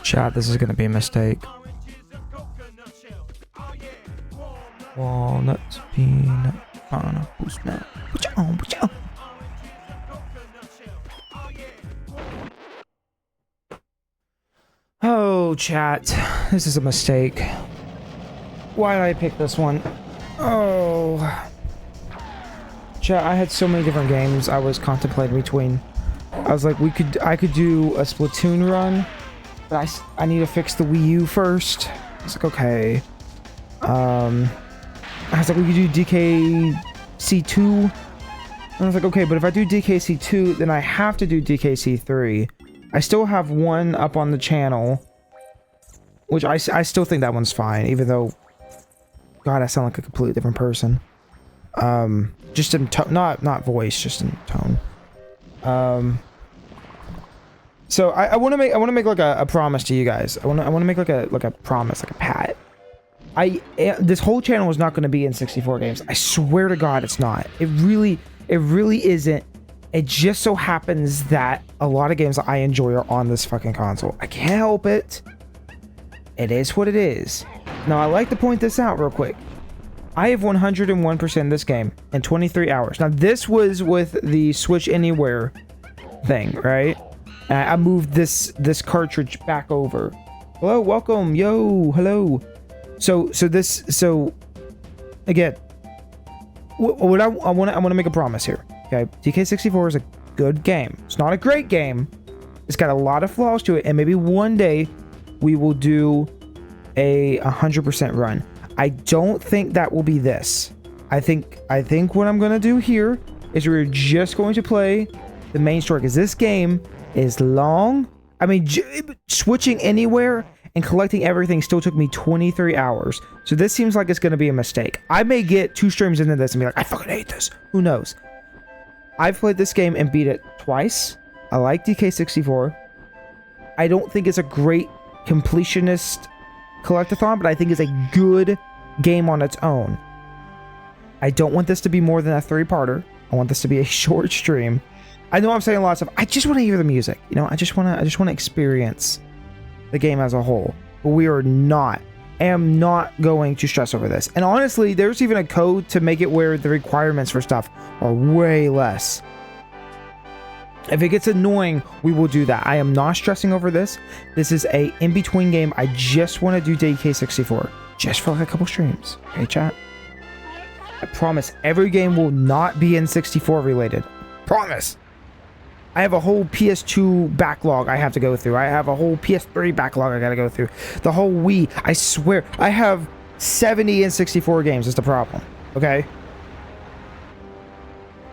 Chat, this is gonna be a mistake. Walnuts, peanut, pineapple, snap. Put you on, put you on. Oh, chat, this is a mistake. Why did I pick this one? Oh, chat, I had so many different games I was contemplating between. I was like, I could do a Splatoon run, but I need to fix the Wii U first. I was like, okay. I was like, we could do DKC2. And I was like, okay, but if I do DKC2, then I have to do DKC3. I still have one up on the channel, which I still think that one's fine, even though, God, I sound like a completely different person. Just in tone, not voice, just in tone. So I want to make like a promise to you guys. I want to make like a promise, like a pat. This whole channel is not going to be in 64 games. I swear to God, it's not. It really isn't. It just so happens that a lot of games that I enjoy are on this fucking console. I can't help it. It is what it is. Now, I like to point this out real quick. I have 101% this game in 23 hours. Now, this was with the Switch Anywhere thing, right? And I moved this cartridge back over. Hello, welcome, yo, hello. So again, what I want to make a promise here. Okay, DK64 is a good game. It's not a great game. It's got a lot of flaws to it, and maybe one day we will do a 100% run. I don't think that will be this. I think what I'm gonna do here is we're just going to play the main story, because this game is long. I mean, switching anywhere and collecting everything still took me 23 hours. So this seems like it's gonna be a mistake. I may get 2 streams into this and be like, I fucking hate this. Who knows? I've played this game and beat it twice. I like DK64. I don't think it's a great completionist collectathon, but I think it's a good game on its own. I don't want this to be more than a 3-parter. I want this to be a short stream. I know I'm saying a lot of stuff. I just want to hear the music. You know, I just want to experience the game as a whole. But I am not going to stress over this. And honestly, there's even a code to make it where the requirements for stuff are way less. If it gets annoying, we will do that. I am not stressing over this. This is a in-between game. I just want to do DK64. Just for like a couple streams. Okay, chat? I promise every game will not be N64 related. Promise! I have a whole PS2 backlog I have to go through. I have a whole PS3 backlog I gotta go through. The whole Wii. I swear, I have 70 N64 games is the problem. Okay?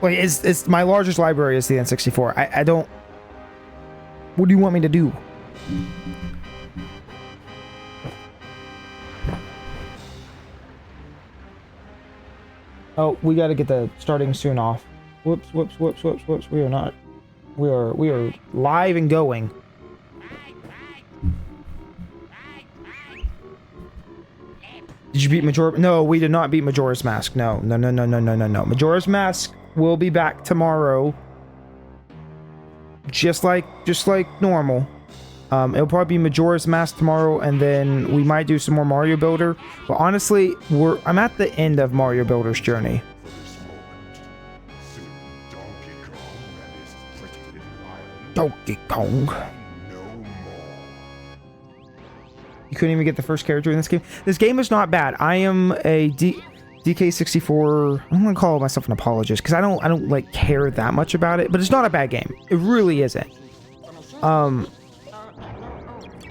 Like, it's my largest library is the N64. I don't... What do you want me to do? Oh, we gotta get the starting soon off. Whoops. We are not... We are live and going. Did you beat Majora? No, we did not beat Majora's Mask. No. Majora's Mask will be back tomorrow. Just like normal. It'll probably be Majora's Mask tomorrow, and then we might do some more Mario Builder. But honestly, I'm at the end of Mario Builder's journey. Donkey Kong. You couldn't even get the first character in this game. This game is not bad. I am a DK64. I'm gonna call myself an apologist because I don't like care that much about it, but it's not a bad game. It really isn't.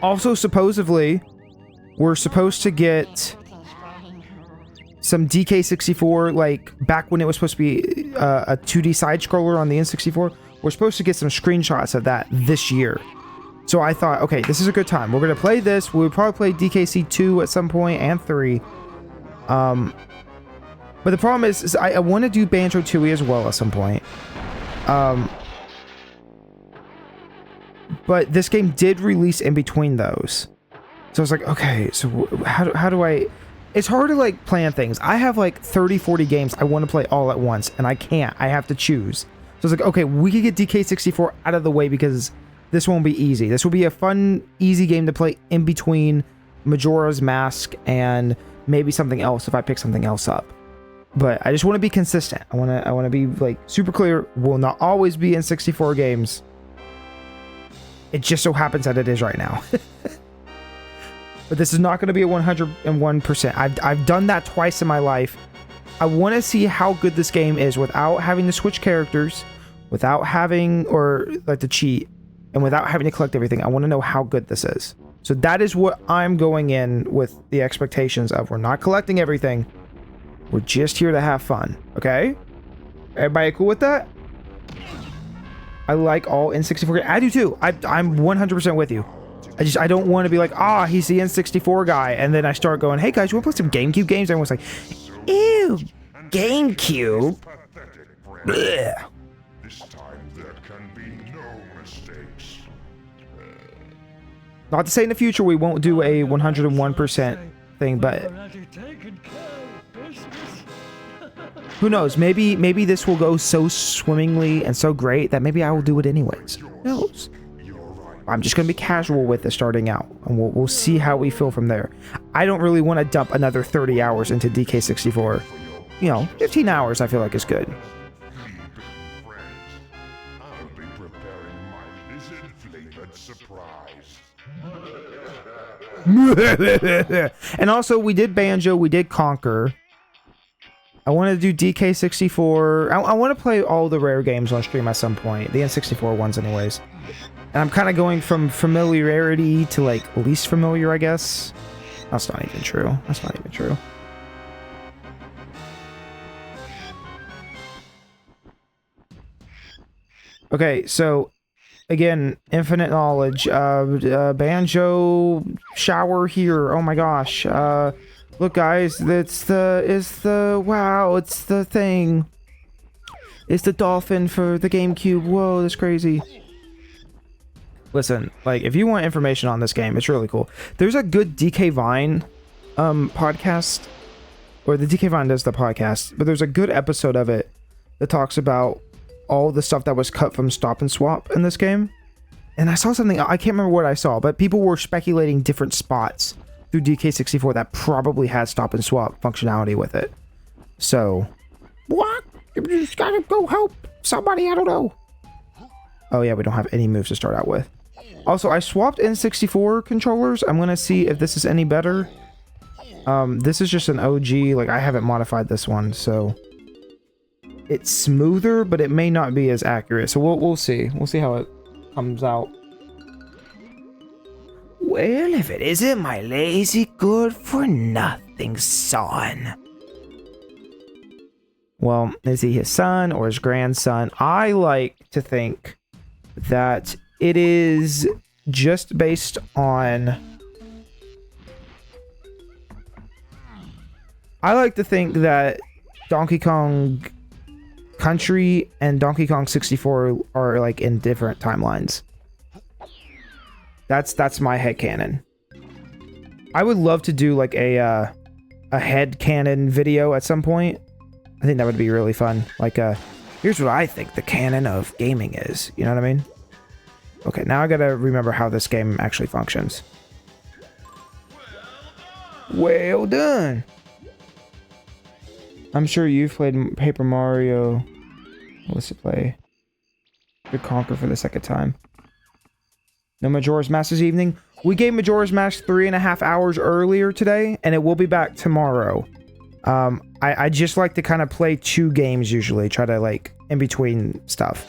Also, supposedly, we're supposed to get some DK64, like back when it was supposed to be a 2D side scroller on the N64. We're supposed to get some screenshots of that this year. So I thought, okay, this is a good time. We're going to play this. We'll probably play DKC 2 at some point and 3. But the problem is I want to do Banjo-Tooie as well at some point. But this game did release in between those. So I was like, okay, so how do I... It's hard to like plan things. I have like 30, 40 games I want to play all at once, and I can't. I have to choose. So I was like, okay, we could get DK64 out of the way because this won't be easy. This will be a fun, easy game to play in between Majora's Mask and maybe something else if I pick something else up. But I just want to be consistent. I want to be like super clear. Will not always be in 64 games. It just so happens that it is right now. But this is not going to be a 101%. I've done that twice in my life. I want to see how good this game is without having to switch characters, without having, or like to cheat, and without having to collect everything. I want to know how good this is. So that is what I'm going in with the expectations of. We're not collecting everything. We're just here to have fun. Okay? Everybody cool with that? I like all N64. I do too. I'm 100% with you. I don't want to be like, he's the N64 guy, and then I start going, hey guys, you want to play some GameCube games? Everyone's like, ew, GameCube. Blech. This time there can be no mistakes. Not to say in the future we won't do a 101% thing, but who knows? Maybe this will go so swimmingly and so great that maybe I will do it anyways. Who knows? I'm just going to be casual with it starting out, and we'll see how we feel from there. I don't really want to dump another 30 hours into DK64. 15 hours I feel like is good. I'll be preparing my lizard-flavored surprise. And also, we did Banjo, we did Conquer. I want to do DK64. I want to play all the rare games on stream at some point. The N64 ones anyways. And I'm kind of going from familiarity to, like, least familiar, I guess. That's not even true. That's not even true. Okay, so, again, infinite knowledge. Banjo shower here. Oh my gosh. Look, guys, it's the thing. It's the dolphin for the GameCube. Whoa, that's crazy. Listen, like, if you want information on this game, it's really cool. There's a good DK Vine podcast, or the DK Vine does the podcast, but there's a good episode of it that talks about all the stuff that was cut from Stop and Swap in this game. And I saw something, I can't remember what I saw, but people were speculating different spots through DK64 that probably had Stop and Swap functionality with it. So, what? You just gotta go help somebody, I don't know. Oh yeah, we don't have any moves to start out with. Also, I swapped N64 controllers. I'm gonna see if this is any better. This is just an OG, like I haven't modified this one, so it's smoother, but it may not be as accurate. So we'll see. We'll see how it comes out. Well, if it isn't my lazy good for nothing son. Well, is he his son or his grandson? I like to think that it is just based on... I like to think that Donkey Kong Country and Donkey Kong 64 are like in different timelines. That's my headcanon. I would love to do like a headcanon video at some point. I think that would be really fun. Like, here's what I think the canon of gaming is. You know what I mean? Okay, now I gotta remember how this game actually functions. Well done! I'm sure you've played Paper Mario. What's it play? To Conquer for the second time. No Majora's Mask this evening. We gave Majora's Mask 3.5 hours earlier today, and it will be back tomorrow. I just like to kind of play 2 games usually. Try to, like, in between stuff.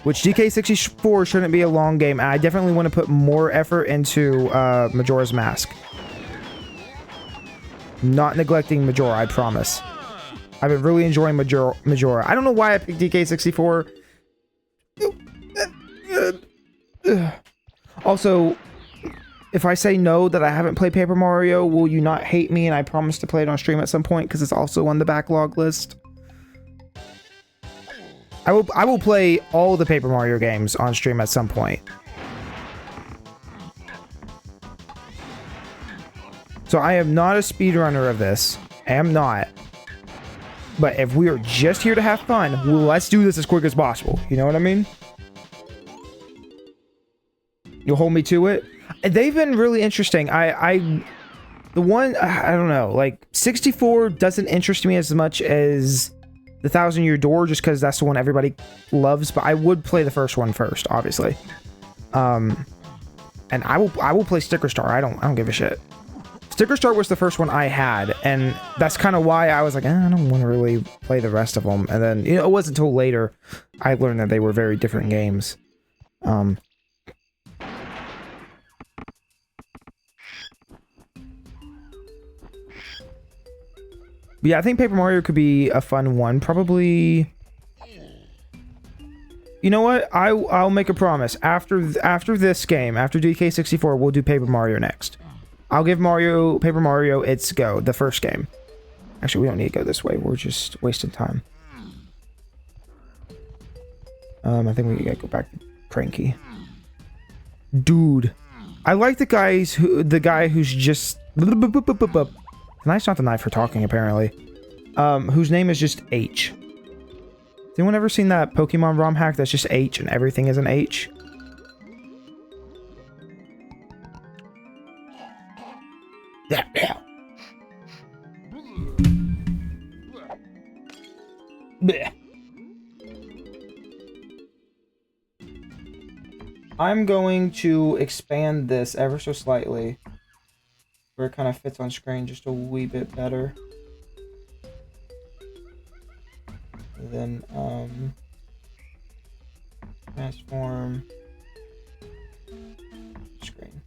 Which DK64 shouldn't be a long game. I definitely want to put more effort into Majora's Mask. Not neglecting Majora, I promise. I've been really enjoying Majora. I don't know why I picked DK64. Also, if I say no that I haven't played Paper Mario, will you not hate me and I promise to play it on stream at some point because it's also on the backlog list? I will play all the Paper Mario games on stream at some point. So I am not a speedrunner of this. I am not. But if we are just here to have fun, well, let's do this as quick as possible. You know what I mean? You'll hold me to it. They've been really interesting. The one, I don't know, like 64 doesn't interest me as much as the 1,000-Year Door, just because that's the one everybody loves. But I would play the first one first, obviously. And I will play Sticker Star. I don't give a shit. Sticker Star was the first one I had, and that's kind of why I was like, I don't want to really play the rest of them. And then, you know, it wasn't until later I learned that they were very different games. But yeah, I think Paper Mario could be a fun one. Probably. You know what? I'll make a promise. After this game, after DK64, we'll do Paper Mario next. I'll give Paper Mario its go, the first game. Actually, we don't need to go this way. We're just wasting time. I think we gotta go back to Cranky. Dude, I like the guy who's just. Can I stop the knife for talking? Apparently, whose name is just H. Has anyone ever seen that Pokemon ROM hack that's just H and everything is an H? I'm going to expand this ever so slightly where it kind of fits on screen just a wee bit better. And then transform screen.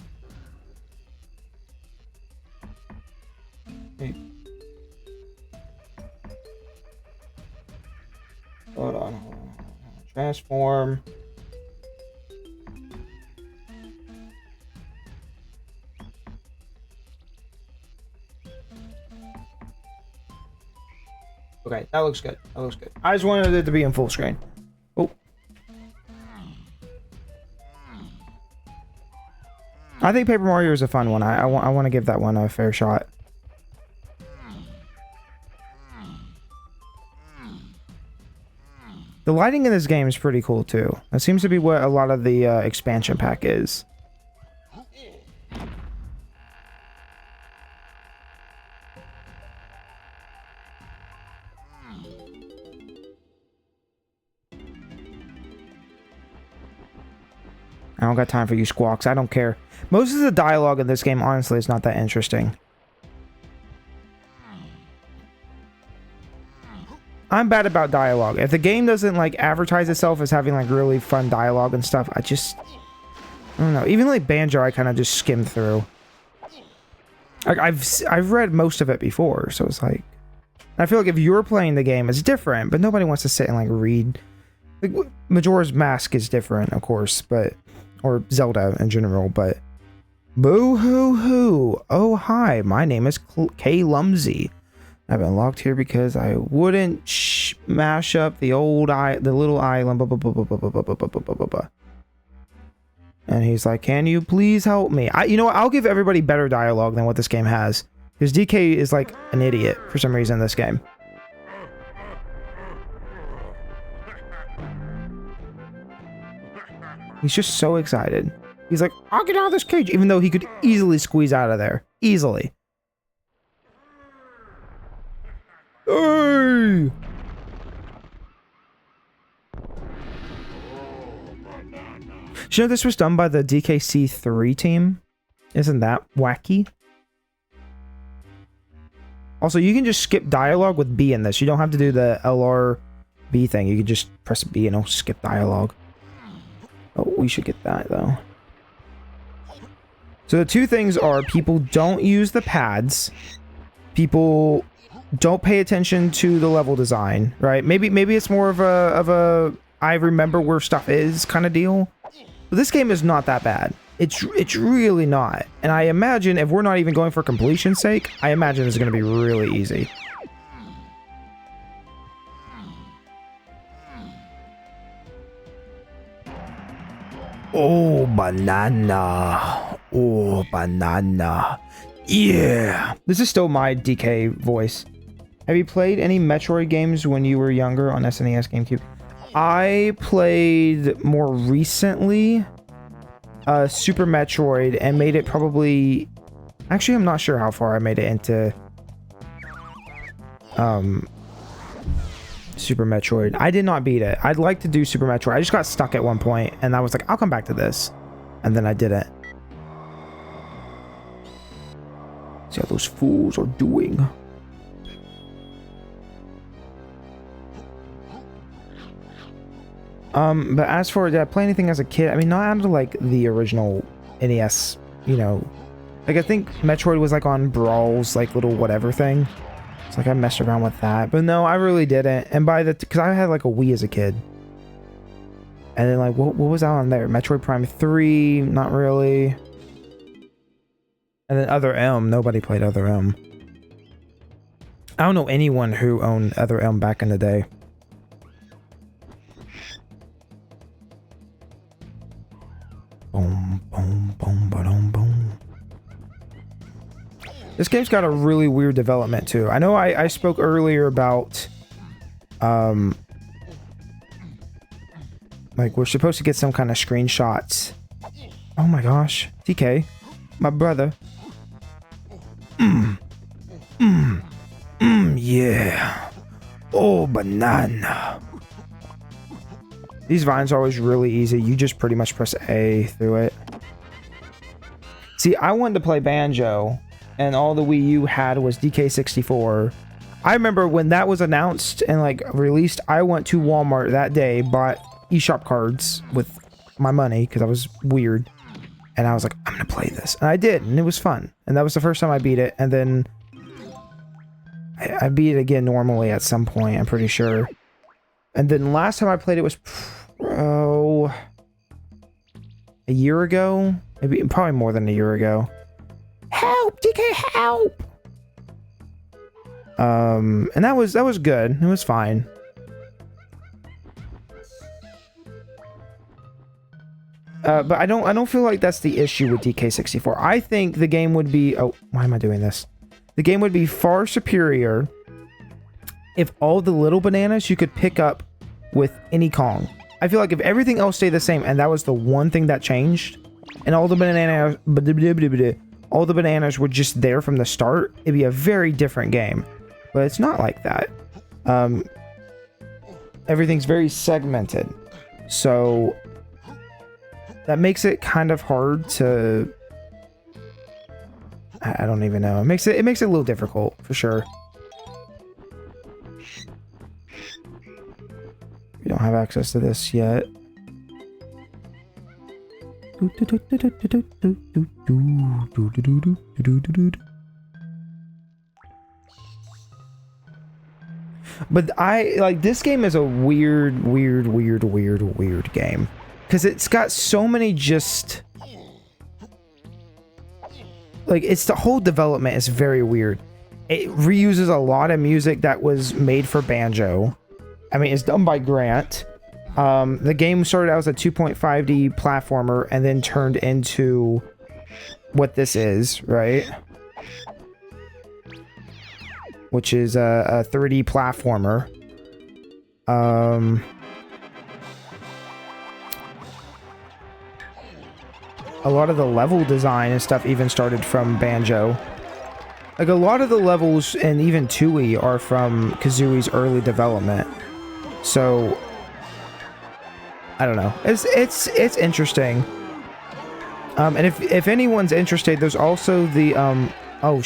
Wait. Hold on. Transform. Okay, that looks good. That looks good. I just wanted it to be in full screen. Oh. I think Paper Mario is a fun one. I want to give that one a fair shot. The lighting in this game is pretty cool too. That seems to be what a lot of the expansion pack is. I don't got time for you squawks. I don't care. Most of the dialogue in this game, honestly, is not that interesting. I'm bad about dialogue. If the game doesn't, like, advertise itself as having, like, really fun dialogue and stuff, I don't know. Even, like, Banjo, I kind of just skimmed through. Like, I've read most of it before, so it's like... I feel like if you're playing the game, it's different, but nobody wants to sit and, like, read... Like, Majora's Mask is different, of course, but... Or Zelda in general, but... Boo-hoo-hoo! Oh, hi, my name is K. Lumsey. I've been locked here because I wouldn't mash up the little island. And he's like, can you please help me? You know what? I'll give everybody better dialogue than what this game has. Because DK is like an idiot for some reason in this game. He's just so excited. He's like, I'll get out of this cage, even though he could easily squeeze out of there. Easily. Hey! Did you know this was done by the DKC3 team? Isn't that wacky? Also, you can just skip dialogue with B in this. You don't have to do the LRB thing. You can just press B and it'll skip dialogue. Oh, we should get that, though. So the two things are people don't use the pads. People don't pay attention to the level design, right? Maybe it's more of a I remember where stuff is kind of deal. But this game is not that bad. It's really not. And I imagine if we're not even going for completion's sake, I imagine it's going to be really easy. Oh, banana. Oh, banana. Yeah. This is still my DK voice. Have you played any Metroid games when you were younger on SNES, GameCube? I played more recently. Super Metroid and made it probably... Actually, I'm not sure how far I made it into Super Metroid. I did not beat it. I'd like to do Super Metroid. I just got stuck at one point, and I was like, I'll come back to this. And then I didn't. See how those fools are doing. But as for, did I play anything as a kid? I mean, not out of like the original NES, you know. Like, I think Metroid was like on Brawl's like little whatever thing. It's like I messed around with that. But no, I really didn't. And by the, because I had like a Wii as a kid. And then like, what was out on there? Metroid Prime 3, not really. And then Other M, nobody played Other M. I don't know anyone who owned Other M back in the day. Boom, boom, boom, ba-dum, boom. This game's got a really weird development too. I know I spoke earlier about like we're supposed to get some kind of screenshots. Oh my gosh, TK, my brother. Yeah. Oh, banana. These vines are always really easy. You just pretty much press A through it. See, I wanted to play Banjo, and all the Wii U had was DK64. I remember when that was announced and like released, I went to Walmart that day, bought eShop cards with my money because I was weird. And I was like, I'm gonna play this. And I did, and it was fun. And that was the first time I beat it. And then I beat it again normally at some point, I'm pretty sure. And then last time I played it was a year ago? Maybe, probably more than a year ago. Help! DK, help! And that was good. It was fine. But I don't feel like that's the issue with DK64. I think the game would be... Oh, why am I doing this? The game would be far superior if all the little bananas you could pick up with any Kong. I feel like if everything else stayed the same and that was the one thing that changed, and all the bananas were just there from the start, it'd be a very different game. But it's not like that. Everything's very segmented. So that makes it kind of hard to... I don't even know. It makes it a little difficult for sure. We don't have access to this yet. But I like this game is a weird game because it's got so many just like it's the whole development is very weird. It reuses a lot of music that was made for Banjo. I mean, it's done by Grant. The game started out as a 2.5D platformer and then turned into what this is, right? Which is a 3D platformer. A lot of the level design and stuff even started from Banjo. Like a lot of the levels and even Tooie are from Kazooie's early development. So I don't know. It's interesting. And if anyone's interested, there's also the oh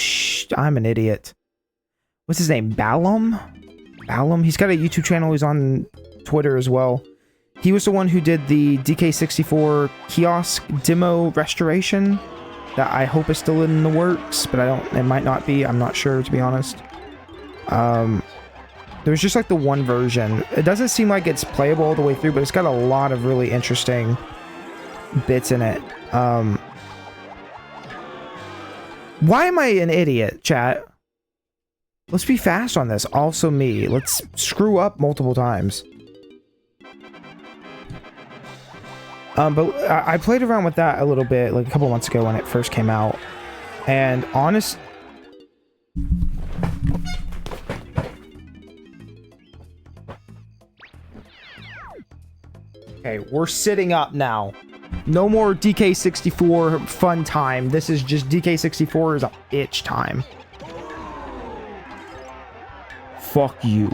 I'm an idiot. What's his name? Ballum? He's got a YouTube channel. He's on Twitter as well. He was the one who did the DK64 kiosk demo restoration that I hope is still in the works, but it might not be. I'm not sure, to be honest. There's just like the one version. It doesn't seem like it's playable all the way through, but it's got a lot of really interesting bits in it. Why am I an idiot, chat? Let's be fast on this. Also me. Let's screw up multiple times. But I played around with that a little bit, like a couple months ago when it first came out. And honest... Okay, we're sitting up now. No more DK64 fun time. This is just DK64 is a bitch time. Fuck you.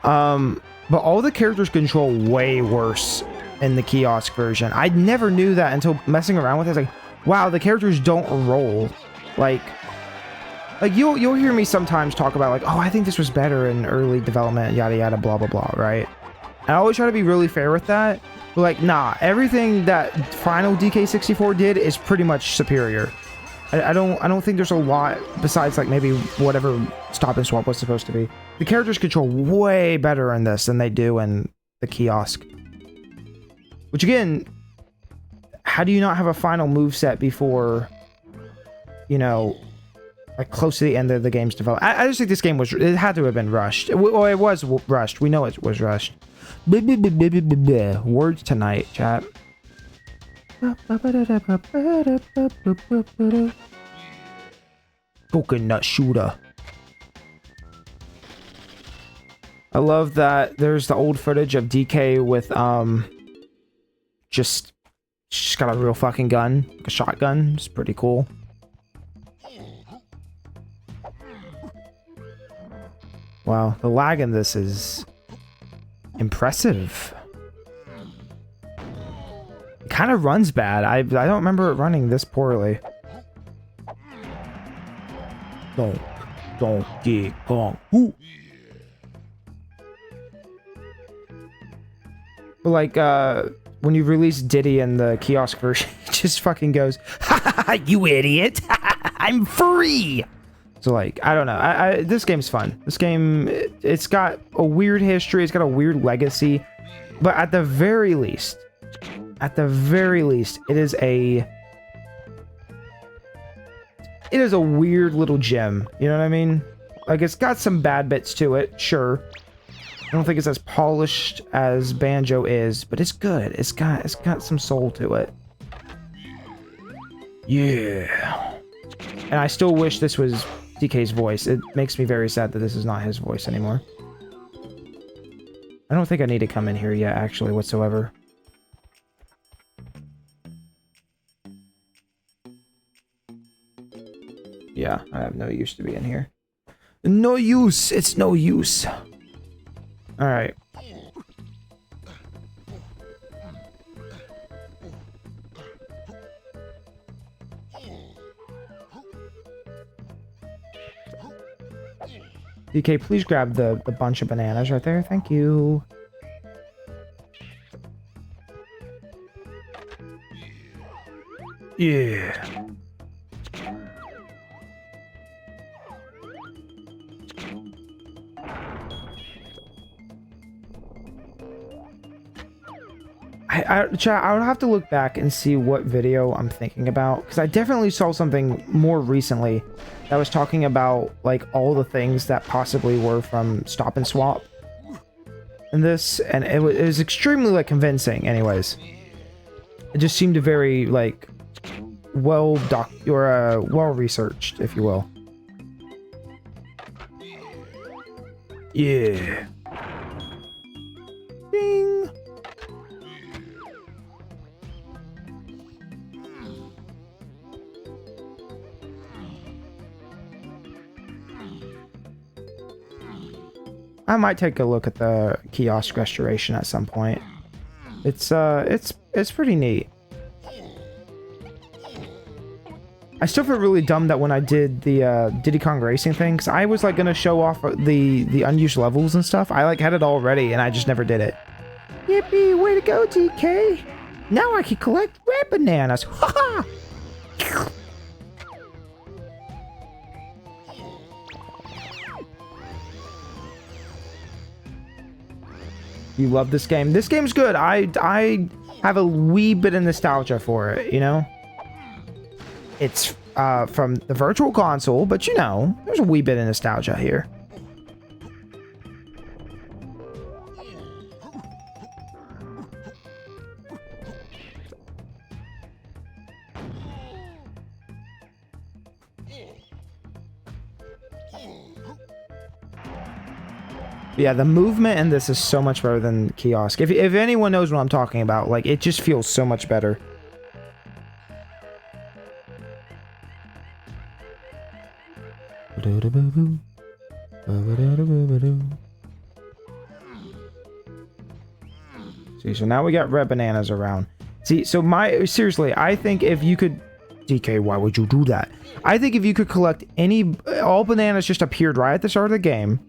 But all the characters control way worse in the kiosk version. I never knew that until messing around with it. I was like, wow, the characters don't roll. Like you'll hear me sometimes talk about like, oh, I think this was better in early development, yada yada, blah blah blah, right? And I always try to be really fair with that. But like, nah, everything that final DK64 did is pretty much superior. I don't think there's a lot besides like maybe whatever stop and swap was supposed to be. The characters control way better in this than they do in the kiosk. Which again, how do you not have a final moveset before, you know, like close to the end of the game's development? I just think this game it had to have been rushed. Well, it was rushed. We know it was rushed. Words tonight, chat. Coconut shooter. I love that there's the old footage of DK with just got a real fucking gun, like a shotgun. It's pretty cool. Wow, the lag in this is impressive. It kind of runs bad. I don't remember it running this poorly. Don't get gone. Ooh. But like when you release Diddy in the kiosk version, he just fucking goes, ha ha ha, you idiot. I'm free. So like, I don't know. This game's fun. This game, it's got a weird history. It's got a weird legacy. But at the very least, it is a weird little gem. You know what I mean? Like, it's got some bad bits to it, sure. I don't think it's as polished as Banjo is, but it's good. It's got some soul to it. Yeah. And I still wish this was DK's voice. It makes me very sad that this is not his voice anymore. I don't think I need to come in here yet, actually, whatsoever. Yeah, I have no use to be in here. No use! It's no use! Alright. DK, please grab the bunch of bananas right there. Thank you. Yeah. Chat, I would have to look back and see what video I'm thinking about, because I definitely saw something more recently that was talking about like all the things that possibly were from Stop and Swap in this, and it was extremely like convincing. Anyways, it just seemed very like well researched, if you will. Yeah. Ding. I might take a look at the kiosk restoration at some point. It's pretty neat. I still feel really dumb that when I did the Diddy Kong Racing thing, because I was like gonna show off the unused levels and stuff. I like had it all ready and I just never did it. Yippee! Way to go, DK! Now I can collect red bananas. Ha ha! You love this game. This game's good. I have a wee bit of nostalgia for it, you know? It's from the Virtual Console, but you know, there's a wee bit of nostalgia here. Yeah, the movement in this is so much better than Kiosk. If anyone knows what I'm talking about, like, it just feels so much better. See, so now we got red bananas around. See, so seriously, I think if you could... DK, why would you do that? I think if you could collect all bananas just appeared right at the start of the game,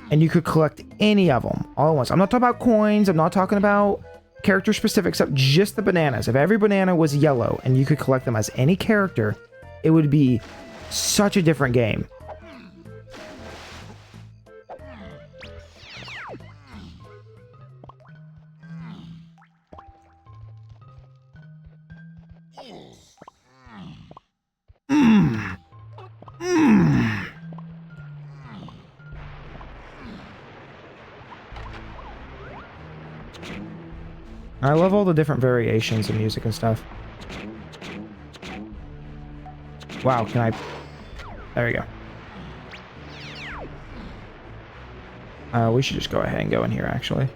and you could collect any of them all at once. I'm not talking about coins, I'm not talking about character specific stuff, just the bananas. If every banana was yellow and you could collect them as any character, it would be such a different game. I love all the different variations of music and stuff. Wow, can I... There we go. We should just go ahead and go in here, actually.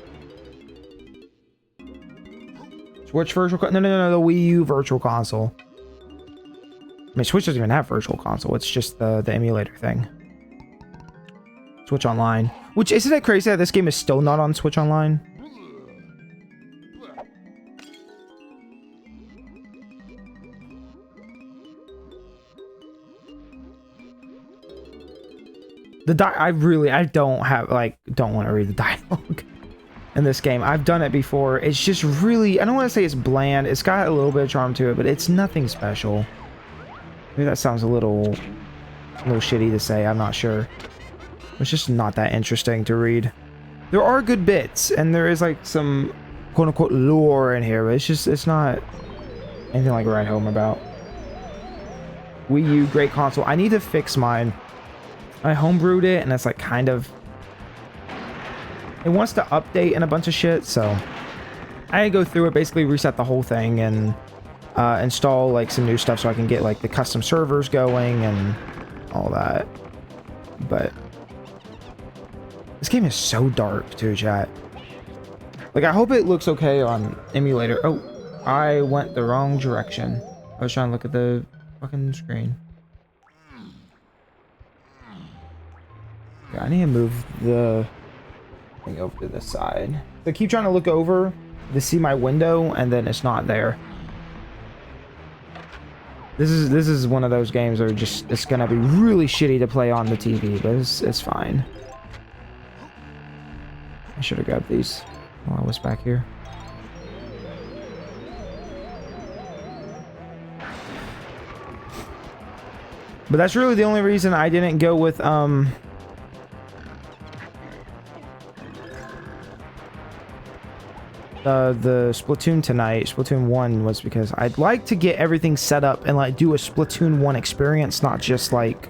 Switch virtual... No, the Wii U Virtual Console. I mean, Switch doesn't even have Virtual Console. It's just the emulator thing. Switch Online. Which, isn't it crazy that this game is still not on Switch Online? I don't want to read the dialogue in this game. I've done it before. It's just really, I don't want to say it's bland. It's got a little bit of charm to it, but it's nothing special. Maybe that sounds a little shitty to say. I'm not sure. It's just not that interesting to read. There are good bits, and there is like some quote unquote lore in here, but it's not anything like to write home about. Wii U, great console. I need to fix mine. I homebrewed it, and it's like kind of... It wants to update and a bunch of shit, so... I go through it, basically reset the whole thing, and install like some new stuff so I can get like the custom servers going and all that. But... This game is so dark, too, chat. Like, I hope it looks okay on emulator. Oh, I went the wrong direction. I was trying to look at the fucking screen. Yeah, I need to move the thing over to the side. I keep trying to look over to see my window, and then it's not there. This is one of those games that are just, it's gonna be really shitty to play on the TV, but it's fine. I should have grabbed these while I was back here. But that's really the only reason I didn't go with the Splatoon tonight, Splatoon 1, was because I'd like to get everything set up and like do a Splatoon 1 experience, not just like...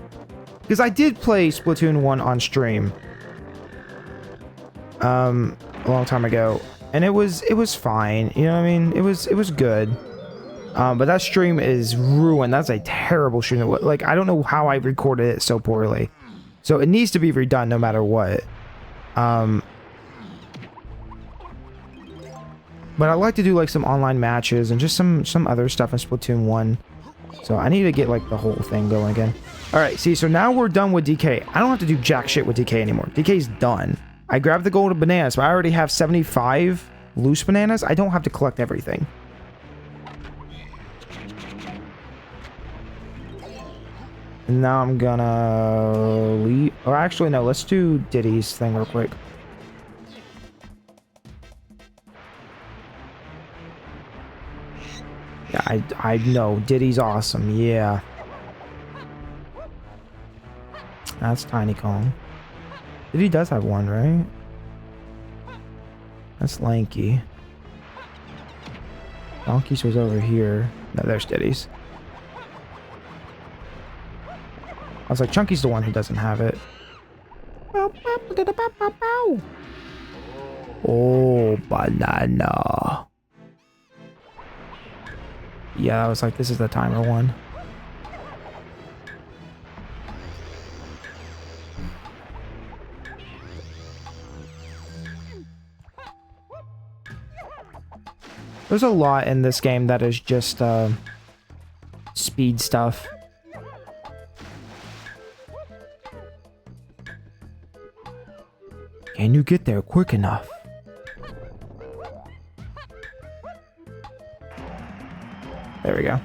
Because I did play Splatoon 1 on stream a long time ago, and it was fine, you know what I mean? It was good. But that stream is ruined. That's a terrible stream. Like, I don't know how I recorded it so poorly. So it needs to be redone no matter what. But I like to do like some online matches and just some other stuff in Splatoon 1. So I need to get like the whole thing going again. Alright, see, so now we're done with DK. I don't have to do jack shit with DK anymore. DK's done. I grabbed the golden bananas, but I already have 75 loose bananas. I don't have to collect everything. And now I'm gonna leave. Or actually, no, let's do Diddy's thing real quick. Yeah, I know. Diddy's awesome. Yeah. That's Tiny Kong. Diddy does have one, right? That's Lanky. Donkey's was over here. No, there's Diddy's. I was like, Chunky's the one who doesn't have it. Oh, banana. Yeah, I was like, this is the timer one. There's a lot in this game that is just speed stuff. Can you get there quick enough? There we go.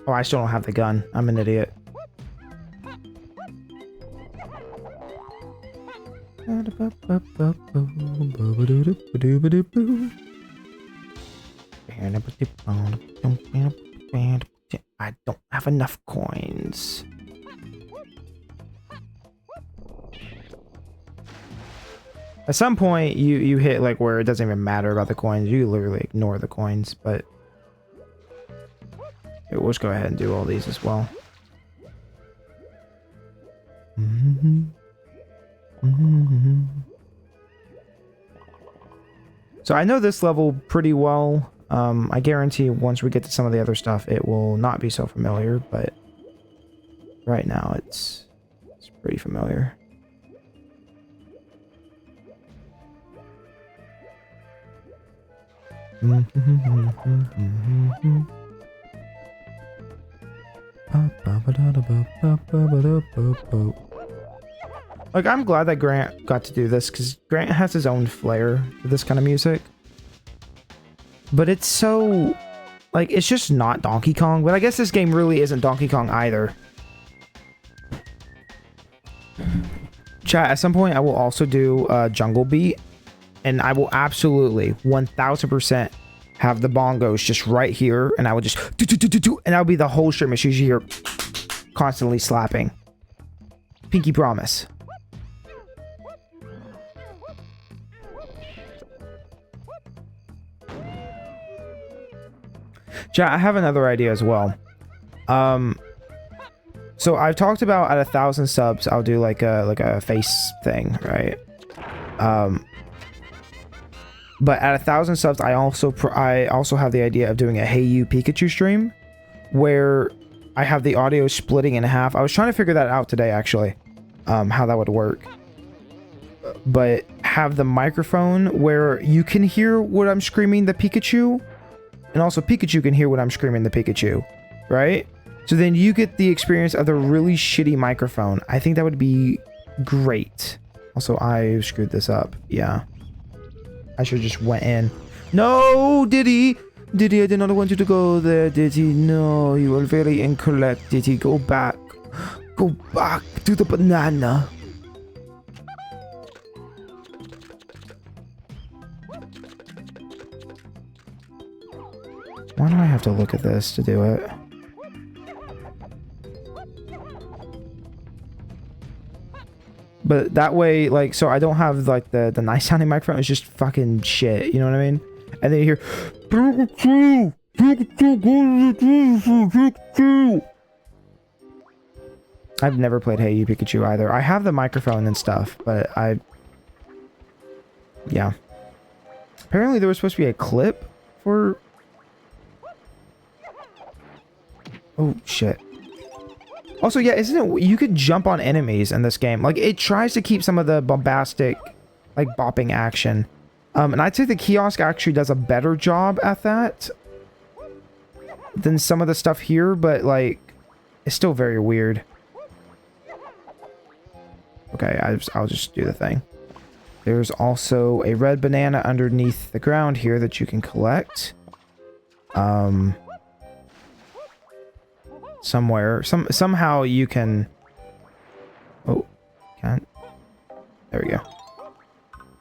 Oh, I still don't have the gun. I'm an idiot. I don't have enough coins. At some point, you hit like where it doesn't even matter about the coins. You literally ignore the coins, but we'll just go ahead and do all these as well. So I know this level pretty well. I guarantee once we get to some of the other stuff, it will not be so familiar, but right now it's pretty familiar. Like, I'm glad that Grant got to do this, because Grant has his own flair for this kind of music. But it's so... like, it's just not Donkey Kong, but I guess this game really isn't Donkey Kong either. Chat, at some point I will also do Jungle Beat, and I will absolutely 1000% have the bongos just right here, and I will just do, and that'll be the whole stream as you hear constantly slapping. Pinky promise. Chat, I have another idea as well. So I've talked about at 1,000 subs, I'll do like a face thing, right? But at 1,000 subs, I also have the idea of doing a Hey You Pikachu stream, where I have the audio splitting in half. I was trying to figure that out today, actually, how that would work. But have the microphone where you can hear what I'm screaming, the Pikachu, and also Pikachu can hear what I'm screaming, the Pikachu, right? So then you get the experience of the really shitty microphone. I think that would be great. Also, I screwed this up. Yeah. I should have just went in. No, Diddy! Diddy, I did not want you to go there, Diddy. No, you are very incorrect, Diddy. Go back. Go back to the banana. Why do I have to look at this to do it? But that way, like, so I don't have, like, the nice sounding microphone. It's just fucking shit, you know what I mean? And then you hear... Pikachu! Pikachu! Pikachu! I've never played Hey You Pikachu either. I have the microphone and stuff, but yeah. Apparently there was supposed to be a clip for... Oh, shit. Also, yeah, isn't it... You could jump on enemies in this game. Like, it tries to keep some of the bombastic, like, bopping action. And I'd say the kiosk actually does a better job at that than some of the stuff here, but, like, it's still very weird. Okay, I'll just do the thing. There's also a red banana underneath the ground here that you can collect. Somewhere. Somehow you can... Oh, can't. There we go.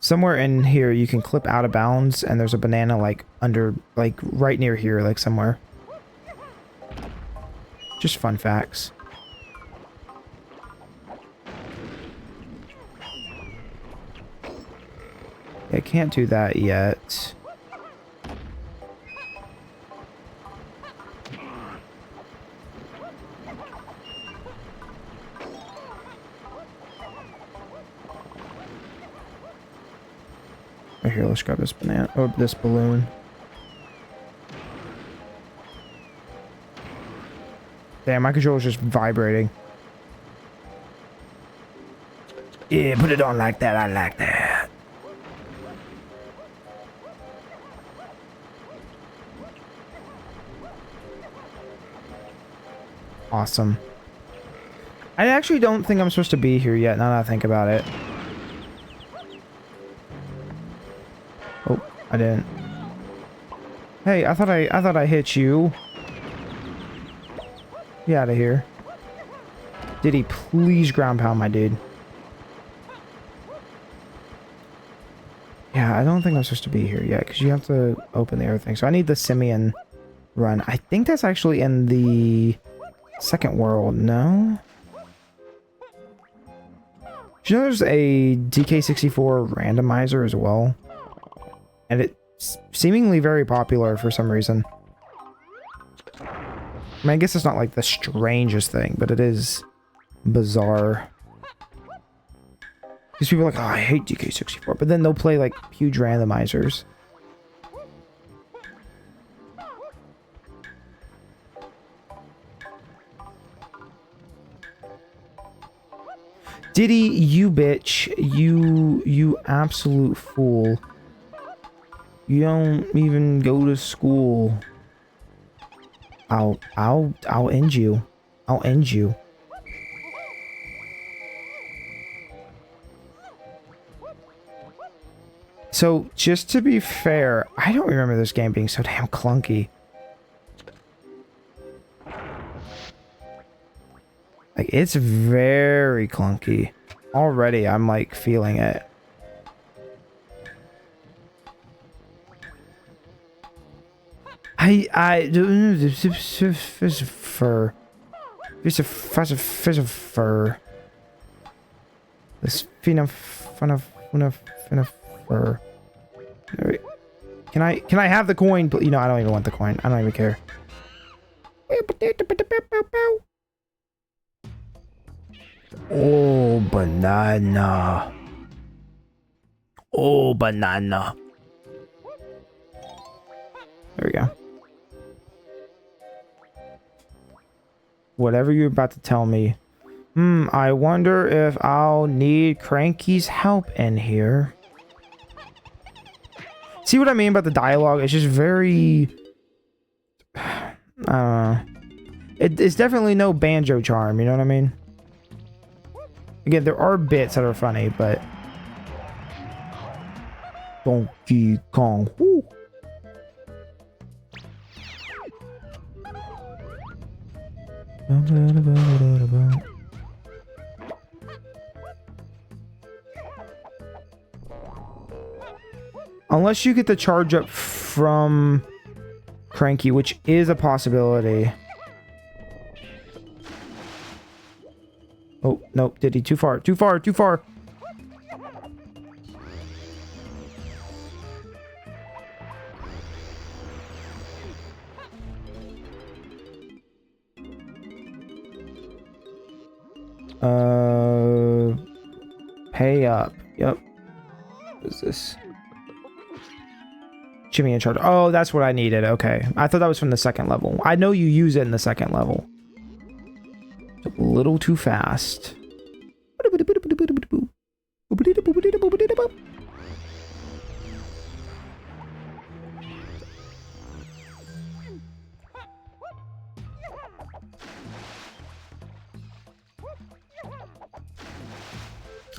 Somewhere in here you can clip out of bounds, and there's a banana, like, under... like, right near here, like, somewhere. Just fun facts. can't do that yet. Right here, let's grab this banana, or this balloon. Damn, my controller's just vibrating. Yeah, put it on like that. I like that. Awesome. I actually don't think I'm supposed to be here yet, now that I think about it. Oh, I didn't. Hey, I thought I hit you. Get out of here. Did he please ground pound my dude? Yeah, I don't think I'm supposed to be here yet, because you have to open the other thing. So I need the simian run. I think that's actually in the second world, no? Do you know there's a DK64 randomizer as well? And it's seemingly very popular for some reason. I mean, I guess it's not like the strangest thing, but it is bizarre. Because people are like, oh, I hate DK64. But then they'll play like huge randomizers. Diddy, you bitch. You absolute fool. You don't even go to school. I'll end you. I'll end you. So, just to be fair, I don't remember this game being so damn clunky. Like, it's very clunky. Already, I'm, like, feeling it. Fur. This fur. This fur. Can I have the coin? You know, I don't even want the coin. I don't even care. Oh, banana. Oh, banana. There we go. Whatever you're about to tell me. I wonder if I'll need Cranky's help in here. See what I mean about the dialogue? It's just very... I don't know. It's definitely no banjo charm, you know what I mean? Again, there are bits that are funny, but... Donkey Kong. Woo. Unless you get the charge up from Cranky, which is a possibility. Oh, nope. Did he? Too far. Too far. Too far. Pay up. Yep. What is this? Jimmy in charge. Oh, that's what I needed. Okay. I thought that was from the second level. I know you use it in the second level. A little too fast.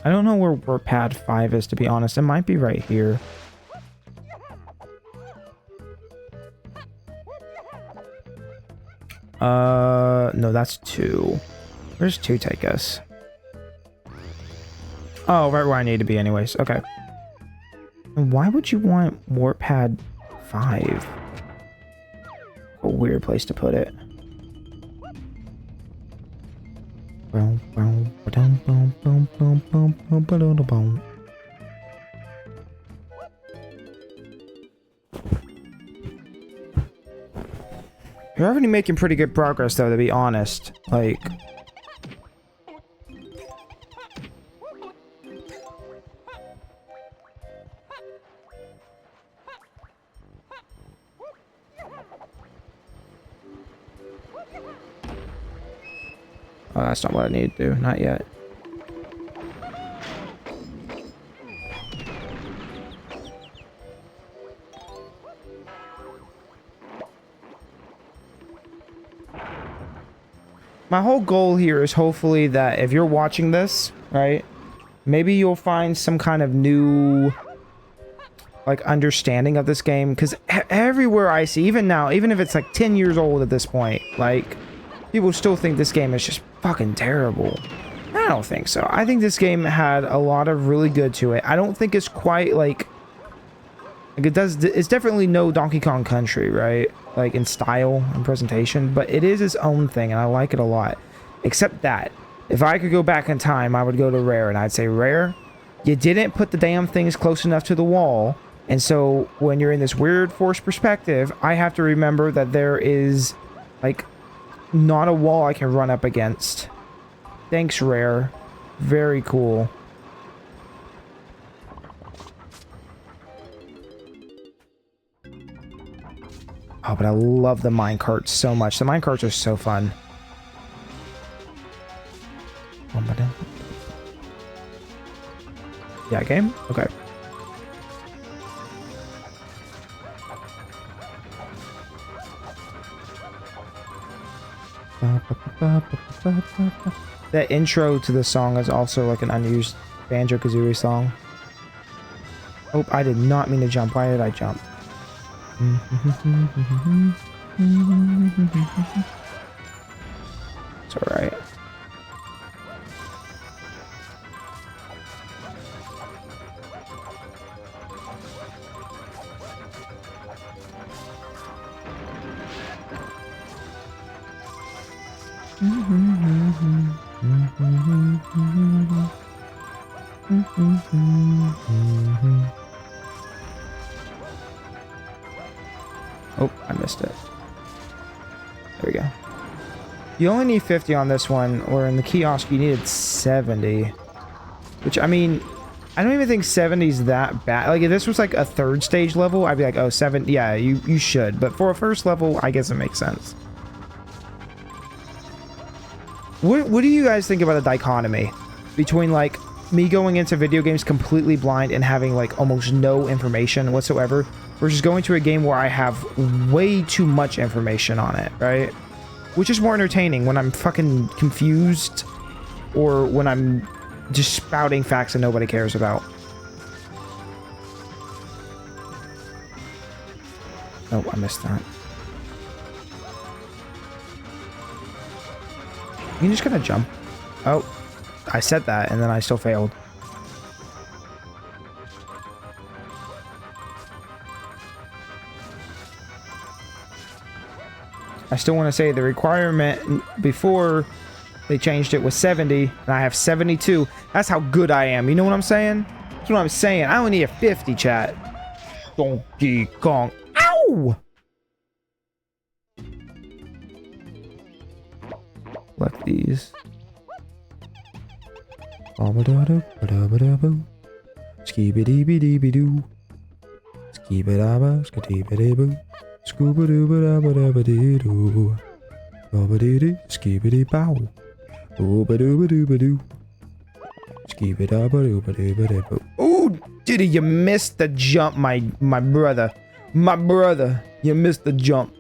I don't know where pad 5 is, to be honest. It might be right here. No, that's 2. Where's 2 take us? Oh, right where I need to be anyways. Okay. And why would you want warp pad 5? A weird place to put it. You're already making pretty good progress, though, to be honest. Like... Oh, that's not what I need to do. Not yet. My whole goal here is hopefully that if you're watching this, right, maybe you'll find some kind of new, like, understanding of this game. Because everywhere I see, even now, even if it's like 10 years old at this point, like, people still think this game is just fucking terrible. I don't think so. I think this game had a lot of really good to it. I don't think it's quite like it does. It's definitely no Donkey Kong Country, right? Like in style and presentation, but it is its own thing, and I like it a lot. Except that, if I could go back in time, I would go to Rare, and I'd say, Rare, you didn't put the damn things close enough to the wall, and so when you're in this weird forced perspective, I have to remember that there is, like, not a wall I can run up against. Thanks, Rare. Very cool. Oh, but I love the minecarts so much. The minecarts are so fun. Yeah, game? Okay. That intro to the song is also like an unused Banjo-Kazooie song. Oh, I did not mean to jump. Why did I jump? It's alright. Oh, I missed it. There we go. You only need 50 on this one, or in the kiosk you needed 70. Which, I mean, I don't even think 70 is that bad. Like, if this was like a third stage level, I'd be like, oh, 7, yeah, you should. But for a first level, I guess it makes sense. What do you guys think about the dichotomy between, like, me going into video games completely blind and having, like, almost no information whatsoever, versus going to a game where I have way too much information on it, right? Which is more entertaining, when I'm fucking confused or when I'm just spouting facts that nobody cares about. Oh, I missed that. You just gotta jump. Oh, I said that and then I still failed. I still want to say the requirement before they changed it was 70, and I have 72. That's how good I am. You know what I'm saying? That's what I'm saying. I only need a 50, chat. Donkey Kong. Ow! Collect these. Skibidi-bidi-bidoo. Skibidi-ba, skibidi-boo. Scooba-dooba-dabba-dabba-dee-doo. Bobba-dee-dee, skibidi-bow. Ooba-dooba-dooba-doo. Skibidi-dabba-dooba-dooba-doo. Ooh, Diddy, you missed the jump, my brother. My brother, you missed the jump.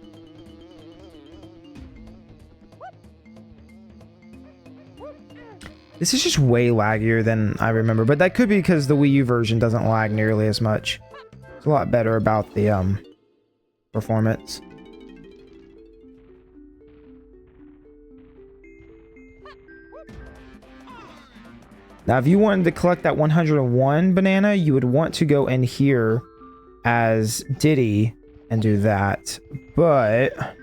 This is just way laggier than I remember, but that could be because the Wii U version doesn't lag nearly as much. It's a lot better about the, performance. Now, if you wanted to collect that 101 banana, you would want to go in here as Diddy and do that. But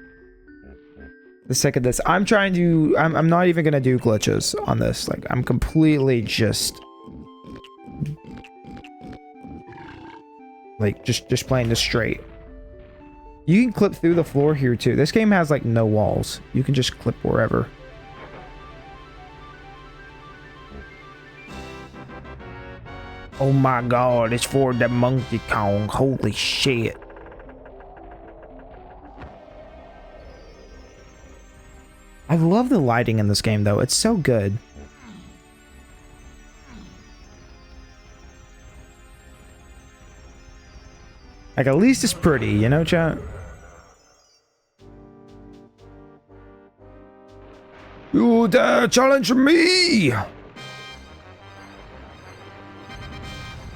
the sake of this, I'm not even gonna do glitches on this. Like, I'm completely just playing this straight. You can clip through the floor here too. This game has like no walls. You can just clip wherever. Oh my god, it's for the Monkey Kong. Holy shit. I love the lighting in this game though. It's so good. Like, at least it's pretty, you know, chat? You dare challenge me!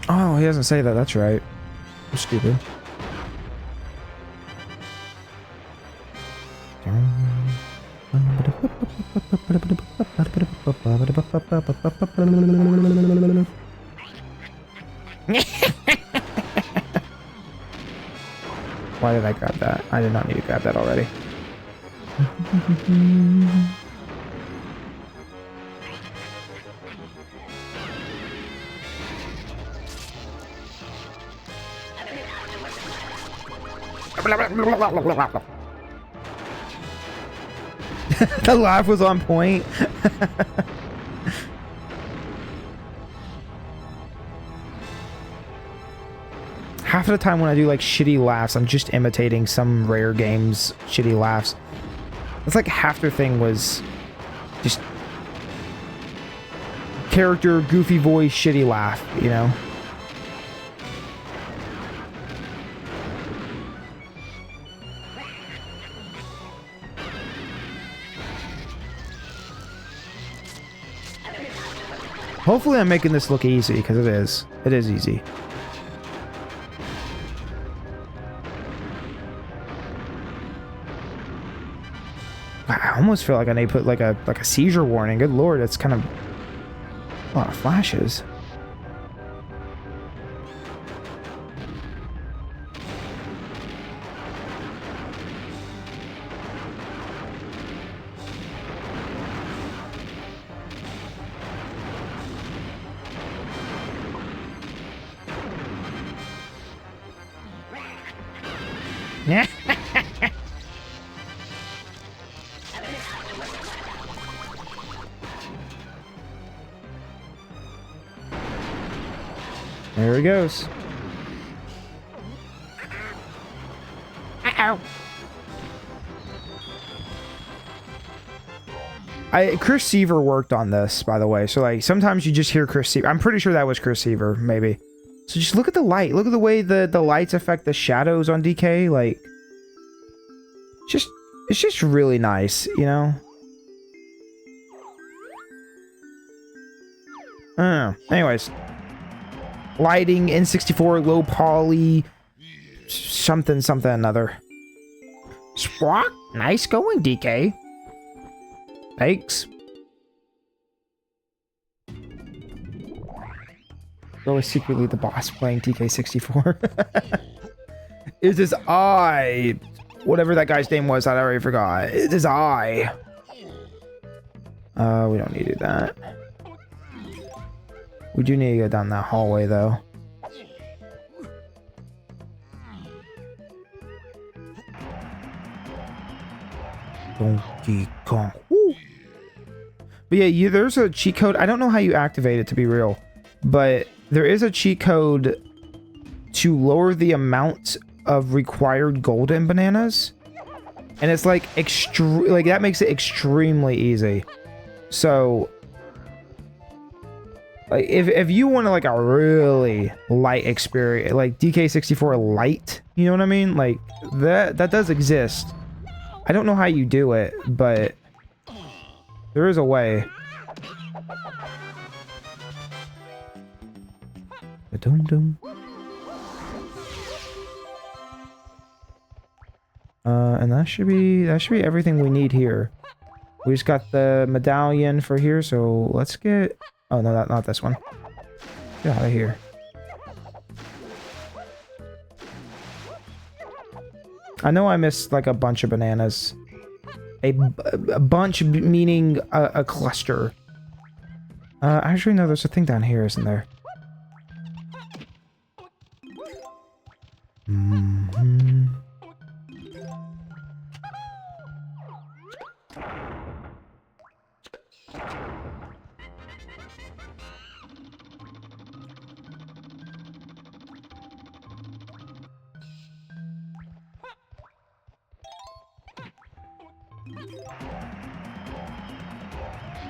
Oh, he doesn't say that. That's right. I'm stupid. Why did I grab that? I did not need to grab that already. The laugh was on point. Half of the time when I do like shitty laughs, I'm just imitating some rare game's shitty laughs. It's like half their thing was just character, goofy voice, shitty laugh, you know? Hopefully I'm making this look easy, because it is. It is easy. I almost feel like I need to put like a seizure warning. Good lord, that's kind of a lot of flashes. Yeah. There he goes. Uh-oh. Chris Seaver worked on this, by the way. So, like, sometimes you just hear Chris Seaver. I'm pretty sure that was Chris Seaver, maybe. So just look at the light. Look at the way the lights affect the shadows on DK. Like, it's just really nice, you know? I don't know. Anyways. Lighting, N64, low poly, something another. Sprock, nice going, DK. Thanks. Always secretly the boss playing TK64. It is I. Whatever that guy's name was, I already forgot. It is I. We don't need to do that. We do need to go down that hallway, though. Donkey Kong. Woo. But yeah, there's a cheat code. I don't know how you activate it, to be real. But there is a cheat code to lower the amount of required golden bananas. And it's like, that makes it extremely easy. So... like, if you want to, like, a really light experience, like DK64 light, you know what I mean? Like, that does exist. I don't know how you do it, but there is a way. Dum-dum. And that should be everything we need here. We just got the medallion for here, so let's get... oh, no, not this one. Get out of here. I know I missed, like, a bunch of bananas. A bunch meaning a cluster. Actually, no, there's a thing down here, isn't there?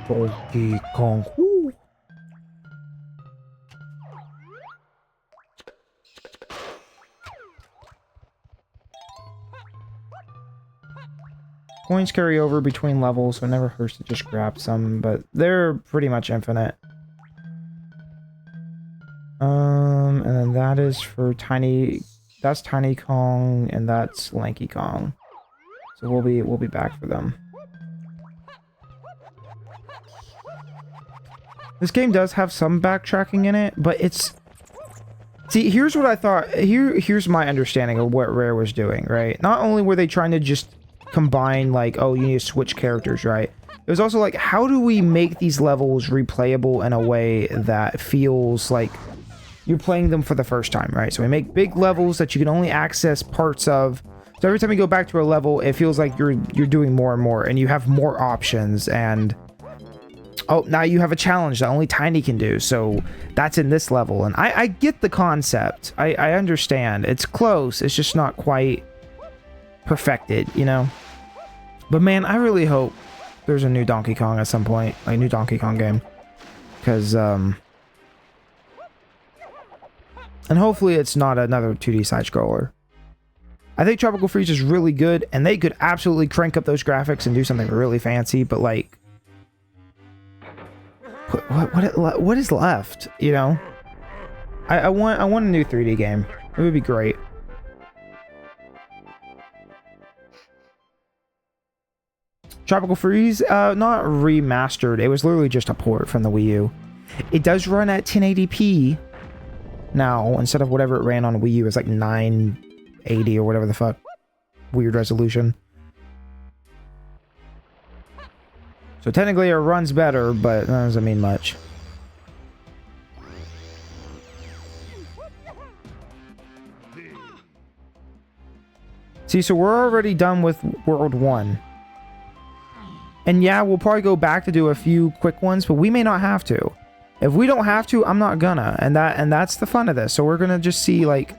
Donkey Kong. Woo. Coins carry over between levels, so it never hurts to just grab some, but they're pretty much infinite. And then that is for that's Tiny Kong, and that's Lanky Kong. So we'll be back for them. This game does have some backtracking in it, but it's... See, here's what I thought. Here's my understanding of what Rare was doing, right? Not only were they trying to just combine, like, oh, you need to switch characters, right? It was also like, how do we make these levels replayable in a way that feels like you're playing them for the first time, right? So we make big levels that you can only access parts of. So every time you go back to a level, it feels like you're doing more and more, and you have more options, and... Oh, now you have a challenge that only Tiny can do, so that's in this level. And I get the concept. I understand. It's close. It's just not quite perfected, you know? But man, I really hope there's a new Donkey Kong at some point. Like, a new Donkey Kong game. Because, And hopefully it's not another 2D side-scroller. I think Tropical Freeze is really good, and they could absolutely crank up those graphics and do something really fancy, but like... What is left, you know? I want a new 3D game. It would be great. Tropical Freeze, not remastered. It was literally just a port from the Wii U. It does run at 1080p now, instead of whatever it ran on Wii U. It's like 980 or whatever the fuck. Weird resolution. So technically it runs better, but that doesn't mean much. See, so we're already done with World 1. And yeah, we'll probably go back to do a few quick ones, but we may not have to. If we don't have to, I'm not gonna. And that's the fun of this. So we're gonna just see, like,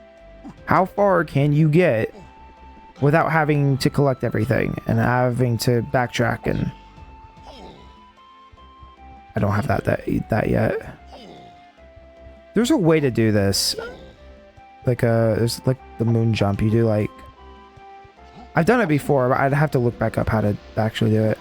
how far can you get without having to collect everything and having to backtrack and... I don't have that yet. There's a way to do this. Like there's like the moon jump. You do like... I've done it before, but I'd have to look back up how to actually do it.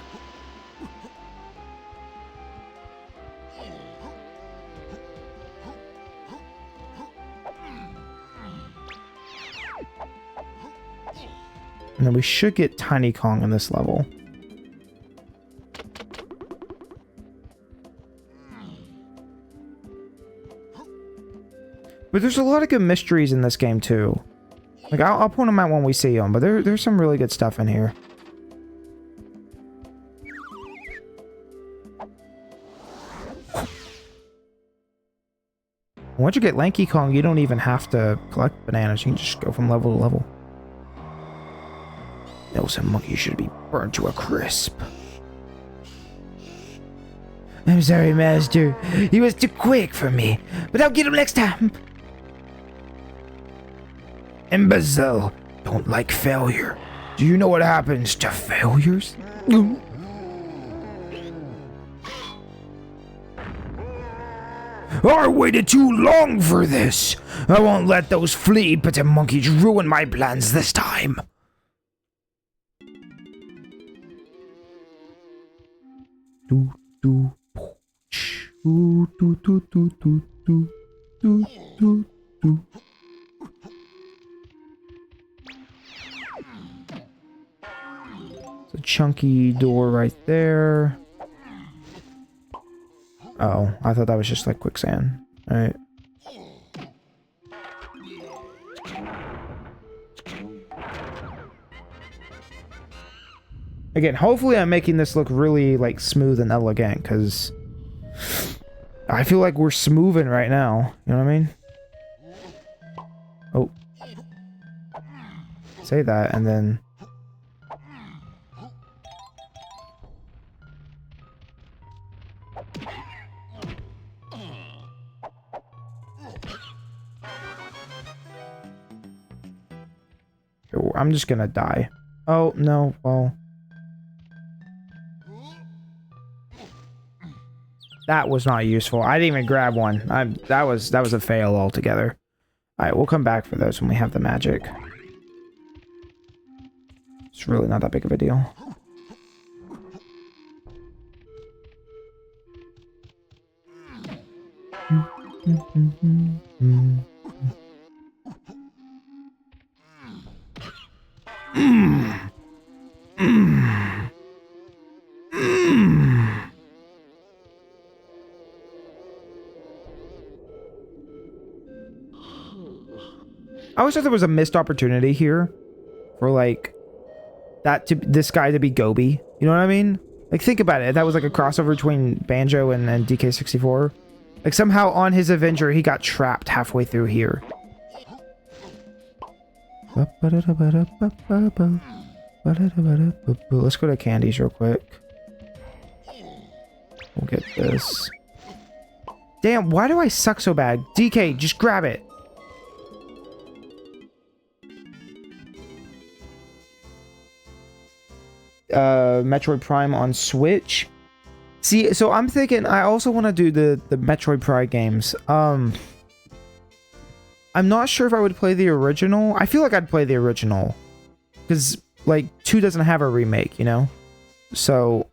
And then we should get Tiny Kong in this level. But there's a lot of good mysteries in this game, too. Like, I'll point them out when we see them, but there's some really good stuff in here. Once you get Lanky Kong, you don't even have to collect bananas. You can just go from level to level. Those monkeys should be burned to a crisp. I'm sorry, Master. He was too quick for me, but I'll get him next time. Imbecile, don't like failure. Do you know what happens to failures? I waited too long for this. I won't let those flea-bitten monkeys ruin my plans this time. Do do do do do do do do do do do. It's a chunky door right there. Oh, I thought that was just like quicksand. Alright. Again, hopefully I'm making this look really, like, smooth and elegant, because I feel like we're smoothing right now. You know what I mean? Oh. Say that, and then... I'm just gonna die. Oh, no, well... That was not useful. I didn't even grab one. That was a fail altogether. All right, we'll come back for those when we have the magic. It's really not that big of a deal. I always thought there was a missed opportunity here for like this guy to be Gobi. You know what I mean? Like, think about it. That was like a crossover between Banjo and DK64. Like, somehow on his Avenger, he got trapped halfway through here. Let's go to candies real quick. We'll get this. Damn, why do I suck so bad? DK, just grab it. Metroid Prime on Switch. See, so I'm thinking I also want to do the Metroid Prime games. I'm not sure if I would play the original. I feel like I'd play the original because like 2 doesn't have a remake, you know? So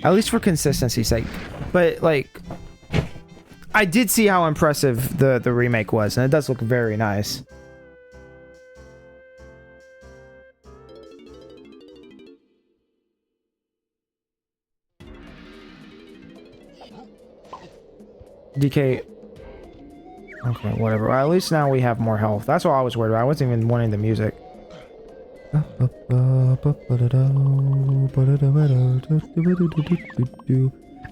at least for consistency's sake. But like I did see how impressive the remake was, and it does look very nice. DK. Okay, whatever. Well, at least now we have more health. That's all I was worried about. I wasn't even wanting the music.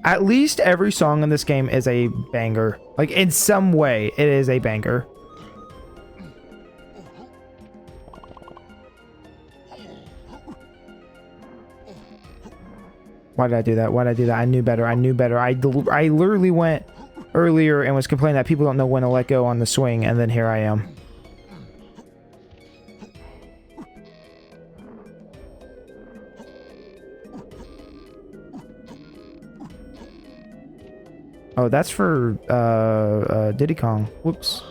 At least every song in this game is a banger. Like, in some way, it is a banger. Why did I do that? Why did I do that? I knew better. I knew better. I literally went earlier and was complaining that people don't know when to let go on the swing, and then here I am. Oh, that's for Diddy Kong. Whoops.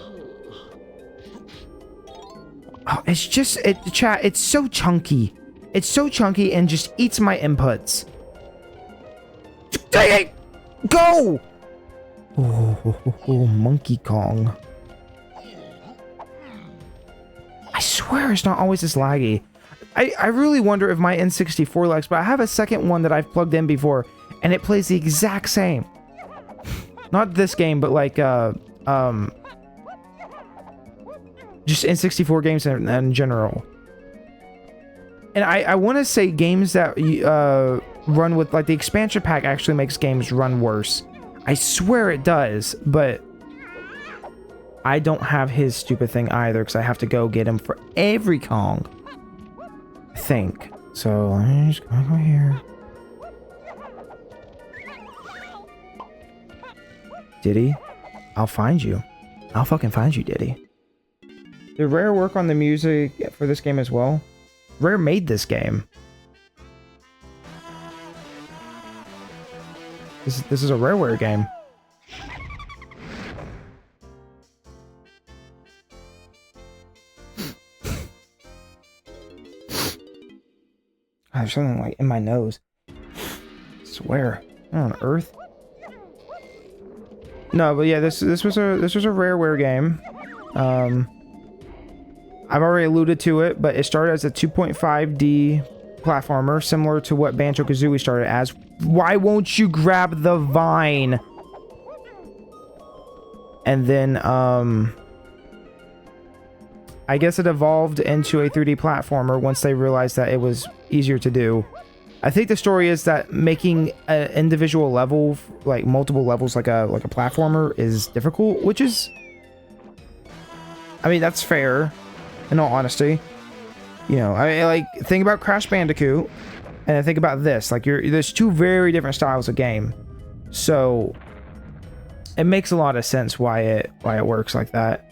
Oh, it's just chat. It's so chunky. It's so chunky and just eats my inputs. Dang it! Go! Oh, Monkey Kong. I swear it's not always this laggy. I really wonder if my N64 lags, but I have a second one that I've plugged in before, and it plays the exact same. Not this game, but like, just N64 games in general. And I want to say games that run with, like, the expansion pack actually makes games run worse. I swear it does, but I don't have his stupid thing either, because I have to go get him for every Kong. I think. So, let me just go here. Diddy, I'll find you. I'll fucking find you, Diddy. Did Rare work on the music for this game as well? Rare made this game. This is a Rareware game. There's something like in my nose. I swear. What on earth? No, but yeah, this was a Rareware game. I've already alluded to it, but it started as a 2.5D platformer, similar to what Banjo-Kazooie started as. Why won't you grab the vine? And then, I guess it evolved into a 3D platformer once they realized that it was easier to do. I think the story is that making an individual level, like multiple levels, like a platformer is difficult, which is, I mean, that's fair, in all honesty. You know, I mean, like, think about Crash Bandicoot, and then think about this. Like, there's two very different styles of game, so it makes a lot of sense why it works like that.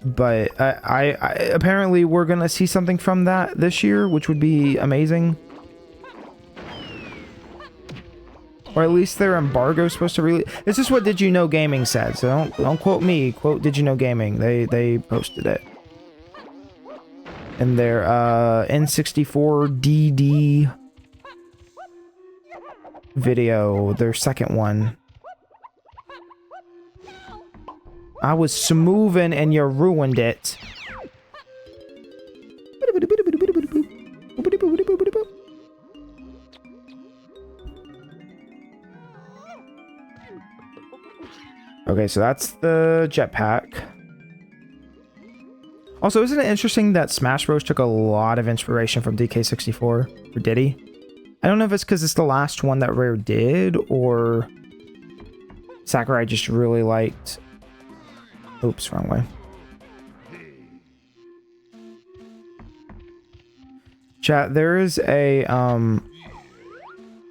But I apparently we're gonna see something from that this year, which would be amazing. Or at least their embargo is supposed to release. This is what Did You Know Gaming said, so don't quote me. Quote Did You Know Gaming. They posted it in their N64DD video, their second one. I was smoothing and you ruined it. Okay, so that's the jetpack. Also, isn't it interesting that Smash Bros took a lot of inspiration from DK64? Or did he? I don't know if it's because it's the last one that Rare did, or Sakurai just really liked... Oops, wrong way. Chat, there is a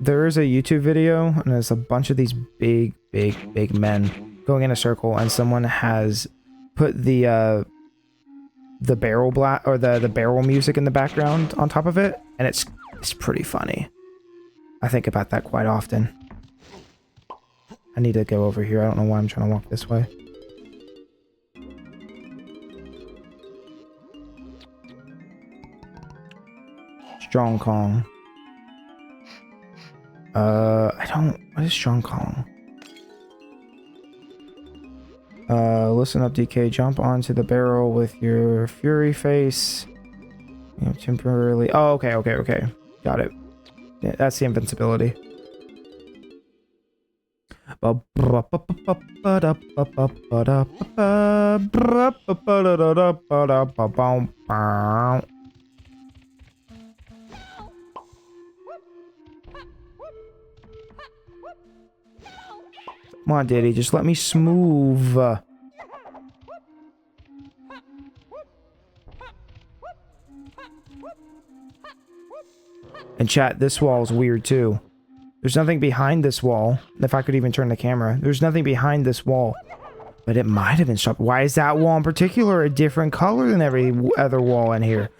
YouTube video, and there's a bunch of these big men going in a circle, and someone has put the barrel or the barrel music in the background on top of it, and it's pretty funny. I think about that quite often. I need to go over here. I don't know why I'm trying to walk this way. Strong Kong. What is Strong Kong? Listen up, DK. Jump onto the barrel with your Fury face. You know, temporarily. Oh, okay. Got it. Yeah, that's the invincibility. Come on, Diddy, just let me smooth. And chat, this wall is weird too. There's nothing behind this wall. If I could even turn the camera. There's nothing behind this wall. But it might have been stopped. Why is that wall in particular a different color than every other wall in here?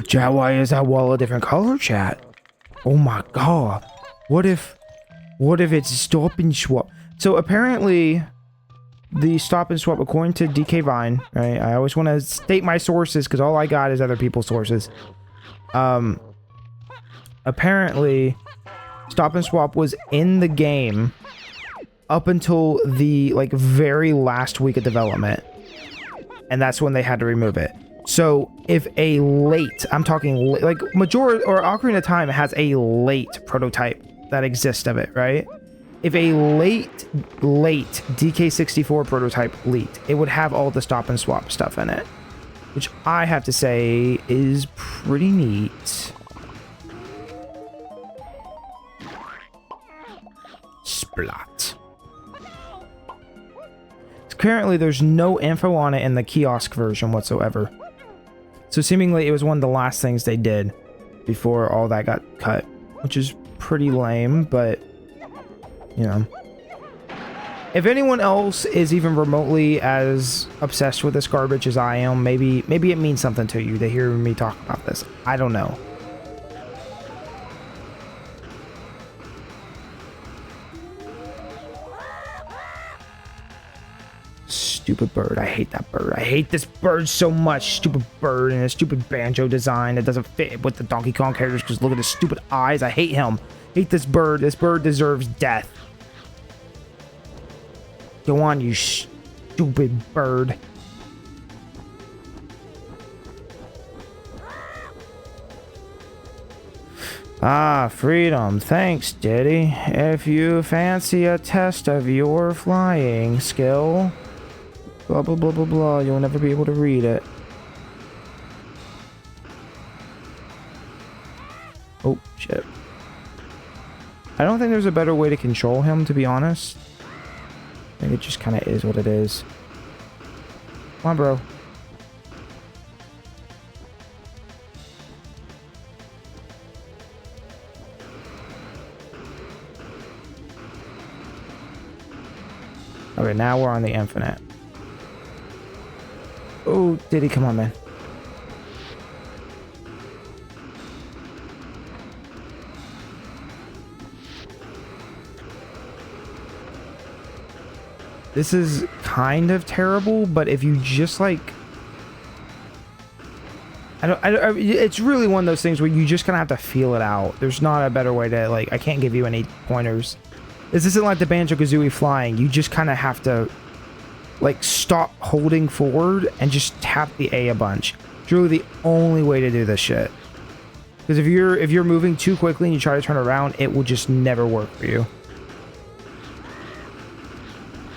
Chat, why is that wall a different color, chat? Oh my god. What if it's stop and swap? So apparently, the stop and swap, according to DK Vine, right? I always want to state my sources because all I got is other people's sources. Apparently, stop and swap was in the game up until the very last week of development, and that's when they had to remove it. So if a late, I'm talking like Majora or Ocarina of Time has a late prototype that exists of it, right? If a late DK64 prototype leaked, it would have all the stop and swap stuff in it, which I have to say is pretty neat. Splat. Currently, there's no info on it in the kiosk version whatsoever. So seemingly, it was one of the last things they did before all that got cut, which is pretty lame, but you know. If anyone else is even remotely as obsessed with this garbage as I am, maybe it means something to you to hear me talk about this. I don't know. Stupid bird. I hate that bird. I hate this bird so much. Stupid bird and a stupid banjo design that doesn't fit with the Donkey Kong characters because look at his stupid eyes. I hate him. Hate this bird. This bird deserves death. Go on, you stupid bird. Ah, freedom. Thanks, Diddy. If you fancy a test of your flying skill, blah, blah, blah, blah, blah, you'll never be able to read it. Oh, shit. I don't think there's a better way to control him, to be honest. I think it just kind of is what it is. Come on, bro. Okay, now we're on the infinite. Oh, Diddy, come on, man. This is kind of terrible, but if you just like... it's really one of those things where you just kind of have to feel it out. There's not a better way to, like, I can't give you any pointers. This isn't like the Banjo-Kazooie flying. You just kind of have to, like, stop holding forward and just tap the A a bunch. It's really the only way to do this shit. Because if you're moving too quickly and you try to turn around, it will just never work for you.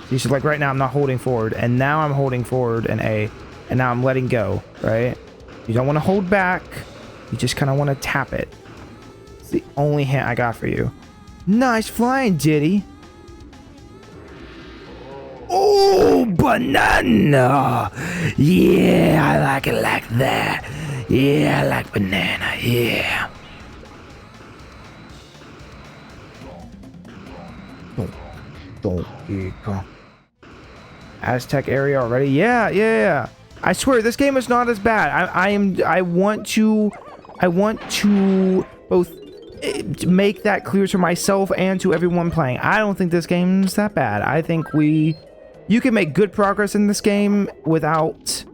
You see, like right now I'm not holding forward, and now I'm holding forward and A, and now I'm letting go, right? You don't want to hold back. You just kind of want to tap it. It's the only hint I got for you. Nice flying, Diddy. Oh, banana. Yeah, I like it like that. Yeah, I like banana. Yeah. Donkey Kong. Aztec area already? Yeah. I swear this game is not as bad. I want to both make that clear to myself and to everyone playing. I don't think this game's that bad. I think you can make good progress in this game without,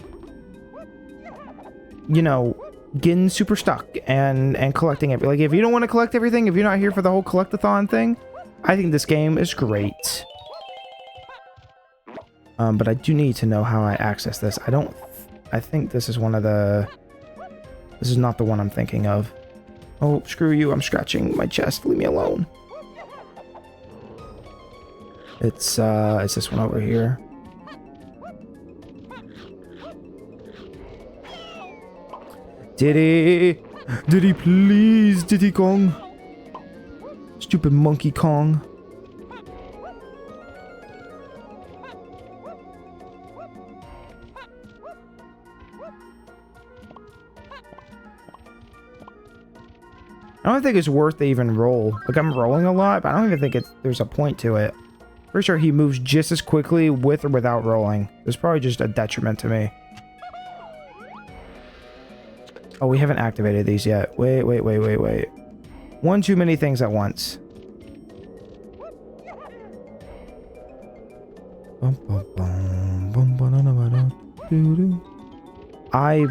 you know, getting super stuck and collecting everything. Like, if you don't want to collect everything, if you're not here for the whole collectathon thing, I think this game is great. But I do need to know how I access this. I think this is one of the... This is not the one I'm thinking of. Oh, screw you. I'm scratching my chest. Leave me alone. It's this one over here. Diddy! Diddy, please! Diddy Kong! Stupid Monkey Kong. I don't think it's worth to even roll. Like, I'm rolling a lot, but I don't even think there's a point to it. Pretty sure he moves just as quickly with or without rolling. It's probably just a detriment to me. Oh, we haven't activated these yet. Wait. One too many things at once. I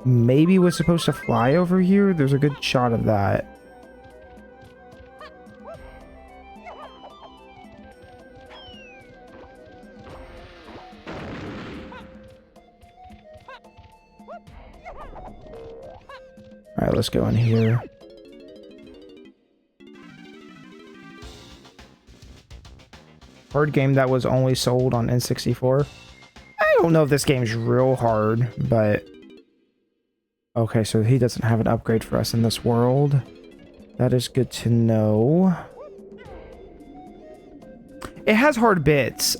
maybe was supposed to fly over here. There's a good shot of that. All right, let's go in here. Hard game that was only sold on N64. I don't know if this game's real hard, but... Okay, so he doesn't have an upgrade for us in this world. That is good to know. It has hard bits.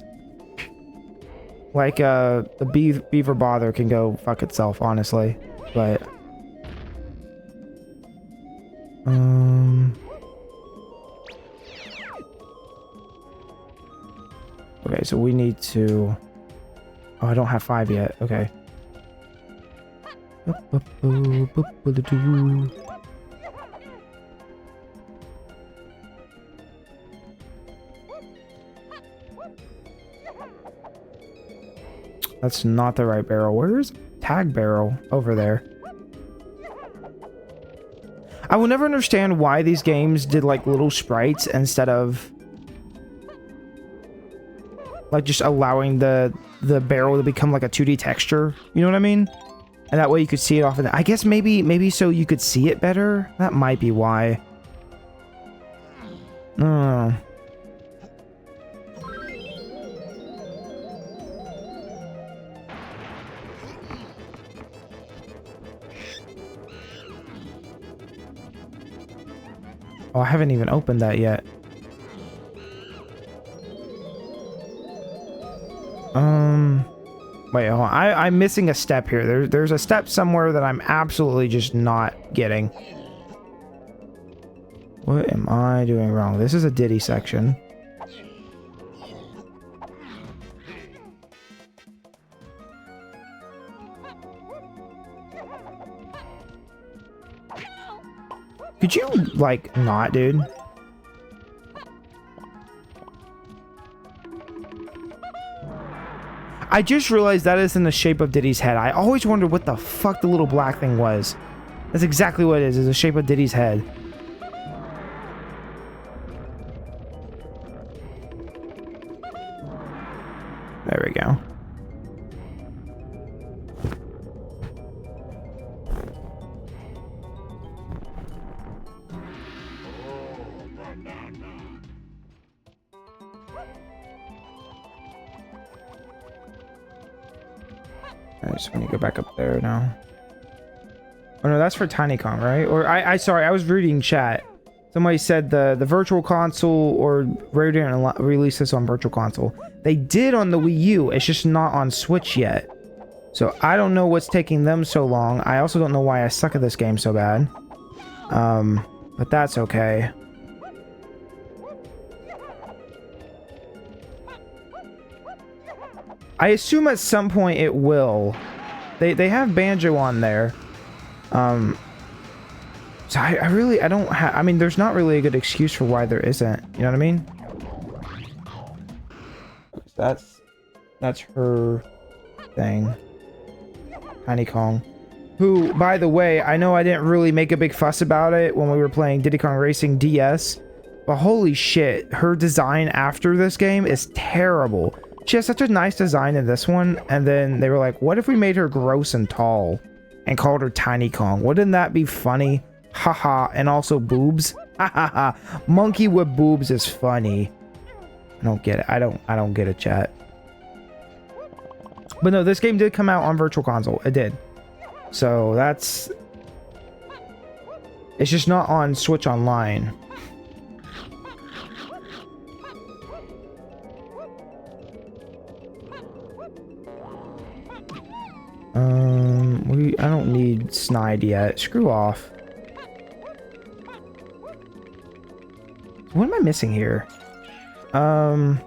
Like, the beaver bother can go fuck itself, honestly. But... Okay, so we need to... Oh, I don't have 5 yet. Okay. That's not the right barrel. Where's tag barrel? Over there. I will never understand why these games did like little sprites instead of like just allowing the barrel to become like a 2D texture. You know what I mean? And that way you could see it off of that. I guess maybe so you could see it better. That might be why. Oh. Oh, I haven't even opened that yet. Wait, hold on. I'm missing a step here. There's a step somewhere that I'm absolutely just not getting. What am I doing wrong? This is a Diddy section. Could you, like, not, dude? I just realized that is in the shape of Diddy's head. I always wondered what the fuck the little black thing was. That's exactly what it is. It's the shape of Diddy's head. There we go. Alright, so we need to go back up there now. Oh no, that's for Tiny Kong, right? Or sorry, I was reading chat. Somebody said the virtual console, or Rare didn't release this on virtual console. They did on the Wii U, it's just not on Switch yet. So I don't know what's taking them so long. I also don't know why I suck at this game so bad. But that's okay. I assume at some point it will. They have Banjo on there. So I don't have, I mean, there's not really a good excuse for why there isn't. You know what I mean? That's her thing. Tiny Kong. Who, by the way, I know I didn't really make a big fuss about it when we were playing Diddy Kong Racing DS. But holy shit, her design after this game is terrible. She has such a nice design in this one, and then they were like, what if we made her gross and tall and called her Tiny Kong? Wouldn't that be funny? Haha, and also boobs. Haha, monkey with boobs is funny. I don't get it. I don't get it, chat. But no, this game did come out on Virtual Console. It did. So that's... It's just not on Switch Online. I don't need Snide yet. Screw off. What am I missing here? I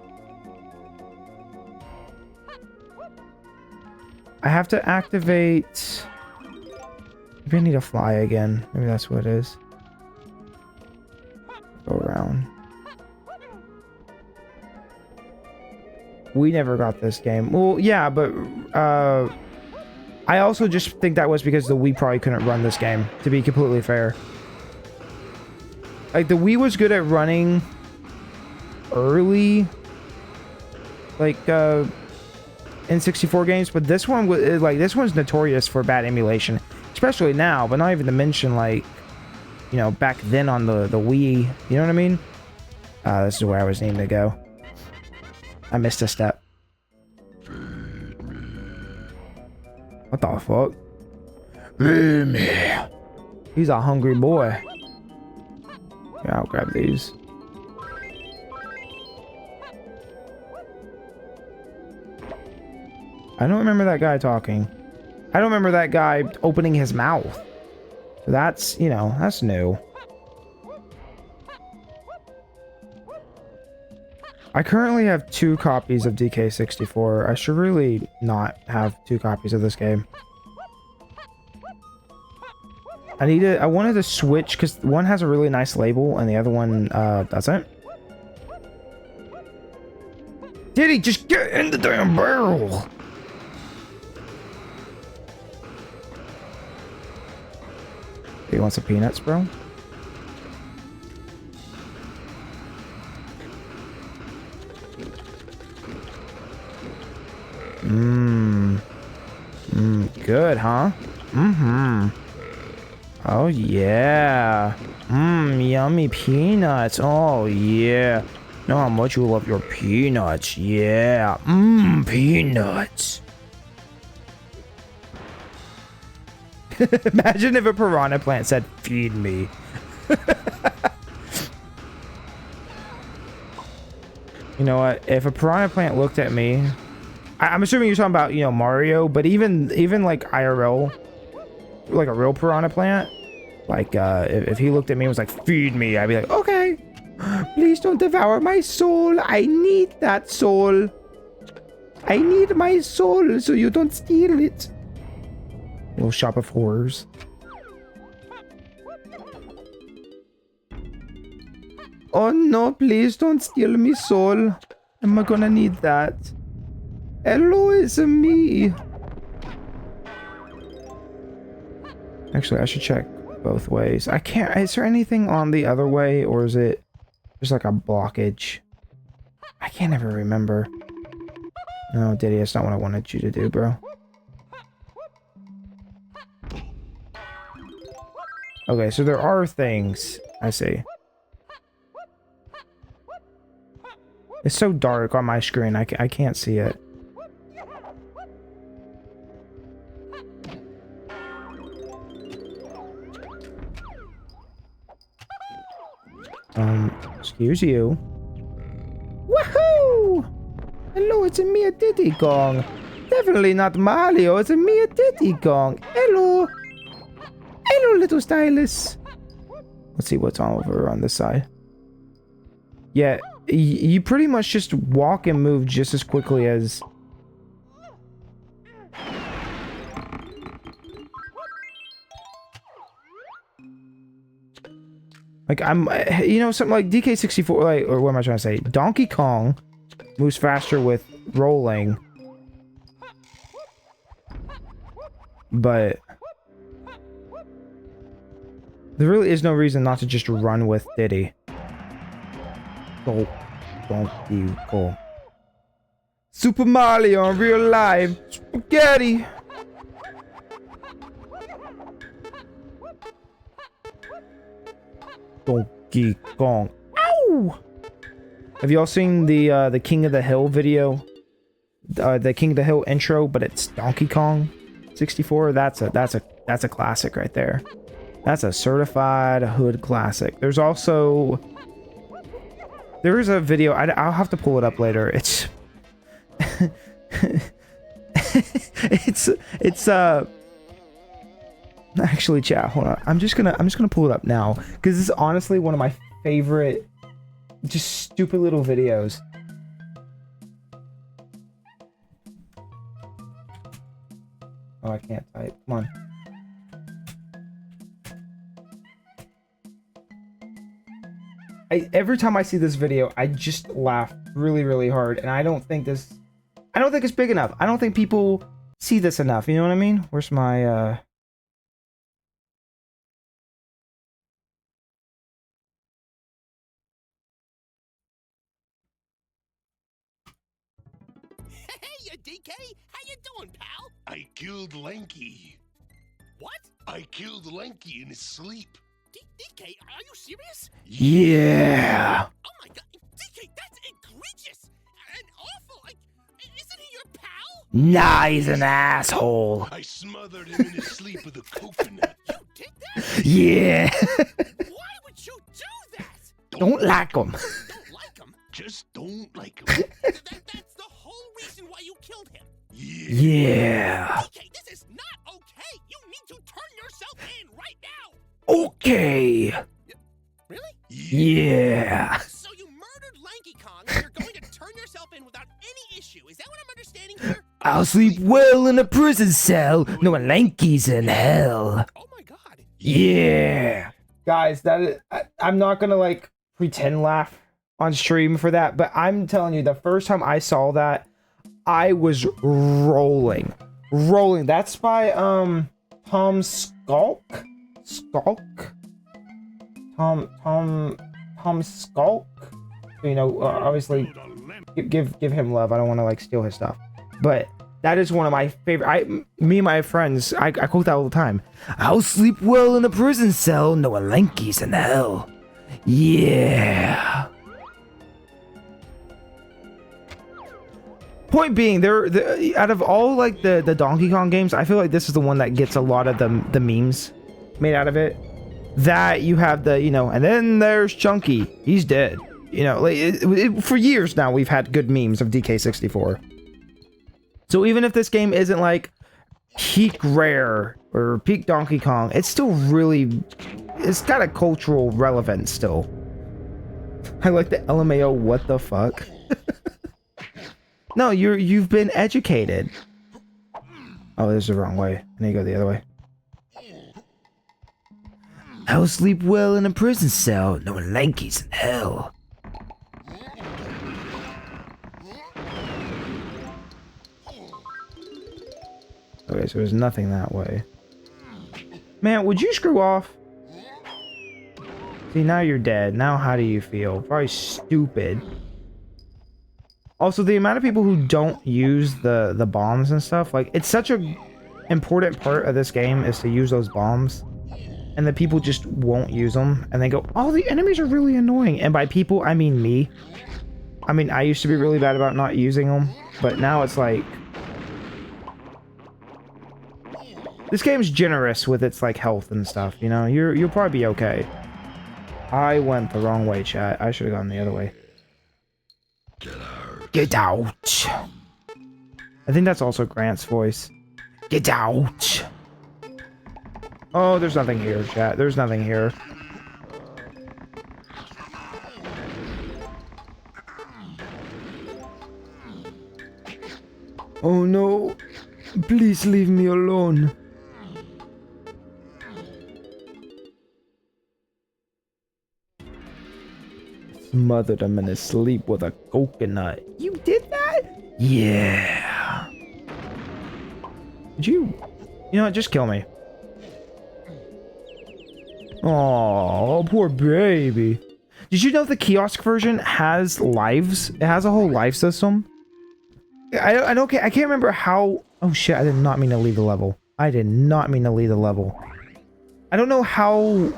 have to activate... Maybe I need to fly again. Maybe that's what it is. Go around. We never got this game. Well, yeah, but... I also just think that was because the Wii probably couldn't run this game, to be completely fair. Like, the Wii was good at running early, like, N64 games, but this one was, like, this one's notorious for bad emulation, especially now, but not even to mention, like, you know, back then on the Wii, you know what I mean? This is where I was needing to go. I missed a step. What the fuck? He's a hungry boy. Yeah, I'll grab these. I don't remember that guy talking. I don't remember that guy opening his mouth. That's, you know, that's new. I currently have 2 copies of DK64. I should really not have 2 copies of this game. I wanted to switch because one has a really nice label and the other one doesn't. Diddy, just get in the damn barrel! You want some peanuts, bro? Good, huh? Oh, yeah. Yummy peanuts. Oh, yeah. Know how much you love your peanuts. Yeah. Peanuts. Imagine if a piranha plant said, feed me. You know what? If a piranha plant looked at me... I'm assuming you're talking about, you know, Mario, but even like IRL, like a real piranha plant, like, if he looked at me and was like, feed me, I'd be like, okay, please don't devour my soul. I need that soul. I need my soul so you don't steal it. Little shop of horrors. Oh no, please don't steal me soul. Am I gonna need that? Hello, it's me. Actually, I should check both ways. I can't. Is there anything on the other way, or is it just like a blockage? I can't ever remember. No, Diddy, that's not what I wanted you to do, bro. Okay, so there are things. I see. It's so dark on my screen, I can't see it. Excuse you. Woohoo! Hello, it's me, a Diddy Kong. Definitely not Mario, it's me, a Diddy Kong. Hello. Hello, little stylus. Let's see what's on over on this side. Yeah, you pretty much just walk and move just as quickly as... Like, you know, something like DK64, like, or what am I trying to say? Donkey Kong moves faster with rolling. But there really is no reason not to just run with Diddy. So, Donkey Kong. Super Mario in real life. Spaghetti. Donkey Kong. Ow! Have y'all seen the King of the Hill video? The King of the Hill intro, but it's Donkey Kong 64. That's a classic right there. That's a certified hood classic. There's also there is a video. I'll have to pull it up later. It's it's actually, chat, hold on. I'm just gonna pull it up now because this is honestly one of my favorite, just stupid little videos. Oh, I can't type. Come on. Every time I see this video, I just laugh really, really hard, and I don't think it's big enough. I don't think people see this enough. You know what I mean? Where's my Hey, DK! How you doing, pal? I killed Lanky. What? I killed Lanky in his sleep. DK, are you serious? yeah. Oh my god, DK, that's egregious and awful. Isn't he your pal? Nah, he's an asshole. I smothered him in his sleep with a coconut. You did that? Yeah. Why would you do that? Don't like him. Don't like him? Just don't like him. That's the whole reason why you killed him. Yeah. DK, this is not okay. You need to turn yourself in right now. Okay. Really? Yeah. So you murdered Lanky Kong and you're going to turn yourself in without any issue. Is that what I'm understanding here? I'll sleep well in a prison cell. No Lanky's in hell. Oh my god. Yeah. Guys, I'm not gonna like pretend laugh on stream for that, but I'm telling you, the first time I saw that, I was rolling. That's by Tom Skulk. Tom Skulk. You know, obviously give him love. I don't want to like steal his stuff, but that is one of my favorite. Me and my friends, I quote that all the time. I'll sleep well in a prison cell, no Lanky's in hell. Yeah. Point being, out of all like the Donkey Kong games, I feel like this is the one that gets a lot of the memes made out of it. That you have the, you know, and then there's Chunky, he's dead. You know, like for years now we've had good memes of DK64. So even if this game isn't like peak rare or peak Donkey Kong, it's still really, it's got a cultural relevance still. I like the LMAO. What the fuck? No, you've been educated. Oh, this is the wrong way. I need to go the other way. I'll sleep well in a prison cell, knowing Lanky's in hell. Okay, so there's nothing that way. Man, would you screw off? See, now you're dead. Now how do you feel? Probably stupid. Also, the amount of people who don't use the bombs and stuff, like, it's such a important part of this game is to use those bombs. And the people just won't use them. And they go, oh, the enemies are really annoying. And by people, I mean me. I mean, I used to be really bad about not using them. But now it's like... This game's generous with its, like, health and stuff, you know? You'll probably be okay. I went the wrong way, chat. I should have gone the other way. Get out. I think that's also Grant's voice. Get out. Oh, there's nothing here, chat. There's nothing here. Oh no. Please leave me alone. Smothered him in his sleep with a coconut. You did that? Yeah. Did you? You know what? Just kill me. Oh, poor baby. Did you know the kiosk version has lives? It has a whole life system. I don't. I can't remember how. Oh shit! I did not mean to leave the level. I did not mean to leave the level. I don't know how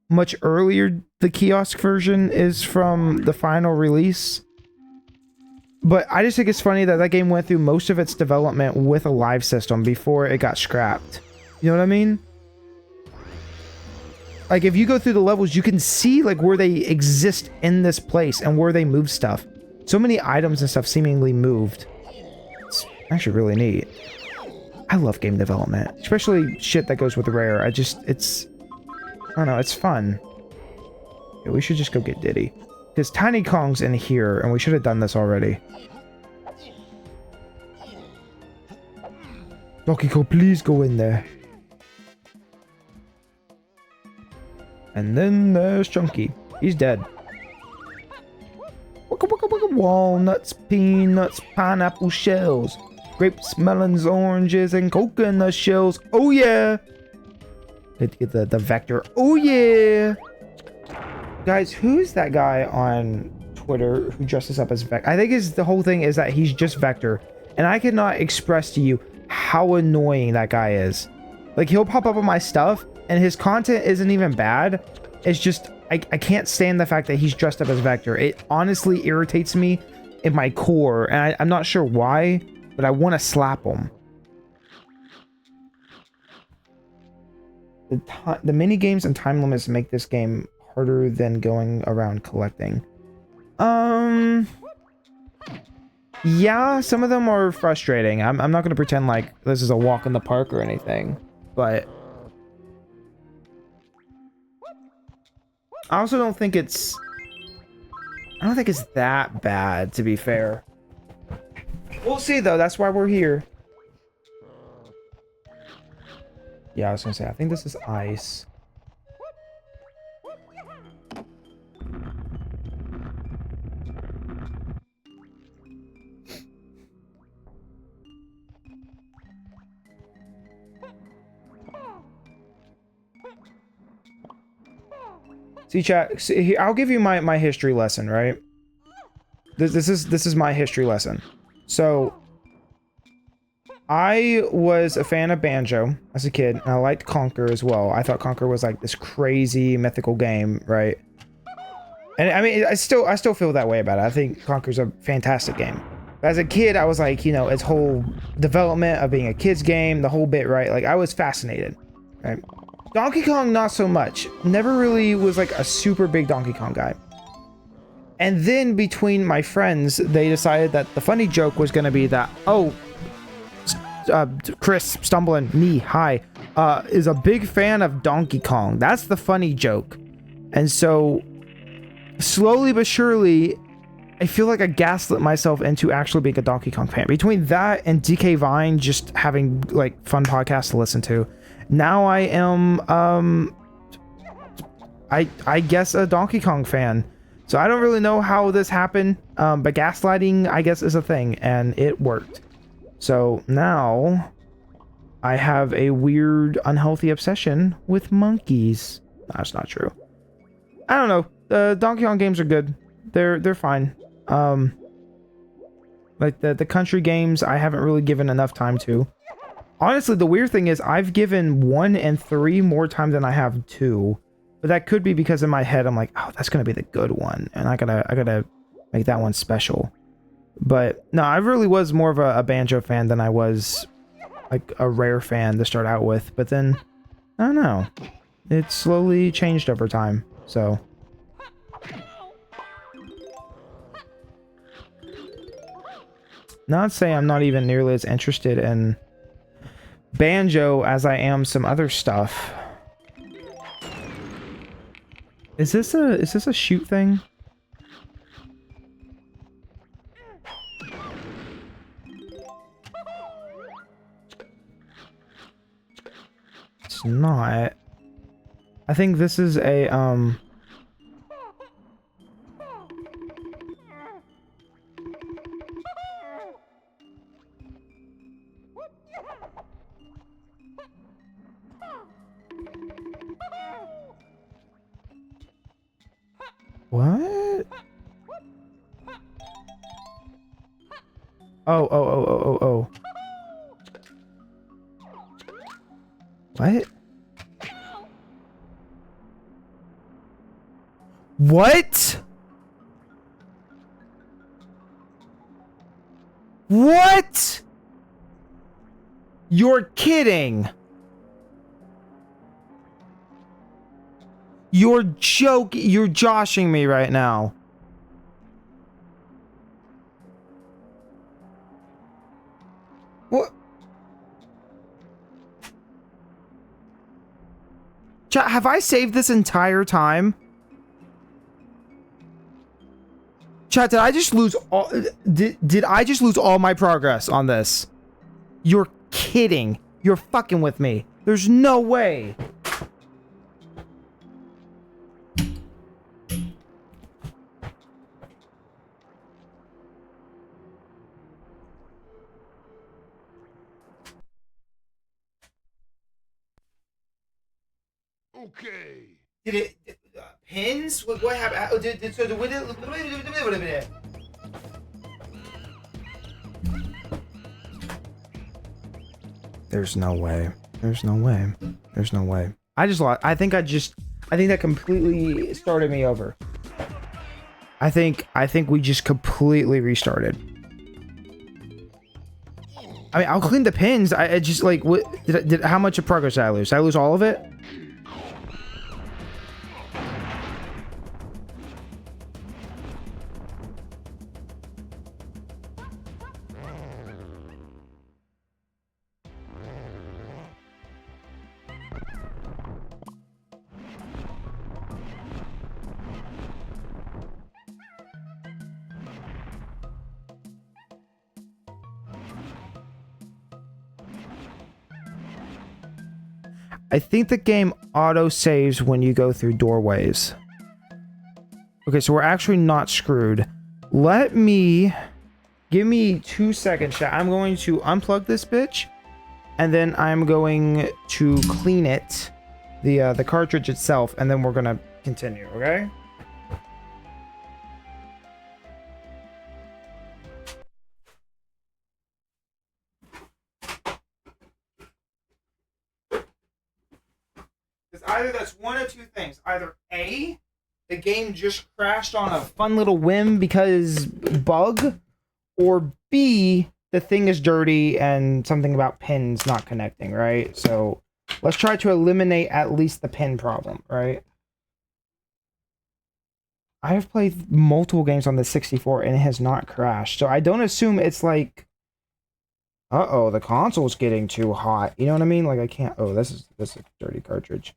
much earlier the kiosk version is from the final release, but I just think it's funny that that game went through most of its development with a live system before it got scrapped. You know what I mean? Like, if you go through the levels, you can see, like, where they exist in this place and where they move stuff. So many items and stuff seemingly moved. It's actually really neat. I love game development, especially shit that goes with Rare. I don't know, it's fun. Yeah, we should just go get Diddy. Because Tiny Kong's in here, and we should have done this already. Donkey Kong, please go in there. And then there's Chunky. He's dead. Wicka, wicka, wicka. Walnuts, peanuts, pineapple shells, grapes, melons, oranges, and coconut shells. Oh yeah! Get the vector. Oh yeah! Guys, who's that guy on Twitter who dresses up as Vector? I think the whole thing is that he's just Vector. And I cannot express to you how annoying that guy is. Like, he'll pop up on my stuff, and his content isn't even bad. It's just, I can't stand the fact that he's dressed up as Vector. It honestly irritates me in my core, and I'm not sure why, but I want to slap him. The mini games and time limits make this game harder than going around collecting. Yeah, some of them are frustrating. I'm not gonna pretend like this is a walk in the park or anything, but I also don't think it's that bad, to be fair. We'll see though, that's why we're here. Yeah, I was gonna say, I think this is ice. See, chat, see, I'll give you my history lesson, right? This is my history lesson. So, I was a fan of Banjo as a kid, and I liked Conker as well. I thought Conker was like this crazy mythical game, right? And I mean, I still feel that way about it. I think Conker's a fantastic game. But as a kid, I was like, you know, its whole development of being a kid's game, the whole bit, right? Like, I was fascinated, right? Donkey Kong, not so much. Never really was like a super big Donkey Kong guy. And then between my friends, they decided that the funny joke was going to be that, oh, Chris, Stumblyn, me, hi, is a big fan of Donkey Kong. That's the funny joke. And so, slowly but surely, I feel like I gaslit myself into actually being a Donkey Kong fan. Between that and DK Vine just having like fun podcasts to listen to, now I am I guess a Donkey Kong fan. So I don't really know how this happened, but gaslighting I guess is a thing and it worked. So now I have a weird unhealthy obsession with monkeys. That's not true. I don't know. The Donkey Kong games are good. They're fine. Like the country games, I haven't really given enough time to. Honestly, the weird thing is I've given 1 and 3 more time than I have 2. But that could be because in my head I'm like, oh, that's gonna be the good one, and I gotta make that one special. But no, I really was more of a Banjo fan than I was like a Rare fan to start out with. But then I don't know, it slowly changed over time. So. Not say I'm not even nearly as interested in Banjo as I am some other stuff. Is this a shoot thing? It's not. I think this is a what? Oh. What? What? What? You're kidding. You're joshing me right now. What? Chat, have I saved this entire time? Chat, did I just lose all did I just lose all my progress on this? You're kidding. You're fucking with me. There's no way. Okay. Did it pins? What happened? Oh, so the There's no way. There's no way. There's no way. I just lost. I think that completely started me over. I think we just completely restarted. I mean, I'll clean the pins. I just like what how much of progress did I lose? Did I lose all of it? I think the game auto saves when you go through doorways. Okay, so we're actually not screwed. Give me 2 seconds, chat. I'm going to unplug this bitch, and then I'm going to clean it, the cartridge itself, and then we're gonna continue, okay? Either that's one of two things. Either A, the game just crashed on a fun little whim because bug, or B, the thing is dirty and something about pins not connecting, right? So let's try to eliminate at least the pin problem, right? I have played multiple games on the 64 and it has not crashed. So I don't assume it's like, uh-oh, the console's getting too hot. You know what I mean? Like I can't, oh, this is a dirty cartridge.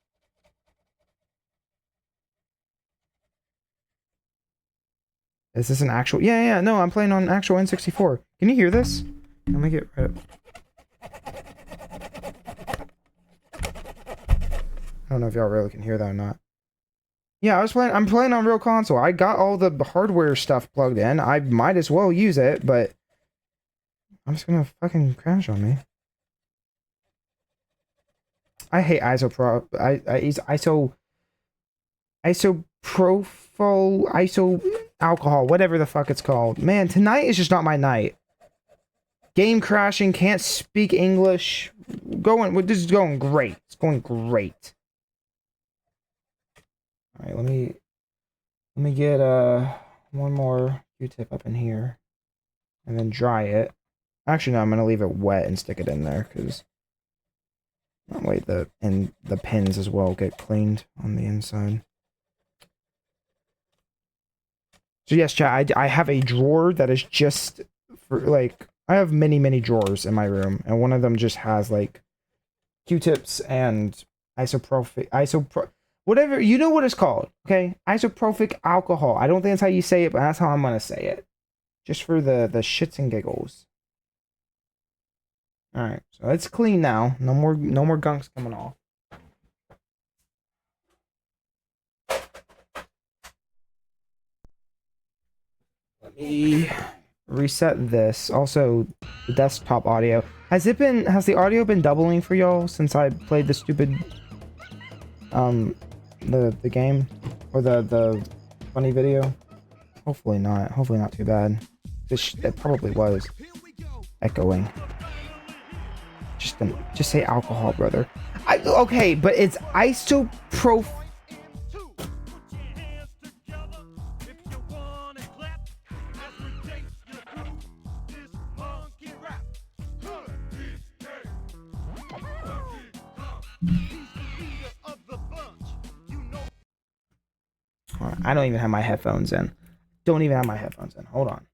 Is this an actual? Yeah, no, I'm playing on actual N64. Can you hear this? Let me get right up. I don't know if y'all really can hear that or not. Yeah, I'm playing on real console. I got all the hardware stuff plugged in. I might as well use it, but I'm just gonna fucking crash on me. I hate iso alcohol, whatever the fuck it's called. Man, tonight is just not my night. Game crashing, can't speak English. This is going great. It's going great. All right, let me get one more Q-tip up in here, and then dry it. Actually, no, I'm gonna leave it wet and stick it in there because that way the pins as well get cleaned on the inside. So yes, chat, I have a drawer that is just for, like, I have many drawers in my room, and one of them just has, like, Q-tips and whatever, you know what it's called, okay? Isopropyl alcohol. I don't think that's how you say it, but that's how I'm gonna say it. Just for the shits and giggles. Alright, so it's clean now. No more gunks coming off. Let me reset this. Also, the desktop audio. Has the audio been doubling for y'all since I played the stupid the game? Or the funny video? Hopefully not. Hopefully not too bad. It probably was echoing. Just say alcohol, brother. Okay, but it's isopropyl. I don't even have my headphones in. Hold on.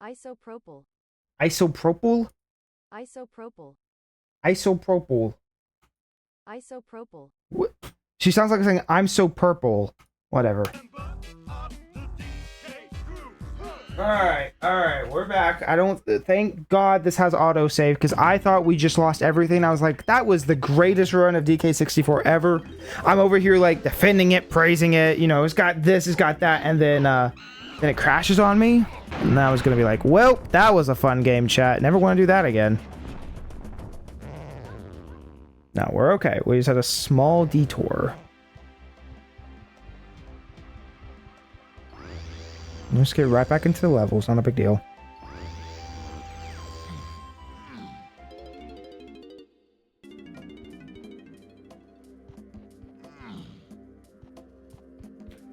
Isopropyl. Isopropyl? Isopropyl. Isopropyl. Isopropyl. What? She sounds like saying, I'm so purple. Whatever. Alright, we're back. Thank God this has autosave, because I thought we just lost everything. I was like, that was the greatest run of DK64 ever. I'm over here, like, defending it, praising it, you know, it's got this, it's got that, and then it crashes on me. And I was gonna be like, well, that was a fun game, chat. Never want to do that again. No, we're okay. We just had a small detour. Let's get right back into the levels. Not a big deal.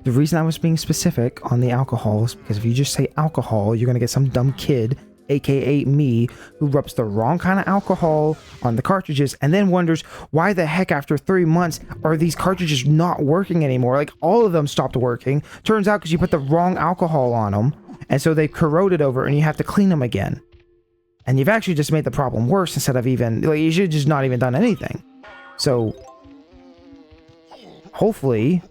The reason I was being specific on the alcohol is because if you just say alcohol, you're going to get some dumb kid, aka me, who rubs the wrong kind of alcohol on the cartridges and then wonders why the heck after 3 months are these cartridges not working anymore. Like, all of them stopped working. Turns out because you put the wrong alcohol on them, and so they corroded over and you have to clean them again. And you've actually just made the problem worse instead of even, like, you should just not even done anything. So hopefully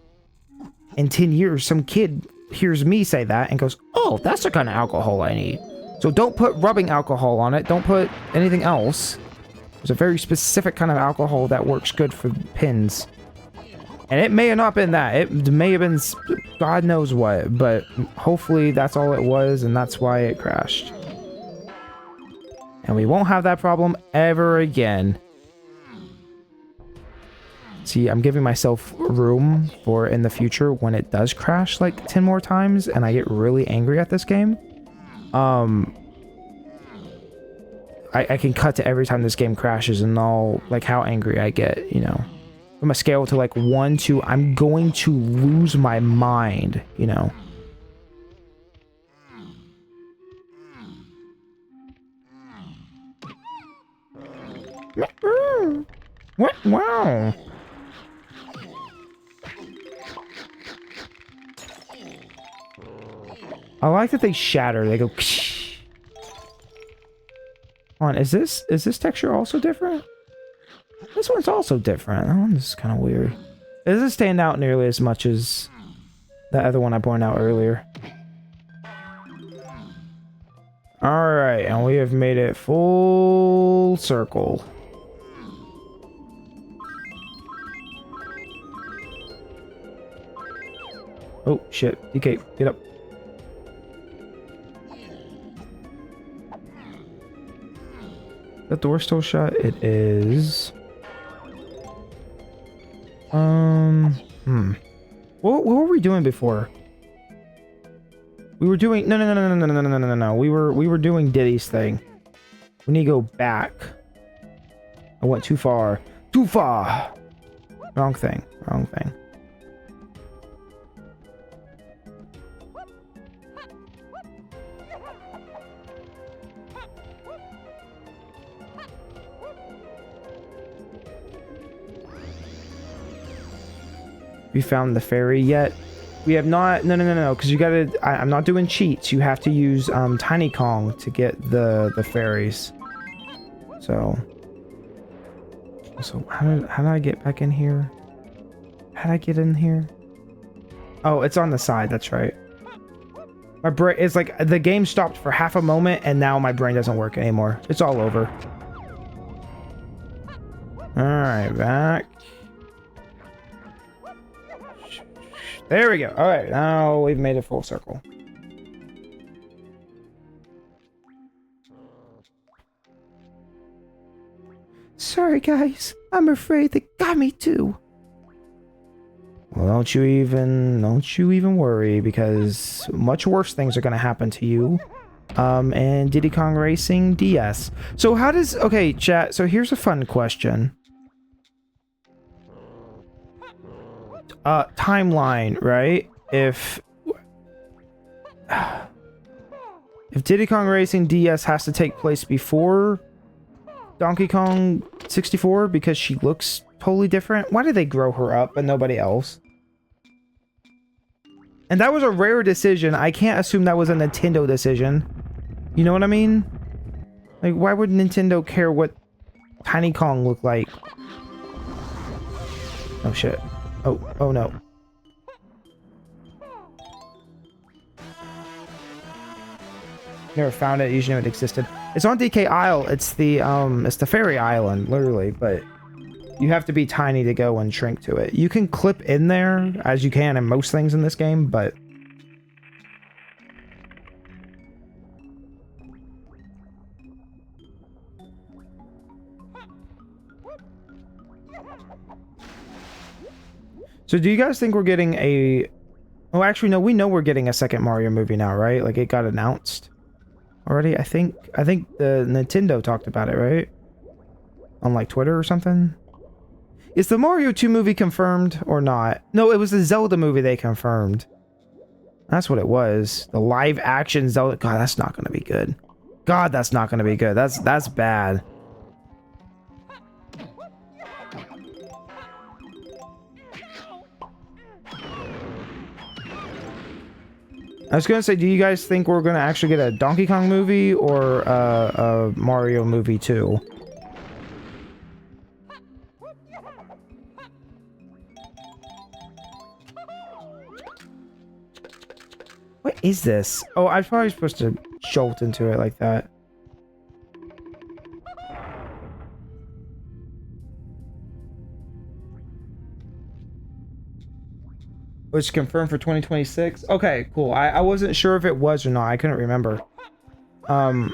in 10 years some kid hears me say that and goes, oh, that's the kind of alcohol I need. So don't put rubbing alcohol on it. Don't put anything else. There's a very specific kind of alcohol that works good for pins. And it may have not been that. It may have been God knows what. But hopefully that's all it was, and that's why it crashed. And we won't have that problem ever again. See, I'm giving myself room for in the future when it does crash like 10 more times and I get really angry at this game. I can cut to every time this game crashes and all, like, how angry I get, you know. From a scale to like 1 to I'm going to lose my mind, you know. What? Wow. I like that they shatter. They go. Hold on, is this texture also different? This one's also different. That one's kind of weird. It doesn't stand out nearly as much as The other one I pointed out earlier. Alright, and we have made it full circle. Oh, shit. DK, get up. The door still shut? It is. What were we doing before? We were doing no. We were doing Diddy's thing. We need to go back. I went too far. Too far. Wrong thing. Wrong thing. We found the fairy yet? We have not. No. Because you gotta. I'm not doing cheats. You have to use Tiny Kong to get the fairies. So how did I get back in here? How did I get in here? Oh, it's on the side. That's right. My brain. It's like the game stopped for half a moment, and now my brain doesn't work anymore. It's all over. All right, back. There we go. All right, now we've made it full circle. Sorry, guys. I'm afraid they got me too. Well, don't you even worry, because much worse things are gonna happen to you. And Diddy Kong Racing DS. So how does... Okay, chat. So here's a fun question. Timeline, right? If Diddy Kong Racing DS has to take place before Donkey Kong 64 because she looks totally different, why did they grow her up and nobody else? And that was a rare decision. I can't assume that was a Nintendo decision. You know what I mean? Like, why would Nintendo care what Tiny Kong looked like? Oh shit. Oh no. Never found it. You should know it existed. It's on DK Isle. It's the fairy island, literally, but you have to be tiny to go and shrink to it. You can clip in there, as you can in most things in this game, but... So do you guys think we're getting a... Oh, actually, no, we know we're getting a second Mario movie now, right? Like, it got announced already, I think the Nintendo talked about it, right? On, like, Twitter or something? Is the Mario 2 movie confirmed or not? No, it was the Zelda movie they confirmed. That's what it was. The live-action Zelda... God, that's not gonna be good. God, that's not gonna be good. That's bad. I was gonna say, do you guys think we're gonna actually get a Donkey Kong movie or a Mario movie too? What is this? Oh, I was probably supposed to jolt into it like that. Which confirmed for 2026. Okay, cool. I wasn't sure if it was or not. I couldn't remember. I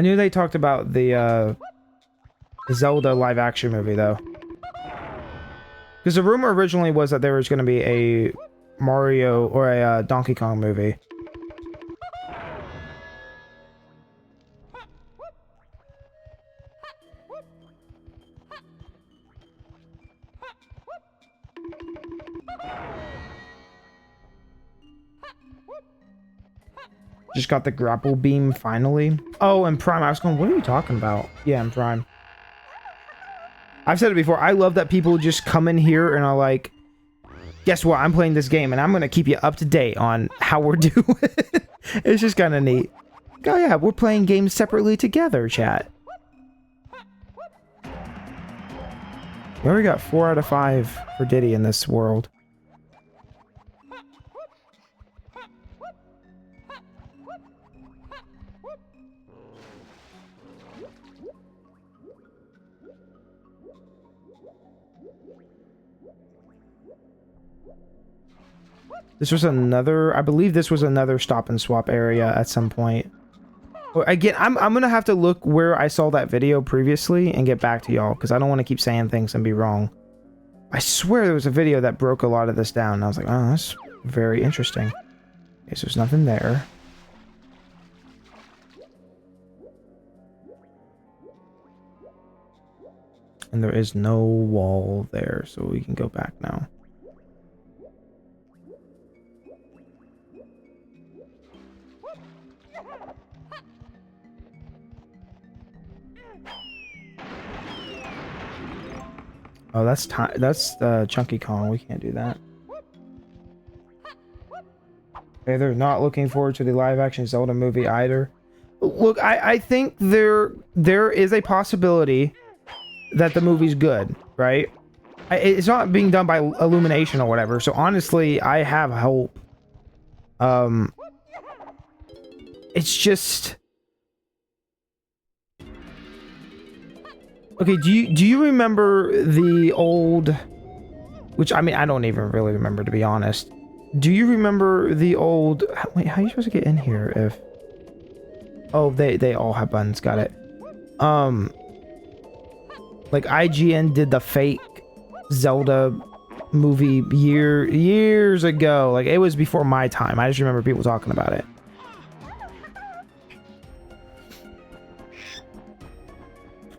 knew they talked about the Zelda live action movie though. Because the rumor originally was that there was going to be a Mario or a Donkey Kong movie. Just got the grapple beam finally. Oh, and Prime. I was going, what are you talking about? Yeah, in Prime. I've said it before. I love that people just come in here and are like, guess what? I'm playing this game and I'm going to keep you up to date on how we're doing. It's just kind of neat. Oh yeah, we're playing games separately together, chat. We already got 4 out of 5 for Diddy in this world. This was another, I believe this was another stop and swap area at some point. Again, I'm gonna have to look where I saw that video previously and get back to y'all, because I don't want to keep saying things and be wrong. I swear there was a video that broke a lot of this down, and I was like, oh, that's very interesting. Okay, so there's nothing there. And there is no wall there, so we can go back now. Oh, that's Chunky Kong. We can't do that. Okay, they're not looking forward to the live-action Zelda movie either. Look, I think there is a possibility that the movie's good, right? It's not being done by Illumination or whatever, so honestly, I have hope. It's just... Okay, do you remember the old... Which, I mean, I don't even really remember, to be honest. Do you remember the old... Wait, how are you supposed to get in here if... Oh, they all have buttons, got it. Like, IGN did the fake Zelda movie years ago. Like, it was before my time. I just remember people talking about it.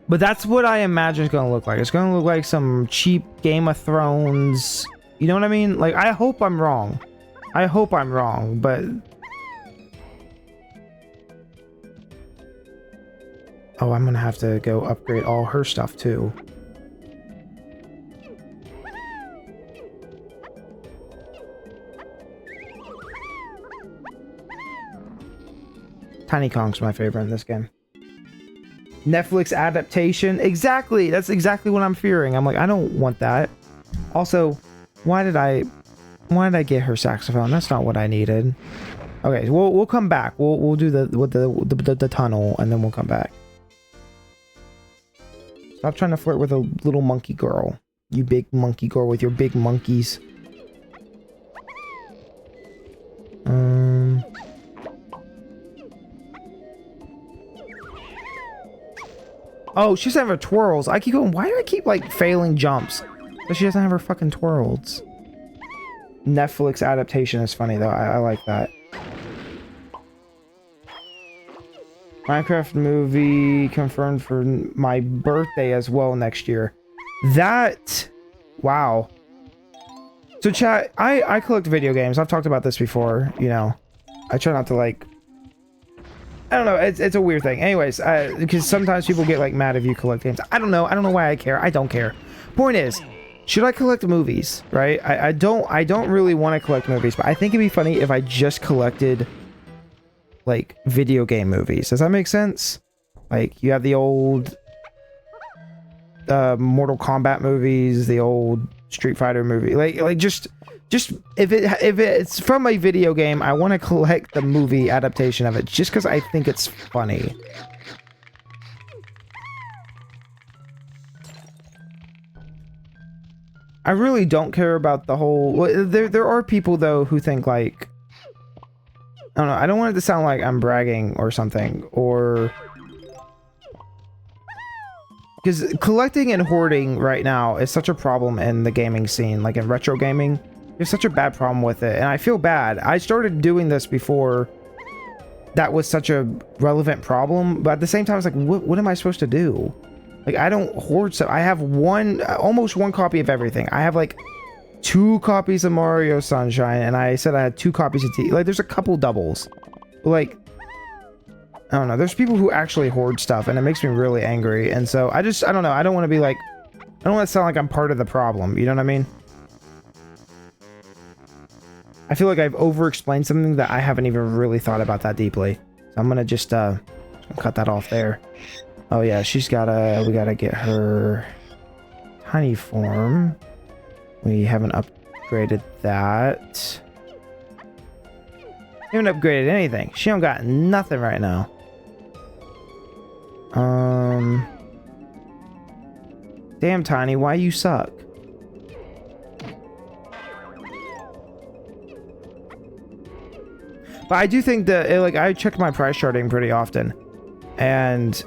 But that's what I imagine it's gonna look like. It's gonna look like some cheap Game of Thrones. You know what I mean? Like, I hope I'm wrong. I hope I'm wrong, but... Oh, I'm gonna have to go upgrade all her stuff, too. Tiny Kong's my favorite in this game. Netflix adaptation. Exactly. That's exactly what I'm fearing. I'm like, I don't want that. Also, why did I get her saxophone? That's not what I needed. Okay, we'll come back. We'll do the tunnel and then we'll come back. Stop trying to flirt with a little monkey girl. You big monkey girl with your big monkeys. Oh, she doesn't have her twirls. I keep going, why do I keep, like, failing jumps? But she doesn't have her fucking twirls. Netflix adaptation is funny, though. I like that. Minecraft movie confirmed for my birthday as well next year. That... Wow. So, chat, I collect video games. I've talked about this before, you know. I try not to, like... I don't know, it's a weird thing. Anyways, because sometimes people get, like, mad if you collect games. I don't know why I care. I don't care. Point is, should I collect movies, right? I don't really want to collect movies, but I think it'd be funny if I just collected, like, video game movies. Does that make sense? Like, you have the old Mortal Kombat movies, the old Street Fighter movie. Like just if it's from a video game, I want to collect the movie adaptation of it just because I think it's funny. I really don't care about the whole... Well, there are people, though, who think, like... I don't know, I don't want it to sound like I'm bragging or something, or... Because collecting and hoarding right now is such a problem in the gaming scene, like in retro gaming. There's such a bad problem with it, and I feel bad. I started doing this before that was such a relevant problem, but at the same time, it's like, what am I supposed to do? Like, I don't hoard stuff. I have almost one copy of everything. I have, like, 2 copies of Mario Sunshine, and I said I had 2 copies of Like, there's a couple doubles. But, like, I don't know. There's people who actually hoard stuff, and it makes me really angry. And so, I don't know. I don't want to be like... I don't want to sound like I'm part of the problem. You know what I mean? I feel like I've over-explained something that I haven't even really thought about that deeply. So I'm gonna just, cut that off there. Oh yeah, we gotta get her tiny form. We haven't upgraded that. We haven't upgraded anything. She don't got nothing right now. Damn, Tiny, why you suck? But I do think that like I check my price charting pretty often, and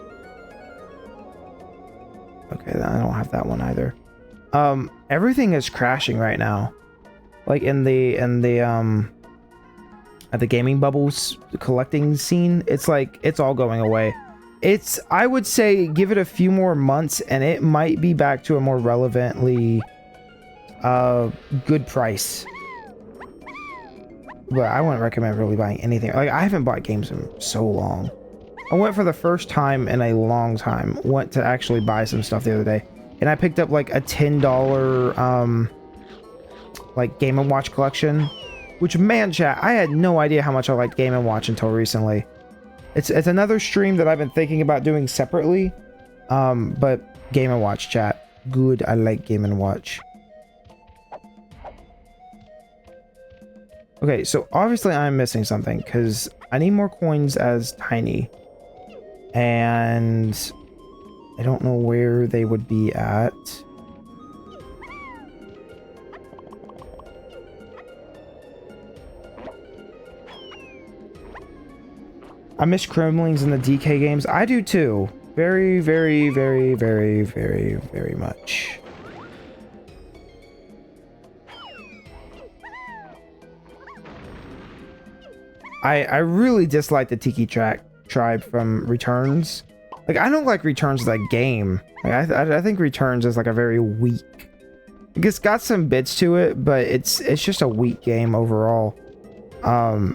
okay, I don't have that one either. Everything is crashing right now, like in the at the gaming bubbles collecting scene. It's like it's all going away. It's, I would say, give it a few more months and it might be back to a more relevantly good price. But I wouldn't recommend really buying anything. Like, I haven't bought games in so long. I went for the first time in a long time. Went to actually buy some stuff the other day. And I picked up like a $10 like Game & Watch collection. Which, man, chat, I had no idea how much I liked Game & Watch until recently. It's another stream that I've been thinking about doing separately. But Game & Watch, chat. Good, I like Game & Watch. Okay, so obviously I'm missing something because I need more coins as Tiny. And I don't know where they would be at. I miss Kremlings in the DK games. I do too. Very, very, very, very, very, very much. I really dislike the Tiki tribe from Returns. Like, I don't like Returns as a game. Like, I think Returns is like a very weak. It's got some bits to it, but it's just a weak game overall. I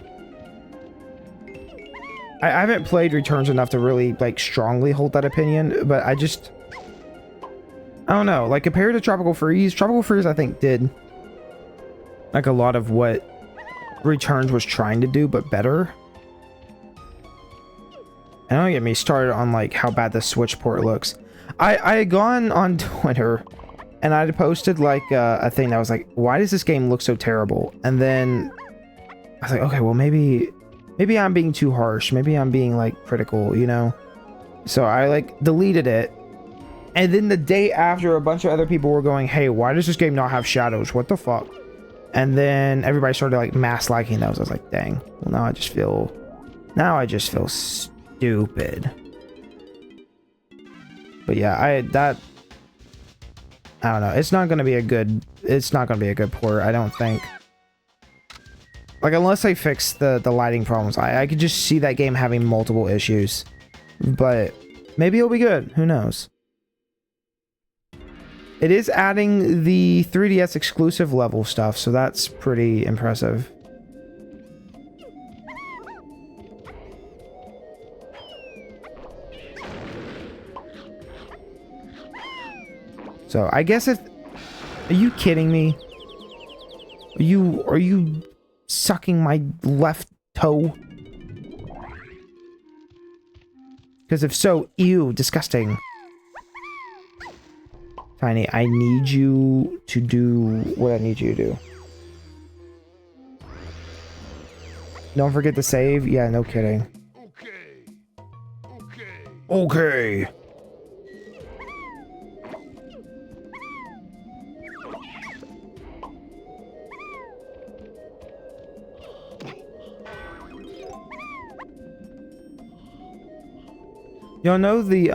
haven't played Returns enough to really like strongly hold that opinion, but I don't know. Like, compared to Tropical Freeze I think did like a lot of what Returns was trying to do, but better. And don't get me started on like how bad the Switch port looks. I had gone on Twitter and I had posted like a thing that was like, why does this game look so terrible? And then I was like, okay, well maybe I'm being too harsh. Maybe I'm being like critical, you know? So I like deleted it. And then the day after, a bunch of other people were going, hey, why does this game not have shadows? What the fuck? And then everybody started like mass liking those. I was like, dang. Well, now I just feel stupid. But yeah, I don't know. It's not gonna be a good port, I don't think. Like, unless they fix the lighting problems, I could just see that game having multiple issues. But maybe it'll be good. Who knows? It is adding the 3DS exclusive level stuff, so that's pretty impressive. So I guess if... Are you kidding me? Are you sucking my left toe? Because if so, ew, disgusting. Tiny, I need you to do what I need you to do. Don't forget to save. Yeah, no kidding. Okay. Y'all know the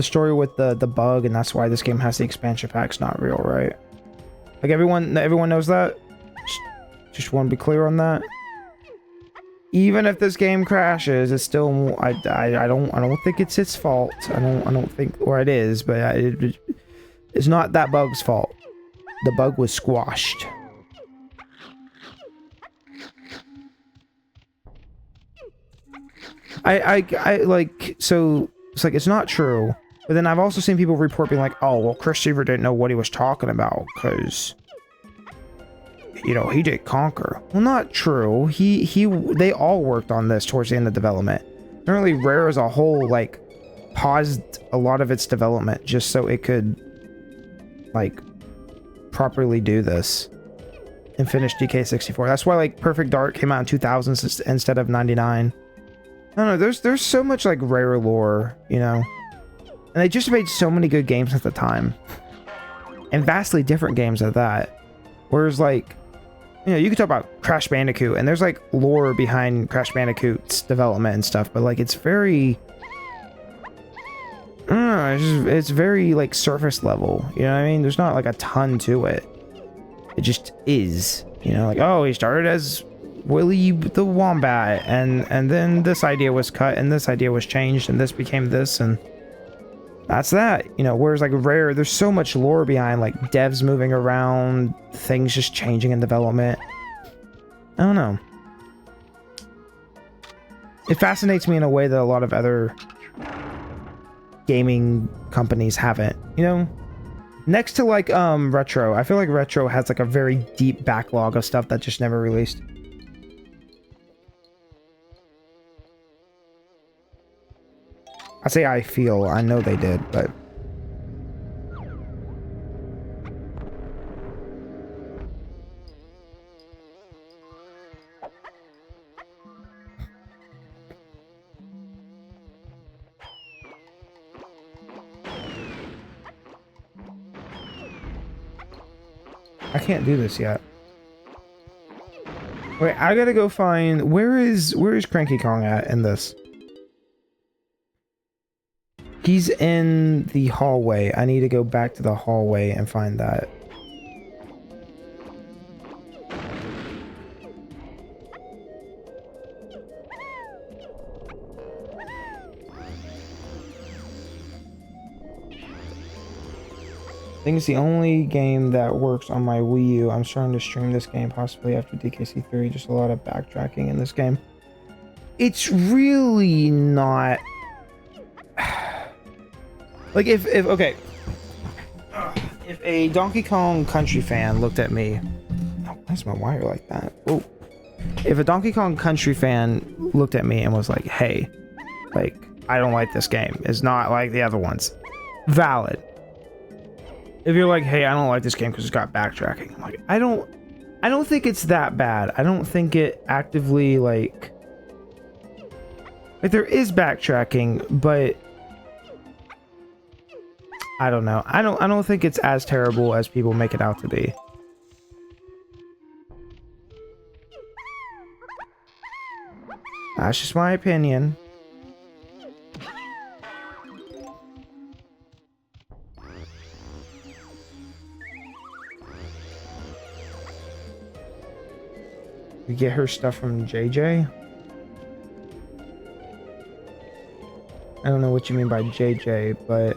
story with the bug, and that's why this game has the expansion pack's not real, right? Like, everyone knows that? Just want to be clear on that. Even if this game crashes, it's still, I don't think it's its fault. I don't think, or it is, but it's not that bug's fault. The bug was squashed. I like, so it's like, it's not true. But then I've also seen people report being like, oh, well, Chris Seaver didn't know what he was talking about because, you know, he did Conquer. Well, not true. They all worked on this towards the end of development. Apparently, Rare as a whole, like, paused a lot of its development just so it could, like, properly do this and finish DK64. That's why, like, Perfect Dark came out in 2000 instead of 99. I don't know, there's so much, like, Rare lore, you know? And they just made so many good games at the time. And vastly different games at that. Whereas, like, You know, you could talk about Crash Bandicoot, and there's like lore behind Crash Bandicoot's development and stuff, but like it's very, I don't know, it's very like surface level. You know what I mean? There's not like a ton to it. It just is. You know, like, oh, he started as Willy the Wombat, and then this idea was cut, and this idea was changed, and this became this, and that's that. You know, whereas like Rare, there's so much lore behind, like devs moving around, things just changing in development. I don't know. It fascinates me in a way that a lot of other gaming companies haven't, you know? Next to like Retro, I feel like Retro has like a very deep backlog of stuff that just never released. I say I feel, I know they did, but I can't do this yet. Wait, I gotta go find where is Cranky Kong at in this? He's in the hallway. I need to go back to the hallway and find that. I think it's the only game that works on my Wii U. I'm starting to stream this game possibly after DKC3. Just a lot of backtracking in this game. It's really not... Like if okay, if a Donkey Kong Country fan looked at me, oh, why's my wire like that? Whoa. If a Donkey Kong Country fan looked at me and was like, "Hey, like I don't like this game. It's not like the other ones." Valid. If you're like, "Hey, I don't like this game because it's got backtracking," I'm like, I don't think it's that bad. I don't think it actively like there is backtracking, but I don't know. I don't think it's as terrible as people make it out to be. That's just my opinion. We get her stuff from JJ. I don't know what you mean by JJ, but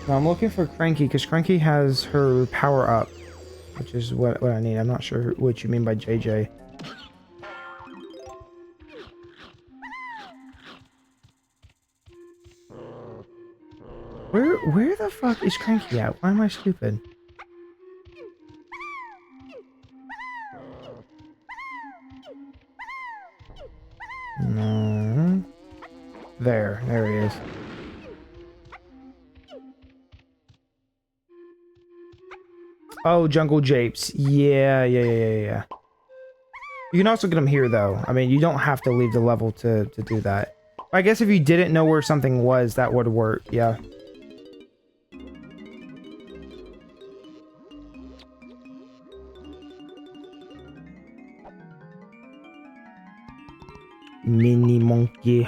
no, I'm looking for Cranky because Cranky has her power up, which is what I need. I'm not sure what you mean by JJ. Where the fuck is Cranky at? Why am I stupid? No. There he is. Oh, Jungle Japes. Yeah. You can also get them here, though. I mean, you don't have to leave the level to do that. I guess if you didn't know where something was, that would work. Yeah. Mini monkey.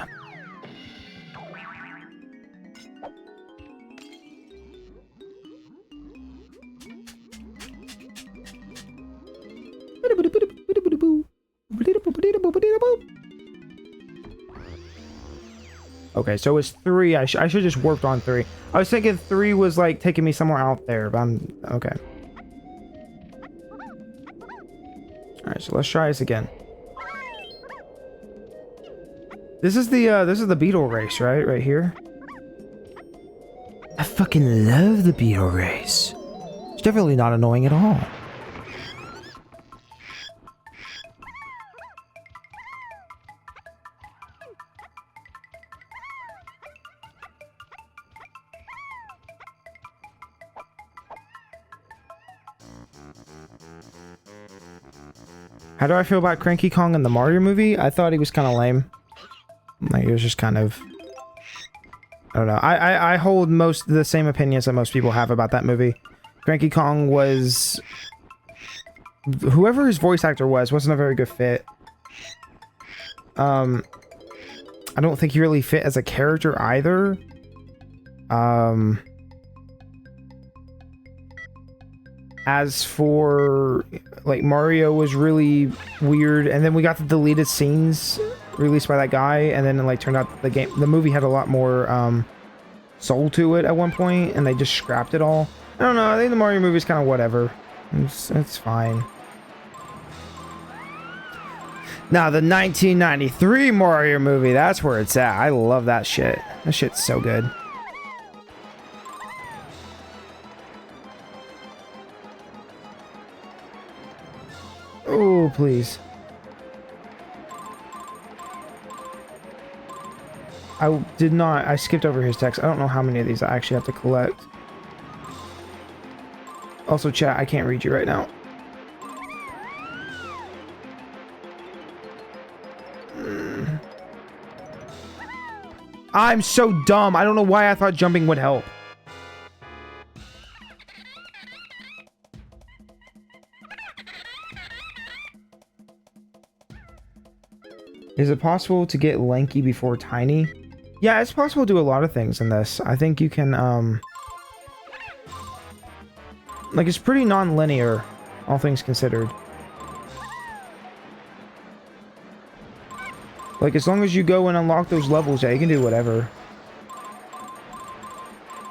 Okay, so it's 3. I should just worked on 3. I was thinking 3 was like taking me somewhere out there, but I'm okay. All right, so let's try this again. This is the beetle race, right? Right here. I fucking love the beetle race. It's definitely not annoying at all. How do I feel about Cranky Kong in the Mario movie? I thought he was kind of lame. Like, it was just kind of... I don't know. I hold most the same opinions that most people have about that movie. Cranky Kong was whoever his voice actor wasn't a very good fit. I don't think he really fit as a character either. As for, like, Mario was really weird, and then we got the deleted scenes released by that guy, and then it, like, turned out the movie had a lot more, soul to it at one point, and they just scrapped it all. I don't know, I think the Mario movie's kind of whatever. It's fine. Now, the 1993 Mario movie, that's where it's at. I love that shit. That shit's so good. Oh, please. I skipped over his text. I don't know how many of these I actually have to collect. Also, chat, I can't read you right now. I'm so dumb. I don't know why I thought jumping would help. Is it possible to get lanky before tiny? Yeah, it's possible to do a lot of things in this. I think you can, like, it's pretty non-linear, all things considered. Like, as long as you go and unlock those levels, yeah, you can do whatever.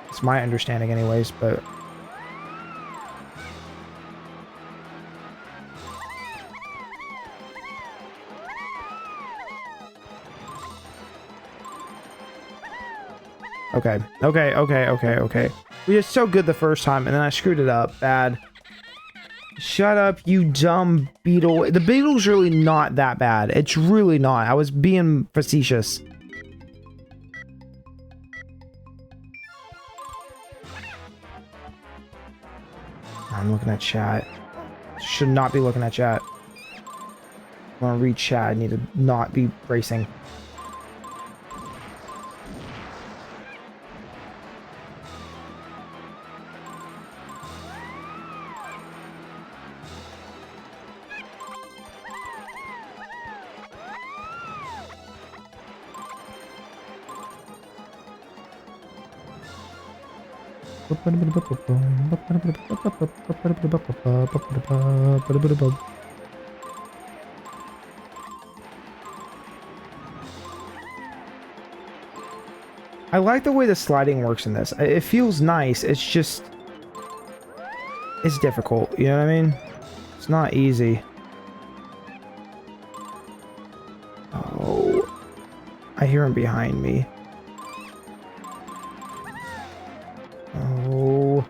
It's my understanding anyways, but... Okay. We did so good the first time, and then I screwed it up. Bad. Shut up, you dumb beetle. The beetle's really not that bad. It's really not. I was being facetious. I'm looking at chat. Should not be looking at chat. I want to read chat. I need to not be racing. I like the way the sliding works in this. It feels nice. It's just... it's difficult. You know what I mean? It's not easy. Oh. I hear him behind me. Oh.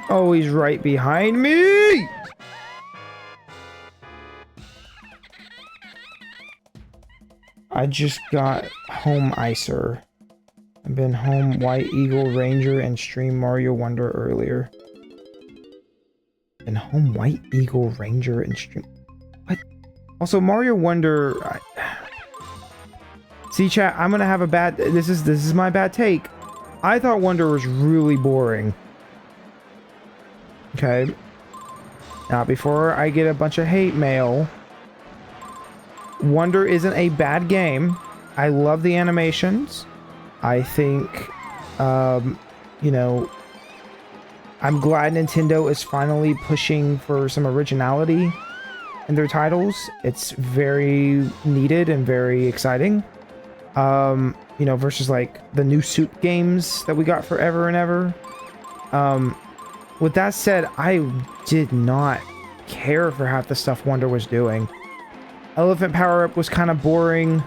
Oh, he's right behind me! I just got home Icer. I've been home White Eagle Ranger and stream Mario Wonder earlier. Been home White Eagle Ranger and stream... what? Also, Mario Wonder... See, chat, I'm gonna have a bad... This is my bad take. I thought Wonder was really boring. Okay. Now, before I get a bunch of hate mail... Wonder isn't a bad game. I love the animations. I think, you know, I'm glad Nintendo is finally pushing for some originality in their titles. It's very needed and very exciting. You know, versus like the new suit games that we got forever and ever. With that said, I did not care for half the stuff Wonder was doing. Elephant power-up was kind of boring.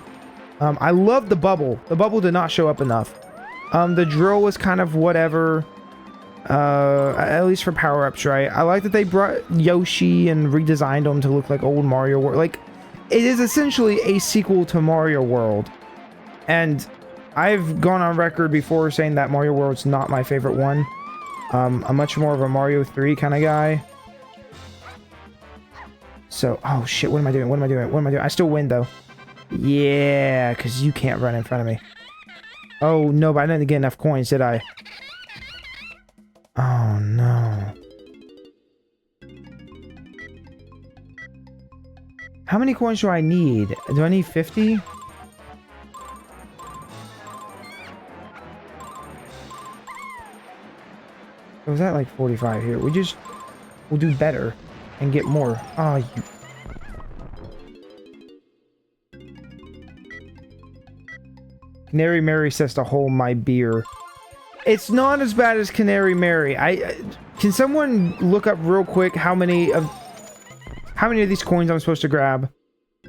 I love the bubble. The bubble did not show up enough. The drill was kind of whatever. At least for power-ups, right? I like that they brought Yoshi and redesigned them to look like old Mario World. Like, it is essentially a sequel to Mario World. And I've gone on record before saying that Mario World's not my favorite one. I'm much more of a Mario 3 kind of guy. So, oh shit, what am I doing? What am I doing? I still win, though. Yeah, because you can't run in front of me. Oh, no, but I didn't get enough coins, did I? Oh, no. How many coins do I need? Do I need 50? Or was that like 45 here? We'll do better and get more. Oh, you. Canary Mary says to hold my beer. It's not as bad as Canary Mary. Can someone look up real quick how many of these coins I'm supposed to grab?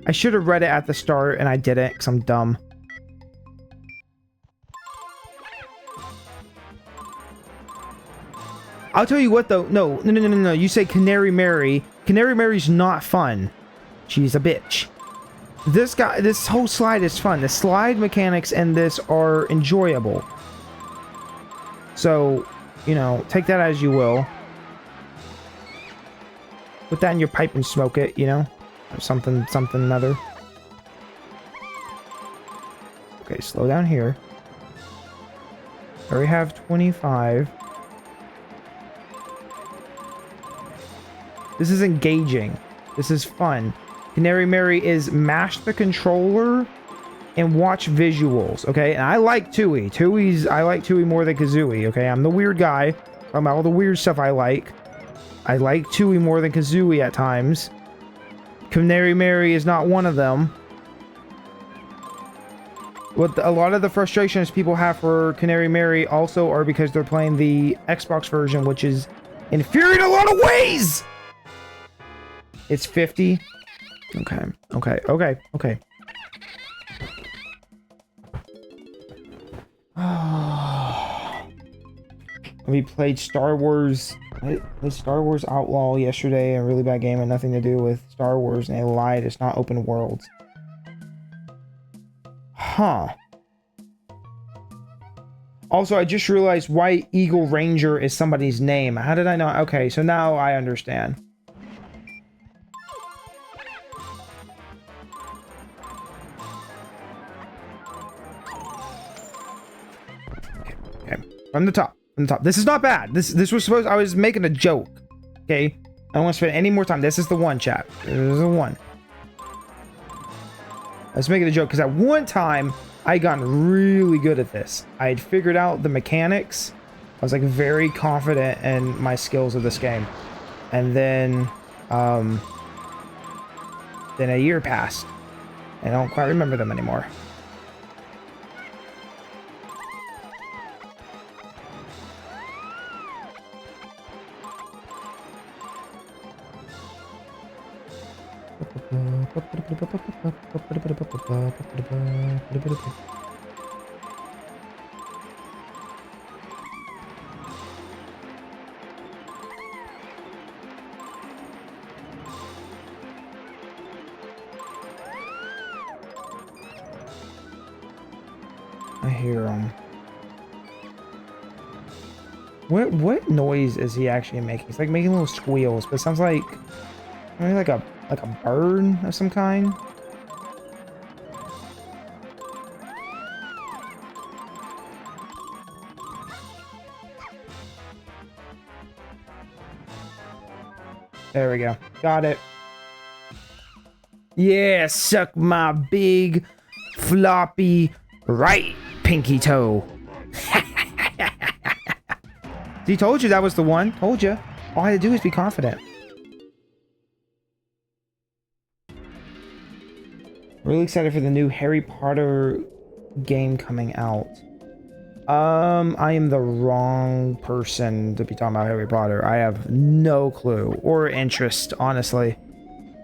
I should have read it at the start and I didn't because I'm dumb. I'll tell you what though. No. You say Canary Mary. Canary Mary's not fun. She's a bitch. This whole slide is fun. The slide mechanics and this are enjoyable. So, you know, take that as you will. Put that in your pipe and smoke it, you know? Or something another. Okay, slow down here. I already have 25. This is engaging. This is fun. Canary Mary is mash the controller and watch visuals, okay? And I like Tui. I like Tui more than Kazooie, okay? I'm the weird guy. All the weird stuff I like. I like Tui more than Kazooie at times. Canary Mary is not one of them. A lot of the frustrations people have for Canary Mary also are because they're playing the Xbox version, which is inferior in a lot of ways! It's 50. Okay. We played Star Wars. I played Star Wars Outlaw yesterday, a really bad game and nothing to do with Star Wars, and they lied. It's not open worlds. Huh. Also, I just realized why Eagle Ranger is somebody's name. How did I know? Okay, so now I understand. From the top. This is not bad. This was supposed. I was making a joke. Okay. I don't want to spend any more time. This is the one, chat. This is the one. I was making a joke because at one time I gotten really good at this. I had figured out the mechanics. I was like very confident in my skills of this game. And then a year passed. And I don't quite remember them anymore. I hear him. What noise is he actually making? He's like making little squeals, but it sounds like maybe like a bird of some kind. There we go. Got it. Yeah, suck my big floppy right pinky toe. See, told you that was the one. Told you. All I had to do is be confident. Really excited for the new Harry Potter game coming out. I am the wrong person to be talking about Harry Potter. I have no clue or interest, honestly.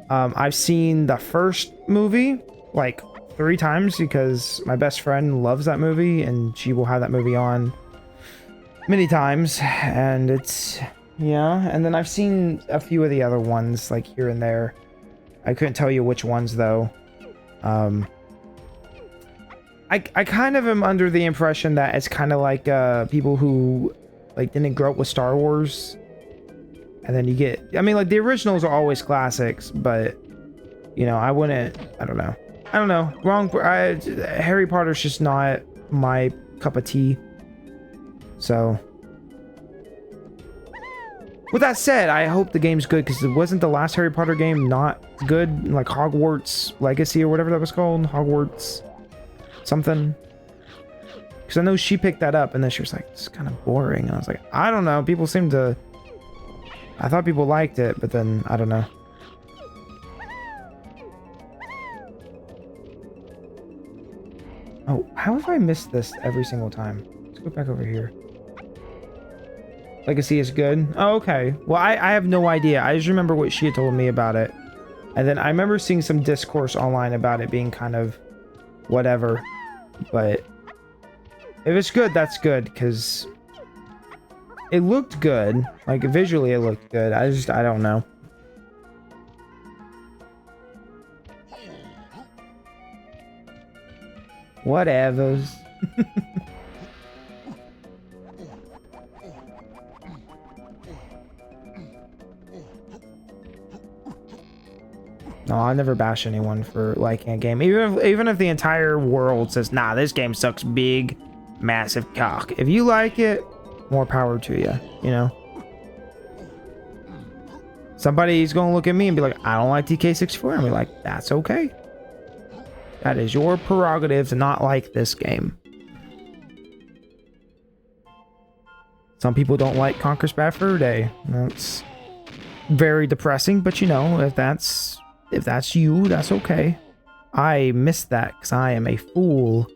I've seen the first movie like 3 times because my best friend loves that movie and she will have that movie on many times, and it's, yeah. And then I've seen a few of the other ones like here and there. I couldn't tell you which ones though. I kind of am under the impression that it's kind of like people who like didn't grow up with Star Wars, and then you get, I mean, like the originals are always classics, but you know, I don't know, wrong. Harry Potter's just not my cup of tea. So With that said, I hope the game's good, because it wasn't the last Harry Potter game not good, like Hogwarts Legacy or whatever that was called, Hogwarts something. Because I know she picked that up, and then she was like, it's kind of boring. And I was like, I don't know, people seem to... I thought people liked it, but then, I don't know. Oh, how have I missed this every single time? Let's go back over here. Legacy is good. Oh, okay. Well, I have no idea. I just remember what she had told me about it. And then I remember seeing some discourse online about it being kind of whatever. But if it's good, that's good, because it looked good. Like, visually it looked good. I don't know. Whatevers. No, I'll never bash anyone for liking a game. Even if the entire world says, nah, this game sucks big, massive cock. If you like it, more power to you, you know? Somebody's gonna look at me and be like, I don't like DK64. And be like, that's okay. That is your prerogative to not like this game. Some people don't like Conker's Bad Fur Day. That's very depressing, but you know, if that's you, that's okay. I missed that because I am a fool.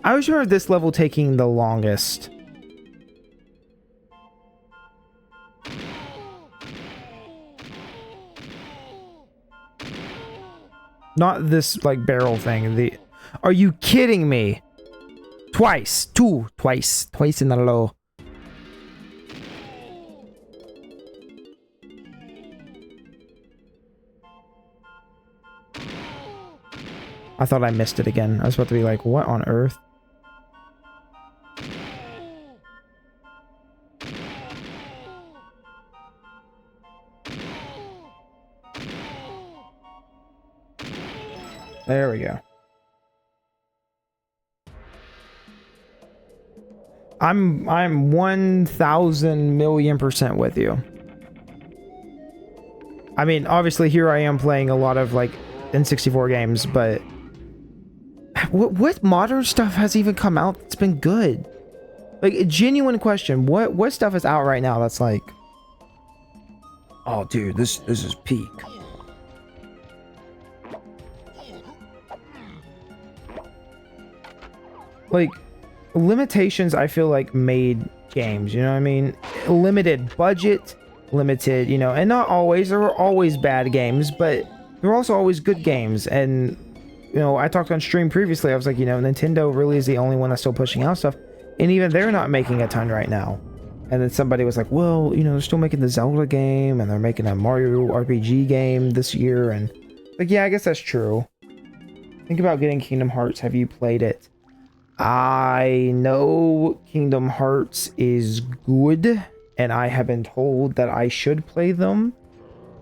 I was remember this level taking the longest. Not this, like, barrel thing. Are you kidding me? Twice in a row. I thought I missed it again. I was about to be like, what on earth? There we go. I'm 1,000,000,000% with you. I mean, obviously here I am playing a lot of like N64 games, but what modern stuff has even come out that's been good? Like, a genuine question. What stuff is out right now that's like, oh dude, this is peak. Like, limitations, I feel like, made games, you know what I mean? Limited budget, limited, you know, and not always, there were always bad games, but there were also always good games. And, you know, I talked on stream previously, I was like, you know, Nintendo really is the only one that's still pushing out stuff, and even they're not making a ton right now. And then somebody was like, well, you know, they're still making the Zelda game, and they're making a Mario RPG game this year, and, like, yeah, I guess that's true. Think about getting Kingdom Hearts. Have you played it? I know Kingdom Hearts is good, and I have been told that I should play them.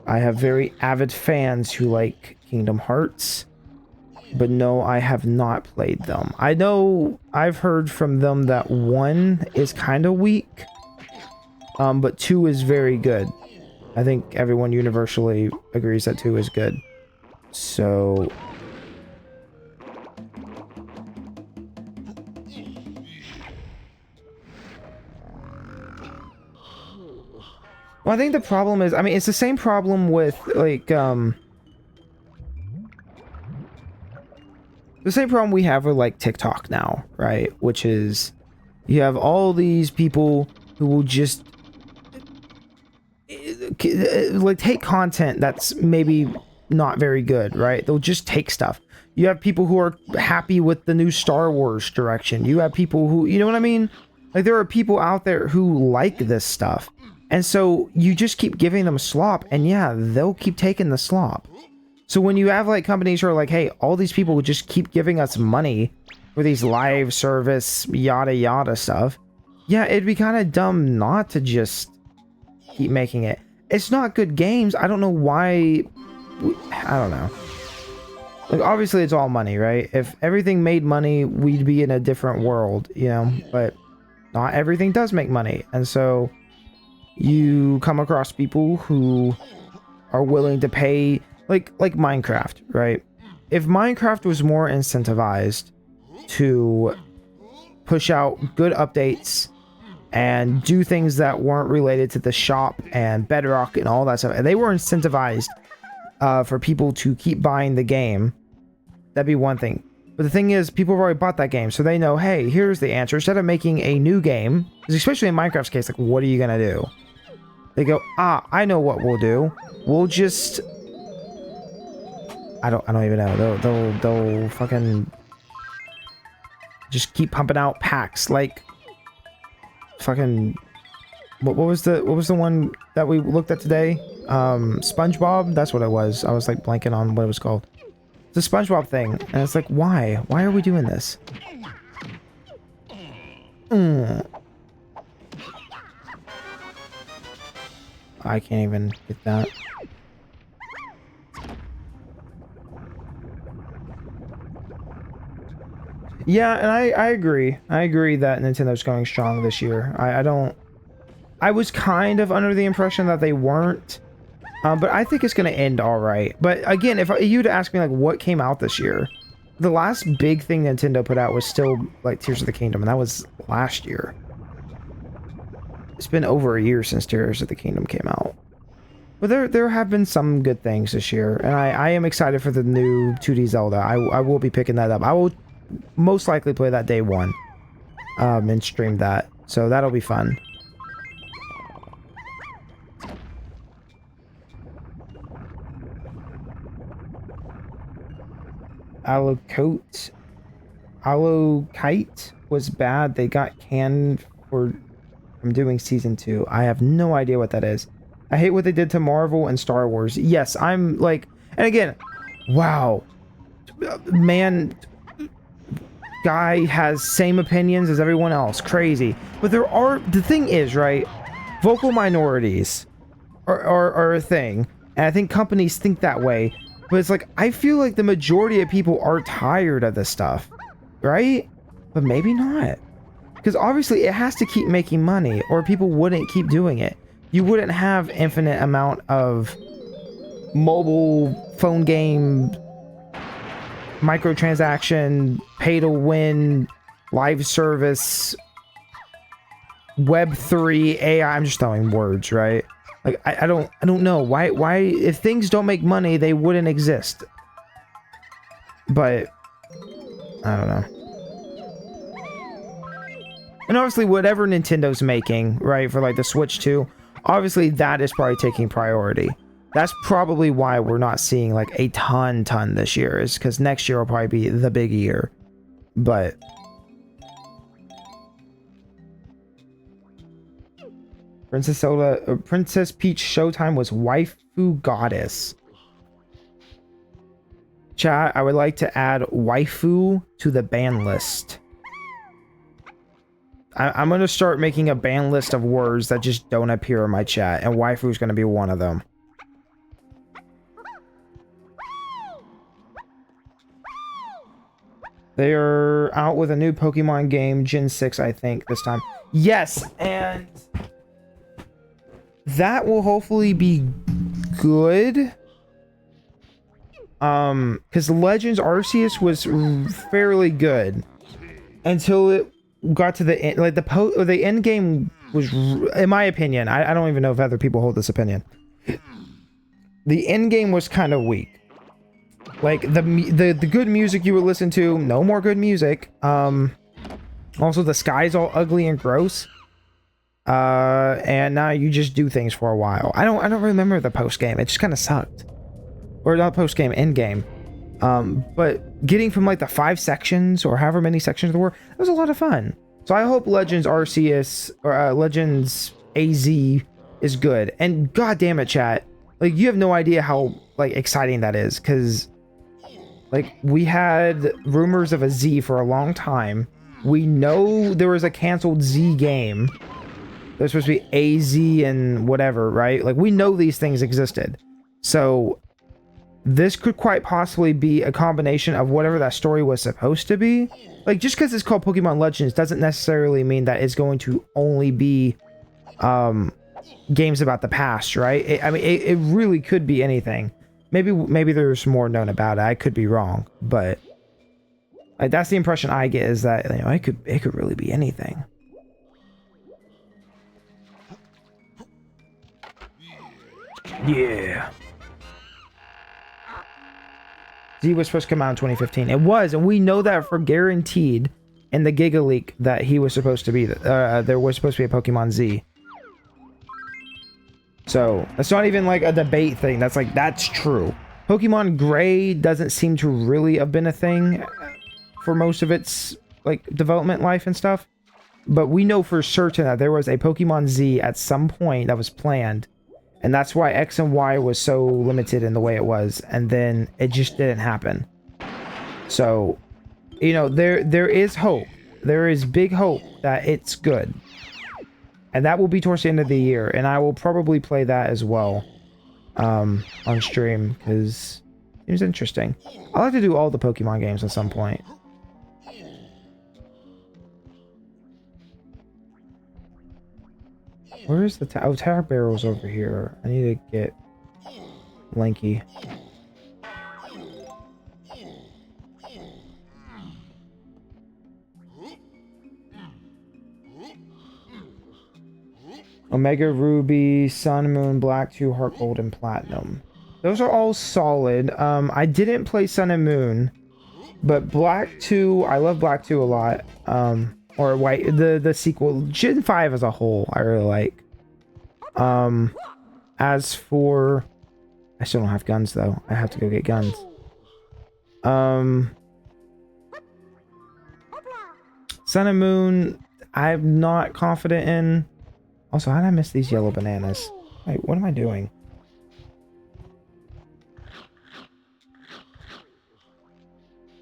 I have very avid fans who like Kingdom Hearts, but no, I have not played them. I know I've heard from them that 1 is kind of weak, but 2 is very good. I think everyone universally agrees that 2 is good. So... well, I think the problem is, I mean, it's the same problem with, like, the same problem we have with, like, TikTok now, right? Which is, you have all these people who will just, like, take content that's maybe not very good, right? They'll just take stuff. You have people who are happy with the new Star Wars direction. You have people who, you know what I mean? Like, there are people out there who like this stuff. And so you just keep giving them slop, and yeah, they'll keep taking the slop. So when you have like companies who are like, hey, all these people would just keep giving us money for these live service, yada yada stuff, yeah, it'd be kind of dumb not to just keep making it. It's not good games. I don't know why. I don't know. Like, obviously it's all money, right? If everything made money, we'd be in a different world, you know? But not everything does make money. And so you come across people who are willing to pay, like Minecraft, right? If Minecraft was more incentivized to push out good updates and do things that weren't related to the shop and Bedrock and all that stuff, and they were incentivized for people to keep buying the game, that'd be one thing. But the thing is, people have already bought that game, so they know, hey, here's the answer. Instead of making a new game, especially in Minecraft's case, like, what are you gonna do? They go, I know what we'll do. We'll just... I don't even know. They'll fucking just keep pumping out packs like fucking... What was the one that we looked at today? SpongeBob? That's what it was. I was like blanking on what it was called. The SpongeBob thing, and it's like, why? Why are we doing this? I can't even get that. Yeah, and I agree. I agree that Nintendo's going strong this year. I was kind of under the impression that they weren't. But I think it's going to end all right. But again, if you'd ask me, like, what came out this year, the last big thing Nintendo put out was still, like, Tears of the Kingdom, and that was last year. It's been over a year since Tears of the Kingdom came out. But there have been some good things this year, and I am excited for the new 2D Zelda. I will be picking that up. I will most likely play that day one, and stream that. So that'll be fun. Alokite was bad. They got canned from doing season 2. I have no idea what that is. I hate what they did to Marvel and Star Wars. Yes, I'm like, and again, wow, man, guy has same opinions as everyone else. Crazy. But the thing is, right, vocal minorities are a thing, and I think companies think that way. But it's like, I feel like the majority of people are tired of this stuff, right? But maybe not. Because obviously it has to keep making money, or people wouldn't keep doing it. You wouldn't have infinite amount of mobile phone game, microtransaction, pay to win, live service, Web3, AI. I'm just throwing words, right? Like, I don't know why if things don't make money, they wouldn't exist. But I don't know. And obviously whatever Nintendo's making, right, for like the Switch 2, obviously that is probably taking priority. That's probably why we're not seeing like a ton this year, is because next year will probably be the big year. But Princess Peach Showtime was waifu goddess. Chat, I would like to add waifu to the ban list. I'm going to start making a ban list of words that just don't appear in my chat, and waifu is going to be one of them. They are out with a new Pokemon game, Gen 6, I think, this time. Yes, and that will hopefully be good. Because Legends Arceus was fairly good until it got to the end. Like the end game was, in my opinion, I don't even know if other people hold this opinion. The end game was kind of weak. Like the good music you would listen to, no more good music. Also the sky's all ugly and gross. And now you just do things for a while. I don't remember the post game. It just kind of sucked. Or not post game, end game. But getting from like the 5 sections or however many sections there were, it was a lot of fun. So I hope Legends Arceus or Legends AZ is good. And god damn it, chat, like you have no idea how like exciting that is, because like we had rumors of a Z for a long time. We know there was a canceled Z game. There's supposed to be AZ and whatever, right? Like we know these things existed. So this could quite possibly be a combination of whatever that story was supposed to be. Like, just because it's called Pokemon Legends doesn't necessarily mean that it's going to only be games about the past, right? It really could be anything. Maybe there's more known about it. I could be wrong, but like, that's the impression I get, is that, you know, it could really be anything. Yeah. Z was supposed to come out in 2015. It was, and we know that for guaranteed in the Giga Leak that he was supposed to be, there was supposed to be a Pokemon Z. So, that's not even like a debate thing. That's true. Pokemon Gray doesn't seem to really have been a thing for most of its, like, development life and stuff. But we know for certain that there was a Pokemon Z at some point that was planned. And that's why X and Y was so limited in the way it was. And then it just didn't happen. So, you know, there is hope. There is big hope that it's good. And that will be towards the end of the year. And I will probably play that as well on stream, because it was interesting. I like to do all the Pokemon games at some point. Where is the Tower Barrel's over here? I need to get Lanky. Omega Ruby, Sun Moon, Black 2, Heart Gold, and Platinum. Those are all solid. I didn't play Sun and Moon, but Black 2, I love Black 2 a lot. Or White, the sequel, Gen 5 as a whole, I really like. As for, I still don't have guns though. I have to go get guns. Sun and Moon, I'm not confident in. Also, how did I miss these yellow bananas? Wait, what am I doing?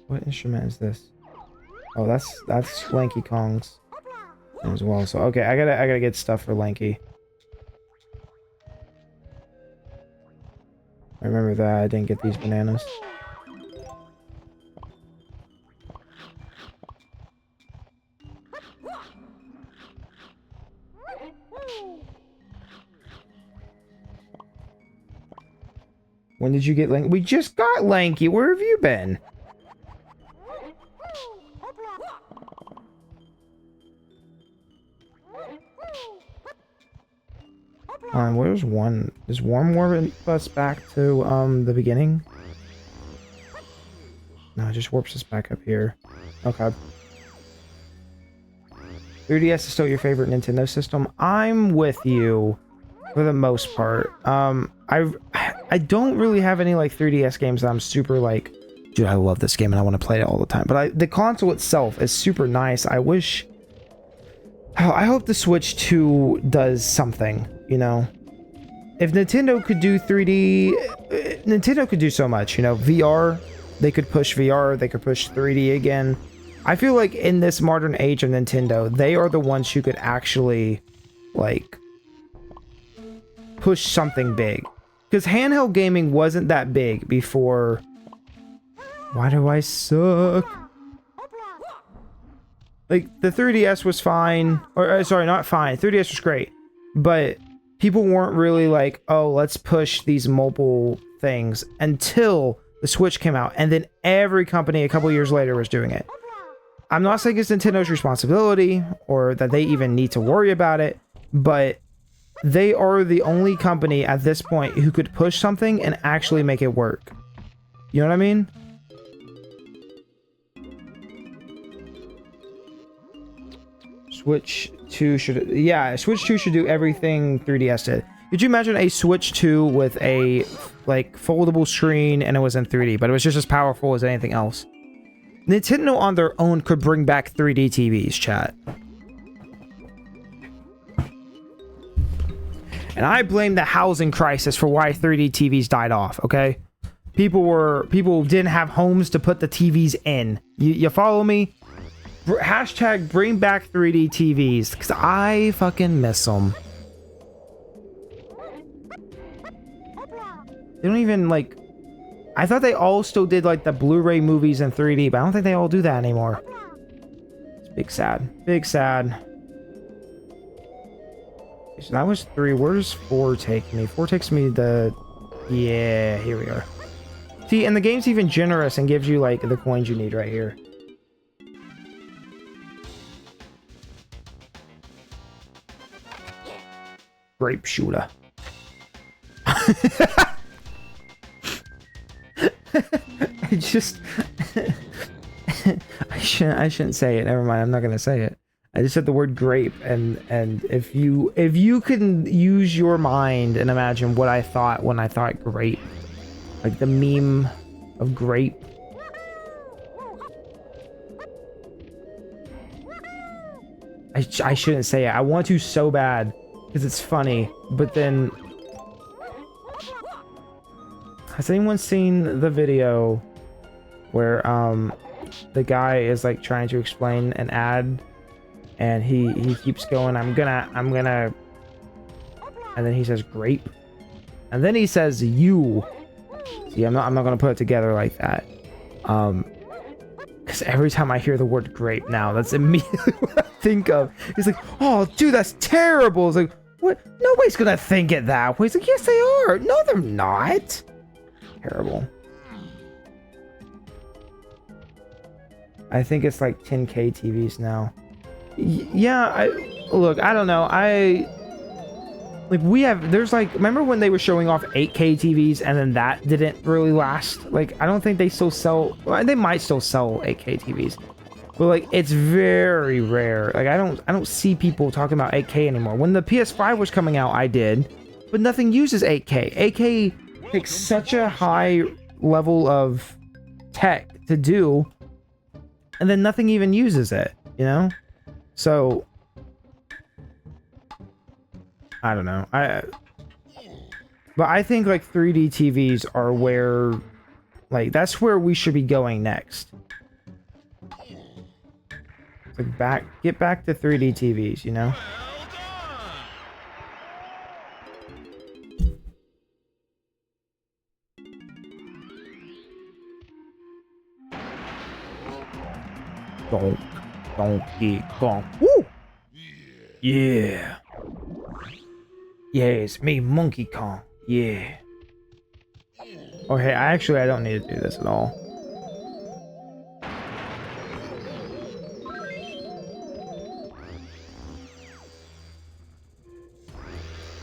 What instrument is this? Oh, that's Lanky Kong's as well. So okay, I gotta get stuff for Lanky. I remember that I didn't get these bananas. When did you get Lanky? We just got Lanky. Where have you been? Where's one? Is one warp us back to the beginning? No, it just warps us back up here. Okay. 3DS is still your favorite Nintendo system? I'm with you for the most part. I don't really have any like 3DS games that I'm super like, dude, I love this game and I want to play it all the time. But the console itself is super nice. I hope the Switch 2 does something, you know. If Nintendo could do 3D, Nintendo could do so much, you know. VR, they could push VR, they could push 3D again. I feel like in this modern age of Nintendo, they are the ones who could actually, like, push something big. Because handheld gaming wasn't that big before... Why do I suck? Like, the 3DS was fine. Or, sorry, not fine. 3DS was great. But people weren't really like, oh, let's push these mobile things until the Switch came out. And then every company a couple years later was doing it. I'm not saying it's Nintendo's responsibility or that they even need to worry about it. But they are the only company at this point who could push something and actually make it work. You know what I mean? Switch 2 should... Yeah, Switch 2 should do everything 3DS did. Could you imagine a Switch 2 with a, like, foldable screen and it was in 3D, but it was just as powerful as anything else? Nintendo on their own could bring back 3D TVs, chat. And I blame the housing crisis for why 3D TVs died off, okay? People didn't have homes to put the TVs in. You follow me? Hashtag bring back 3D TVs, because I fucking miss them. They don't even, like... I thought they all still did like the Blu-ray movies in 3D, but I don't think they all do that anymore. It's big sad. Big sad. Okay, so that was 3. Where does 4 take me? 4 takes me to... Yeah, here we are. See, and the game's even generous and gives you like the coins you need right here. Grape shooter. I just I shouldn't say it. Never mind. I'm not gonna say it. I just said the word grape, and if you can use your mind and imagine what I thought when I thought grape, like the meme of grape. I shouldn't say it. I want to so bad because it's funny, but then has anyone seen the video where the guy is like trying to explain an ad and he keeps going, I'm gonna, and then he says grape, and then he says you. See, I'm not gonna put it together like that, because every time I hear the word grape now, that's immediately what I think of. He's like, oh dude, that's terrible. It's like, what? Nobody's gonna think it that way. He's like, yes they are. No they're not. Terrible. I think it's like 10K TVs now. Yeah, look, I don't know. There's like, remember when they were showing off 8K TVs and then that didn't really last? Like, I don't think they still sell, well, they might still sell 8K TVs, but like, it's very rare. Like, I don't see people talking about 8K anymore. When the PS5 was coming out, I did, but nothing uses 8K. 8K takes such a high level of tech to do, and then nothing even uses it, you know? So I don't know. But I think like 3D TVs are where, like, that's where we should be going next. Like get back to 3D TVs, you know? Donkey Kong. Woo! Yeah. Yeah, it's me, Monkey Kong. Yeah. Okay, I don't need to do this at all.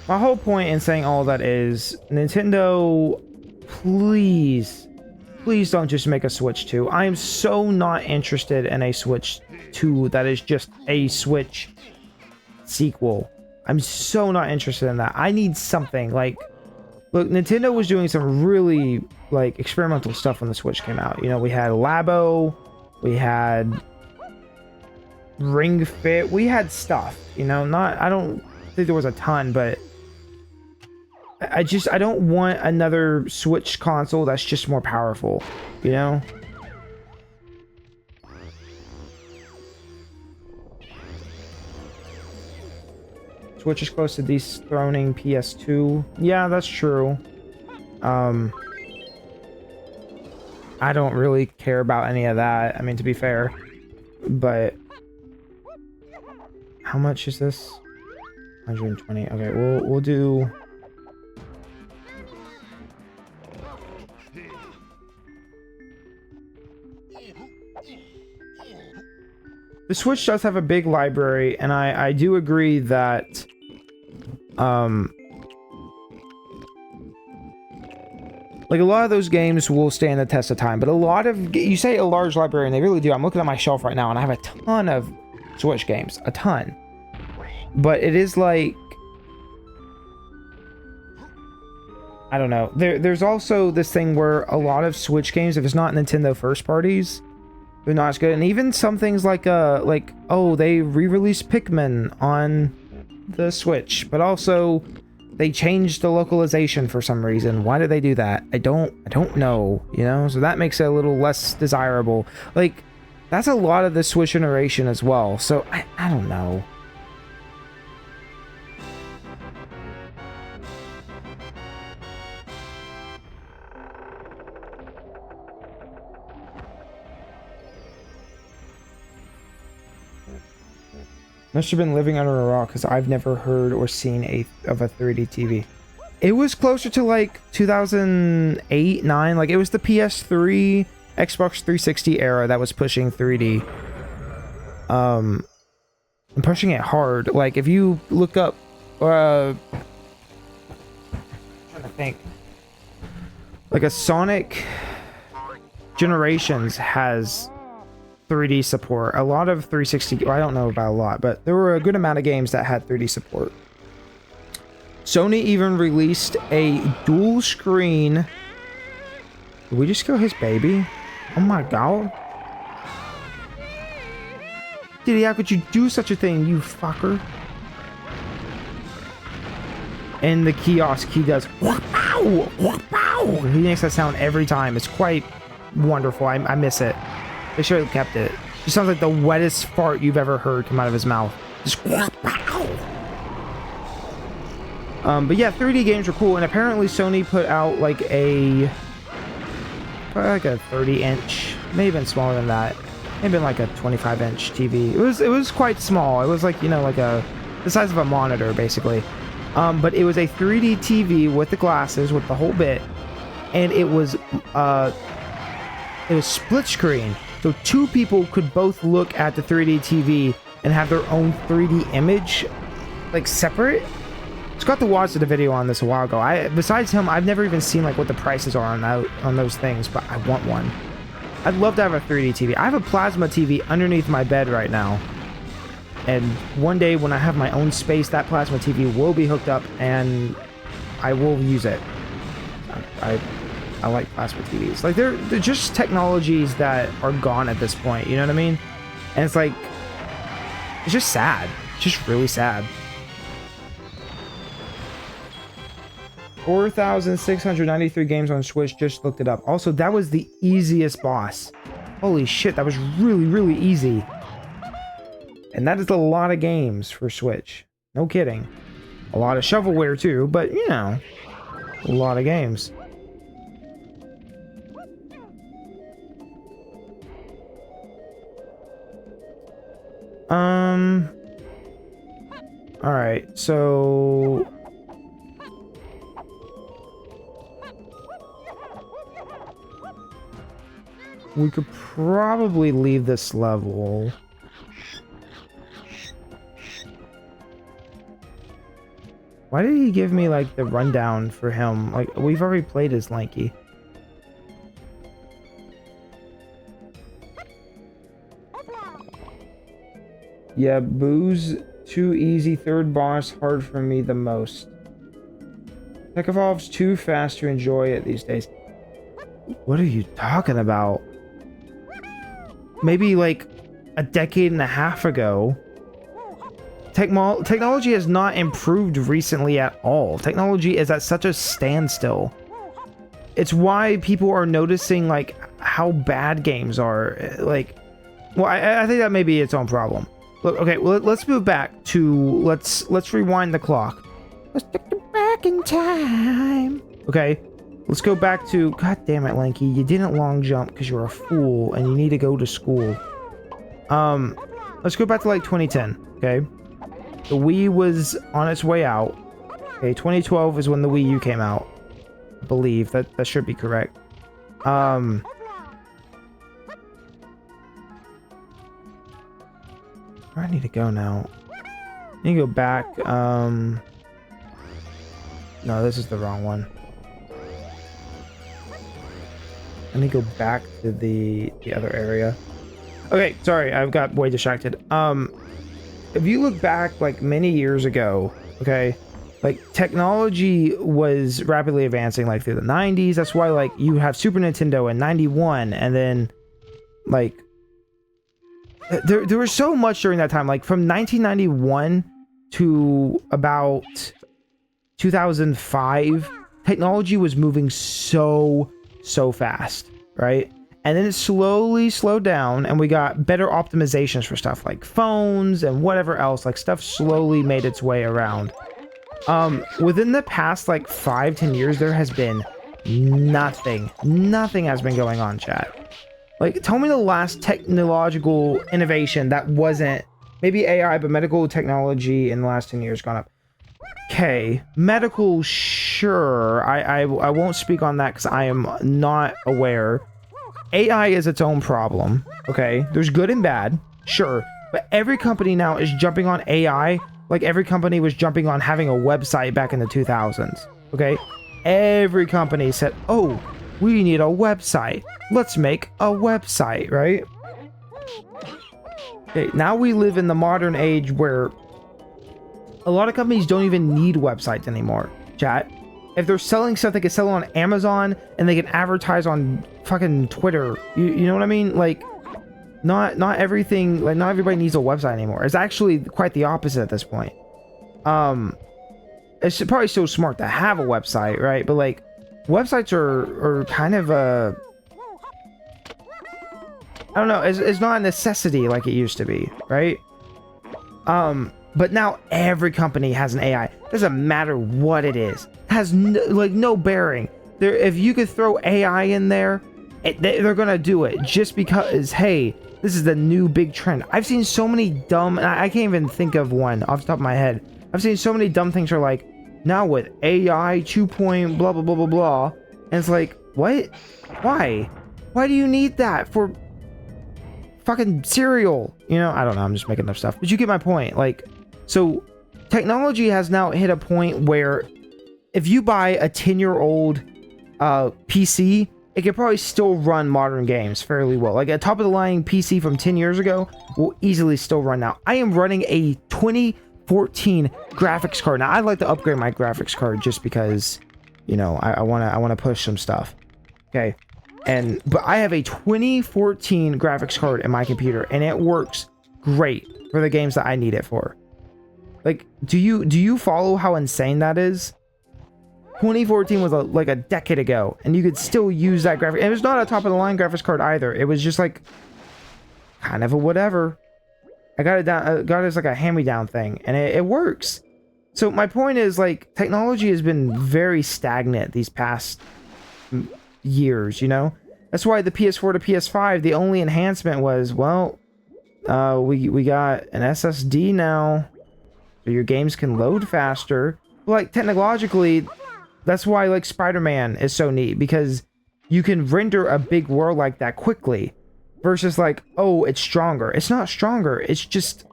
My whole point in saying all that is, Nintendo, please don't just make a Switch 2. I am so not interested in a Switch 2 that is just a Switch sequel. I'm so not interested in that. I need something like, look, Nintendo was doing some really like experimental stuff when the Switch came out. You know, we had Labo, we had Ring Fit, we had stuff, you know, I don't think there was a ton, but I don't want another Switch console that's just more powerful, you know? Switch is close to dethroning PS2. Yeah, that's true. I don't really care about any of that, I mean, to be fair. But how much is this? 120. Okay, we'll do... The Switch does have a big library, and I do agree that like a lot of those games will stand the test of time, but a lot of, you say a large library, and they really do. I'm looking at my shelf right now, and I have a ton of Switch games, a ton. But it is like, I don't know. There's also this thing where a lot of Switch games, if it's not Nintendo first parties, they're not as good. And even some things like oh, they re-released Pikmin on the Switch, but also they changed the localization for some reason. Why did they do that? I don't know, you know? So that makes it a little less desirable. Like, that's a lot of the Switch generation as well. So I don't know. Must have been living under a rock because I've never heard or seen of a 3D TV. It was closer to like 2008, 9. Like it was the PS3, Xbox 360 era that was pushing 3D. And pushing it hard. Like if you look up, I'm trying to think. Like a Sonic Generations has 3D support. A lot of 360, I don't know about a lot, but there were a good amount of games that had 3D support. Sony even released a dual screen. Did we just kill his baby? Oh my god. Diddy, how could you do such a thing, you fucker? And the kiosk, he does wha-pow, wha-pow. He makes that sound every time. It's quite wonderful. I miss it. They should have kept it. It sounds like the wettest fart you've ever heard come out of his mouth. Just wha-pow. But yeah, 3D games were cool, and apparently Sony put out like a 30-inch, maybe even smaller than that. Maybe like a 25-inch TV. It was quite small. It was like, you know, like the size of a monitor basically. But it was a 3D TV with the glasses, with the whole bit, and it was split screen. So two people could both look at the 3D TV and have their own 3D image, like separate. Scott the watched the video on this a while ago. Besides him, I've never even seen like what the prices are on those things, but I want one. I'd love to have a 3D TV. I have a plasma TV underneath my bed right now. And one day when I have my own space, that plasma TV will be hooked up and I will use it. I like plasma TVs. Like they're just technologies that are gone at this point, you know what I mean? And it's like, it's just sad. It's just really sad. 4,693 games on Switch, just looked it up. Also, that was the easiest boss. Holy shit, that was really, really easy. And that is a lot of games for Switch. No kidding. A lot of shovelware too, but you know, a lot of games. Alright, so we could probably leave this level. Why did he give me like the rundown for him? Like we've already played as Lanky. Yeah, booze too easy. Third boss hard for me the most. Tech evolves too fast to enjoy it these days. What are you talking about? Maybe like a decade and a half ago. Technology has not improved recently at all. Technology is at such a standstill. It's why people are noticing like how bad games are. Like, well, I think that may be its own problem. Look, okay, well, let's move back to let's rewind the clock. Let's take it back in time. Okay, let's go back to. God damn it, Lanky! You didn't long jump because you're a fool and you need to go to school. Let's go back to like 2010. Okay. The Wii was on its way out. Okay, 2012 is when the Wii U came out. I believe that should be correct. Where I need to go now? I need to go back. No, this is the wrong one. I need to go back to the other area. Okay, sorry, I've got way distracted. If you look back like many years ago, okay, like technology was rapidly advancing like through the 90s. That's why like you have Super Nintendo in 91, and then like there was so much during that time. Like from 1991 to about 2005, technology was moving so fast, right? And then it slowly slowed down, and we got better optimizations for stuff like phones and whatever else. Like stuff slowly made its way around. Within the past like 5-10 years, there has been nothing has been going on, chat. Like, tell me the last technological innovation that wasn't Maybe AI, but medical technology in the last 10 years gone up. Okay, medical, sure. I won't speak on that because I am not aware. AI is its own problem, okay? There's good and bad, sure. But every company now is jumping on AI like every company was jumping on having a website back in the 2000s, okay? Every company said, oh, we need a website. Let's make a website, right? Okay, now we live in the modern age where a lot of companies don't even need websites anymore, chat. If they're selling stuff, they can sell on Amazon and they can advertise on fucking Twitter. You know what I mean? Like, not everything, like, not everybody needs a website anymore. It's actually quite the opposite at this point. It's probably so smart to have a website, right? But, like, websites are kind of a... I don't know, it's not a necessity like it used to be, right? But now every company has an AI. Doesn't matter what it is. It has no bearing. If you could throw AI in there, they're gonna do it just because, hey, this is the new big trend. I've seen so many dumb, and I can't even think of one off the top of my head. I've seen so many dumb things are like, now with AI 2 point blah blah blah blah blah, and it's like, what? Why do you need that for fucking cereal? You know, I don't know, I'm just making up stuff, but you get my point. Like, so technology has now hit a point where if you buy a 10-year-old PC, it can probably still run modern games fairly well. Like a top of the line PC from 10 years ago will easily still run now. I am running a 2014 graphics card. Now I'd like to upgrade my graphics card just because, you know, I wanna push some stuff. Okay. But I have a 2014 graphics card in my computer and it works great for the games that I need it for. Like, do you follow how insane that is? 2014 was like a decade ago, and you could still use that graphic. And it was not a top-of-the-line graphics card either. It was just like kind of a whatever. I got it down. Got it as like a hand-me-down thing, and it works. So my point is, like, technology has been very stagnant these past years. You know, that's why the PS4 to PS5, the only enhancement was, well, we got an SSD now, so your games can load faster. But, like, technologically, that's why, like, Spider-Man is so neat, because you can render a big world like that quickly versus like, oh, it's stronger. It's not stronger. It's just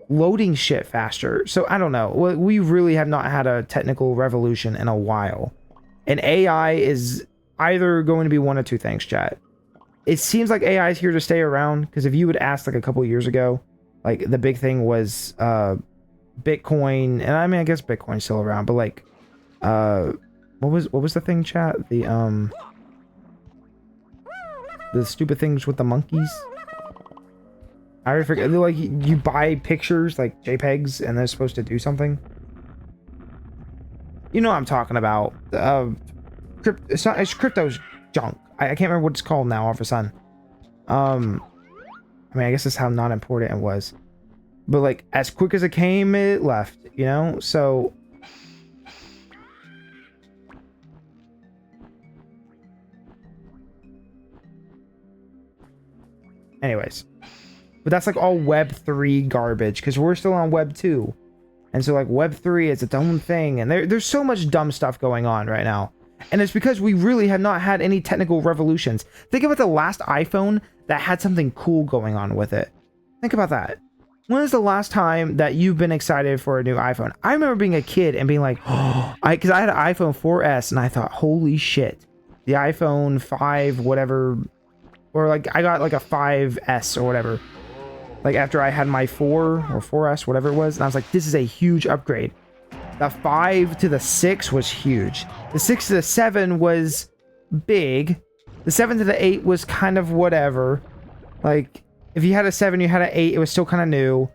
loading shit faster. So I don't know. We really have not had a technical revolution in a while. And AI is either going to be one of two things, chat. It seems like AI is here to stay around, because if you would ask like a couple years ago, like the big thing was Bitcoin, and I mean, I guess Bitcoin's still around, but like what was the thing, chat? The stupid things with the monkeys. I already forget. Like, you buy pictures like JPEGs and they're supposed to do something. You know what I'm talking about. It's crypto's junk. I can't remember what it's called now all of a sudden. I mean, I guess that's how not important it was. But like, as quick as it came, it left, you know? So anyways, but that's like all Web 3 garbage, because we're still on Web 2. And so like Web 3 is its own thing, and there's so much dumb stuff going on right now. And it's because we really have not had any technical revolutions. Think about the last iPhone that had something cool going on with it. Think about that. When is the last time that you've been excited for a new iPhone? I remember being a kid and being like, oh, because I had an iPhone 4S and I thought, holy shit, the iPhone 5, whatever, or like I got like a 5S or whatever, like after I had my 4 or 4S, whatever it was, and I was like, this is a huge upgrade. The 5 to the 6 was huge. The 6 to the 7 was big. The 7 to the 8 was kind of whatever. Like, if you had a 7, you had an 8, it was still kind of new.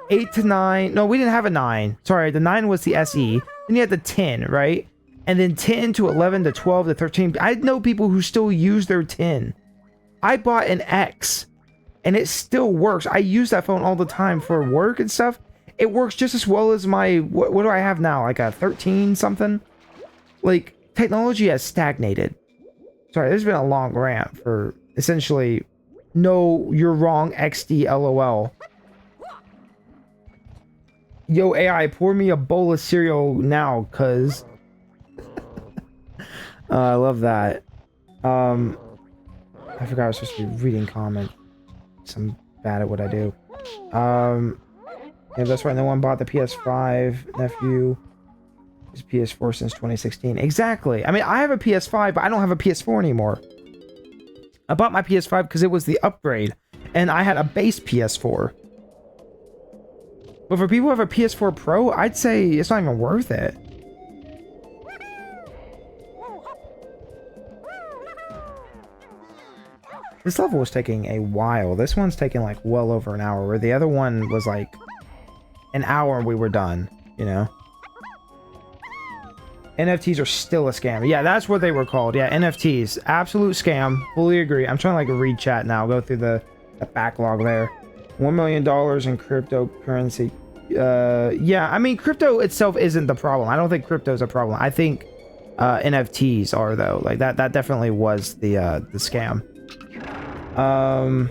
8 to 9, no, we didn't have a 9. Sorry, the 9 was the SE. Then you had the 10, right? And then 10 to 11 to 12 to 13. I know people who still use their 10. I bought an X, and it still works. I use that phone all the time for work and stuff. It works just as well as my, what do I have now? Like a 13 something? Like, technology has stagnated. Sorry, there's been a long rant for essentially, no, you're wrong, XD, LOL. Yo, AI, pour me a bowl of cereal now, cuz. I love that. I forgot I was supposed to be reading comments. I'm bad at what I do. Yeah, that's right. No one bought the PS5, nephew. His PS4 since 2016. Exactly. I mean, I have a PS5, but I don't have a PS4 anymore. I bought my PS5 because it was the upgrade, and I had a base PS4. But for people who have a PS4 Pro, I'd say it's not even worth it. This level was taking a while. This one's taking like well over an hour, where the other one was like an hour and we were done, you know? NFTs are still a scam. Yeah, that's what they were called. Yeah, NFTs. Absolute scam. Fully agree. I'm trying to like read chat now. Go through the backlog there. $1 million in cryptocurrency. Yeah, I mean, crypto itself isn't the problem. I don't think crypto's a problem. I think NFTs are, though. Like, that definitely was the scam. I mean,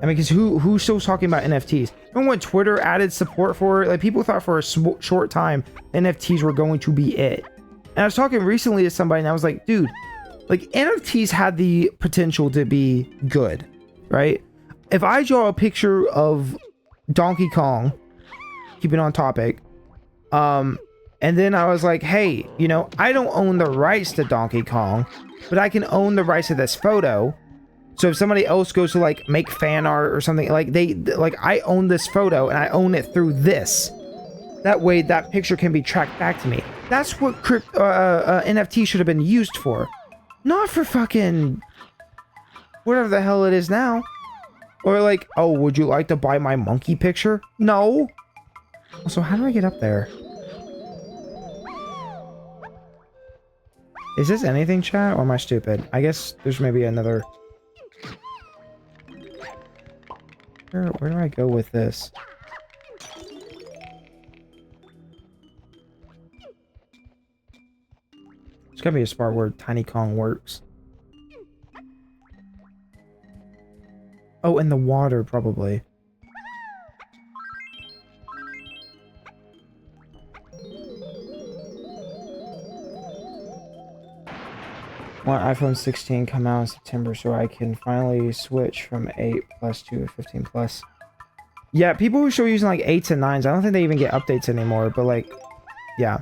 because who's still talking about NFTs? Remember when Twitter added support for it? Like, people thought for a short time NFTs were going to be it. And I was talking recently to somebody, and I was like, dude, like, NFTs had the potential to be good, right? If I draw a picture of Donkey Kong, keeping on topic, and then I was like, hey, you know, I don't own the rights to Donkey Kong, but I can own the rights to this photo. So if somebody else goes to like make fan art or something, like I own this photo and I own it through this. That way that picture can be tracked back to me. That's what NFT should have been used for. Not for fucking whatever the hell it is now. Or like, oh, would you like to buy my monkey picture? No. Also, how do I get up there? Is this anything, chat, or am I stupid? I guess there's maybe another... Where do I go with this? There's gotta be a spot where Tiny Kong works. Oh, in the water, probably. Want iPhone 16 come out in September so I can finally switch from 8 Plus to 15 Plus. Yeah, people who are still using like 8s and 9s, I don't think they even get updates anymore, but like, yeah.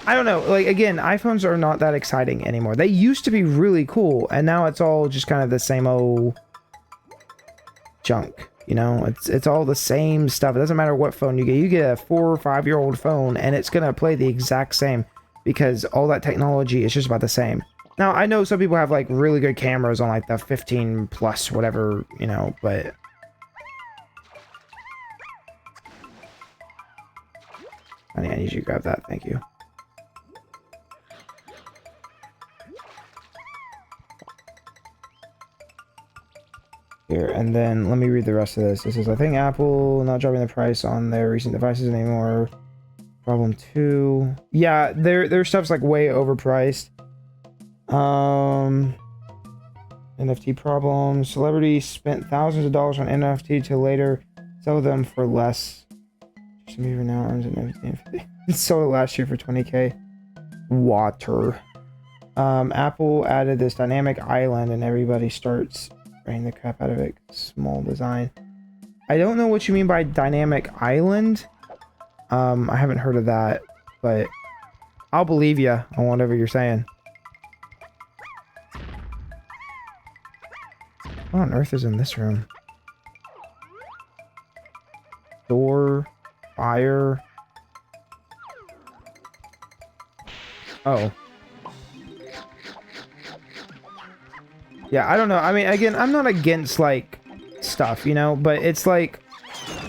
I don't know, like, again, iPhones are not that exciting anymore. They used to be really cool, and now it's all just kind of the same old junk, you know? It's all the same stuff. It doesn't matter what phone you get. You get a 4 or 5-year-old phone, and it's gonna play the exact same, because all that technology is just about the same. Now, I know some people have, like, really good cameras on, like, the 15 plus, whatever, you know, but... Honey, I need you to grab that, thank you. Here, and then let me read the rest of this. This is, I think Apple not dropping the price on their recent devices anymore. Problem 2. Yeah, their stuff's, like, way overpriced. NFT problems. Celebrities spent thousands of dollars on NFT to later sell them for less. Justin Bieber now earns an NFT. It sold it last year for 20k. Water. Apple added this dynamic island and everybody starts spraying the crap out of it. Small design. I don't know what you mean by dynamic island. I haven't heard of that, but I'll believe you on whatever you're saying. What on earth is in this room? Door, fire. Oh. Yeah, I don't know. I mean, again, I'm not against, like, stuff, you know? But it's like,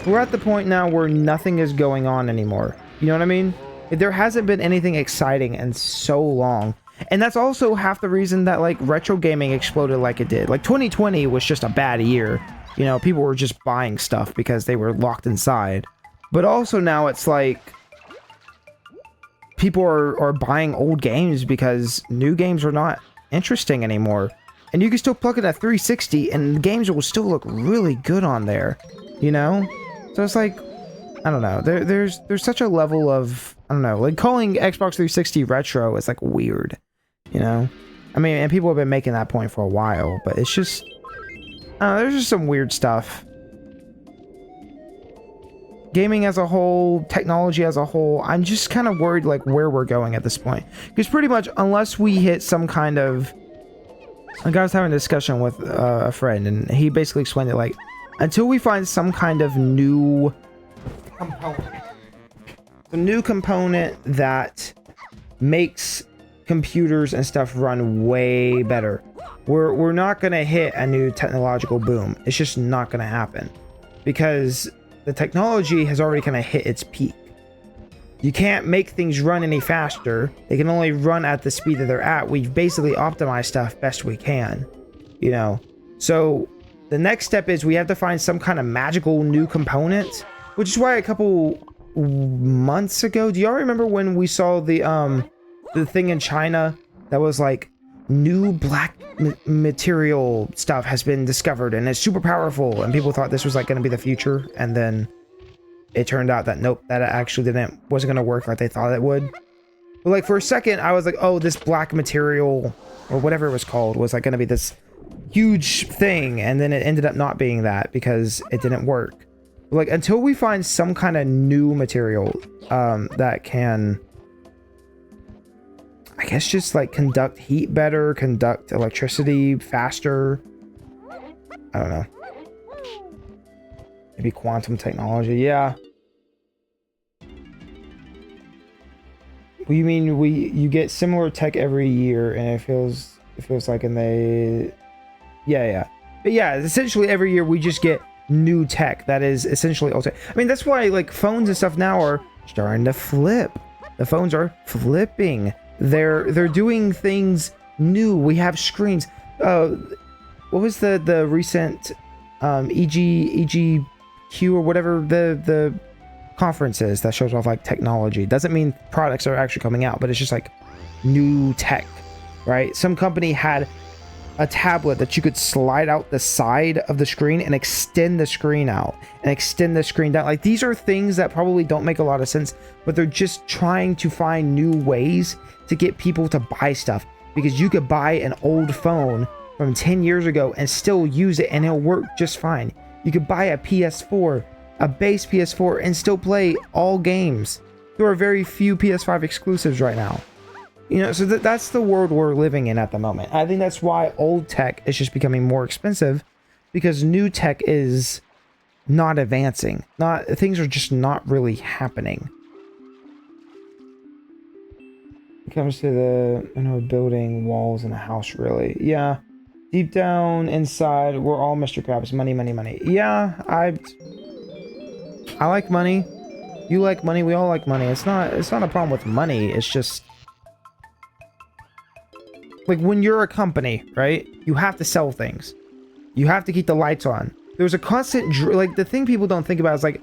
we're at the point now where nothing is going on anymore. You know what I mean? There hasn't been anything exciting in so long. And that's also half the reason that, like, retro gaming exploded like it did. Like, 2020 was just a bad year. You know, people were just buying stuff because they were locked inside. But also now it's like... people are buying old games because new games are not interesting anymore. And you can still plug in a 360 and the games will still look really good on there. You know? So it's like... I don't know. There's such a level of, I don't know, like calling Xbox 360 retro is like weird, you know? I mean, and people have been making that point for a while, but it's just, there's just some weird stuff. Gaming as a whole, technology as a whole, I'm just kind of worried like where we're going at this point. Because pretty much unless we hit some kind of, like I was having a discussion with a friend and he basically explained it like, until we find some kind of new component, a new component that makes computers and stuff run way better, we're not gonna hit a new technological boom. It's just not gonna happen because the technology has already kind of hit its peak. You can't make things run any faster. They can only run at the speed that they're at. We've basically optimized stuff best we can, you know? So the next step is we have to find some kind of magical new component, which is why a couple months ago, do y'all remember when we saw the thing in China that was like new black material stuff has been discovered and it's super powerful and people thought this was like going to be the future, and then it turned out that nope, that actually wasn't going to work like they thought it would. But like for a second I was like, oh, this black material or whatever it was called was like going to be this huge thing, and then it ended up not being that because it didn't work. But like until we find some kind of new material that can, I guess, just like conduct heat better, conduct electricity faster, I don't know, maybe quantum technology. Yeah. You mean you get similar tech every year and it feels like, and they, yeah, but yeah, essentially every year we just get new tech that is essentially old tech. I mean, that's why like phones and stuff now are starting to flip. The phones are flipping. They're doing things new. We have screens. What was the recent EGQ or whatever the conference is that shows off like technology? Doesn't mean products are actually coming out, but it's just like new tech, right? Some company had a tablet that you could slide out the side of the screen and extend the screen out and extend the screen down. Like these are things that probably don't make a lot of sense, but they're just trying to find new ways to get people to buy stuff, because you could buy an old phone from 10 years ago and still use it and it'll work just fine. You could buy a PS4, a base PS4, and still play all games. There are very few PS5 exclusives right now. You know, so that's the world we're living in at the moment. I think that's why old tech is just becoming more expensive, because new tech is not advancing. Things are just not really happening. It comes to the building, walls, and a house, really. Yeah. Deep down inside, we're all Mr. Krabs. Money, money, money. Yeah, I like money. You like money. We all like money. It's not a problem with money. It's just like when you're a company, right? You have to sell things. You have to keep the lights on. There's a constant, like the thing people don't think about is like,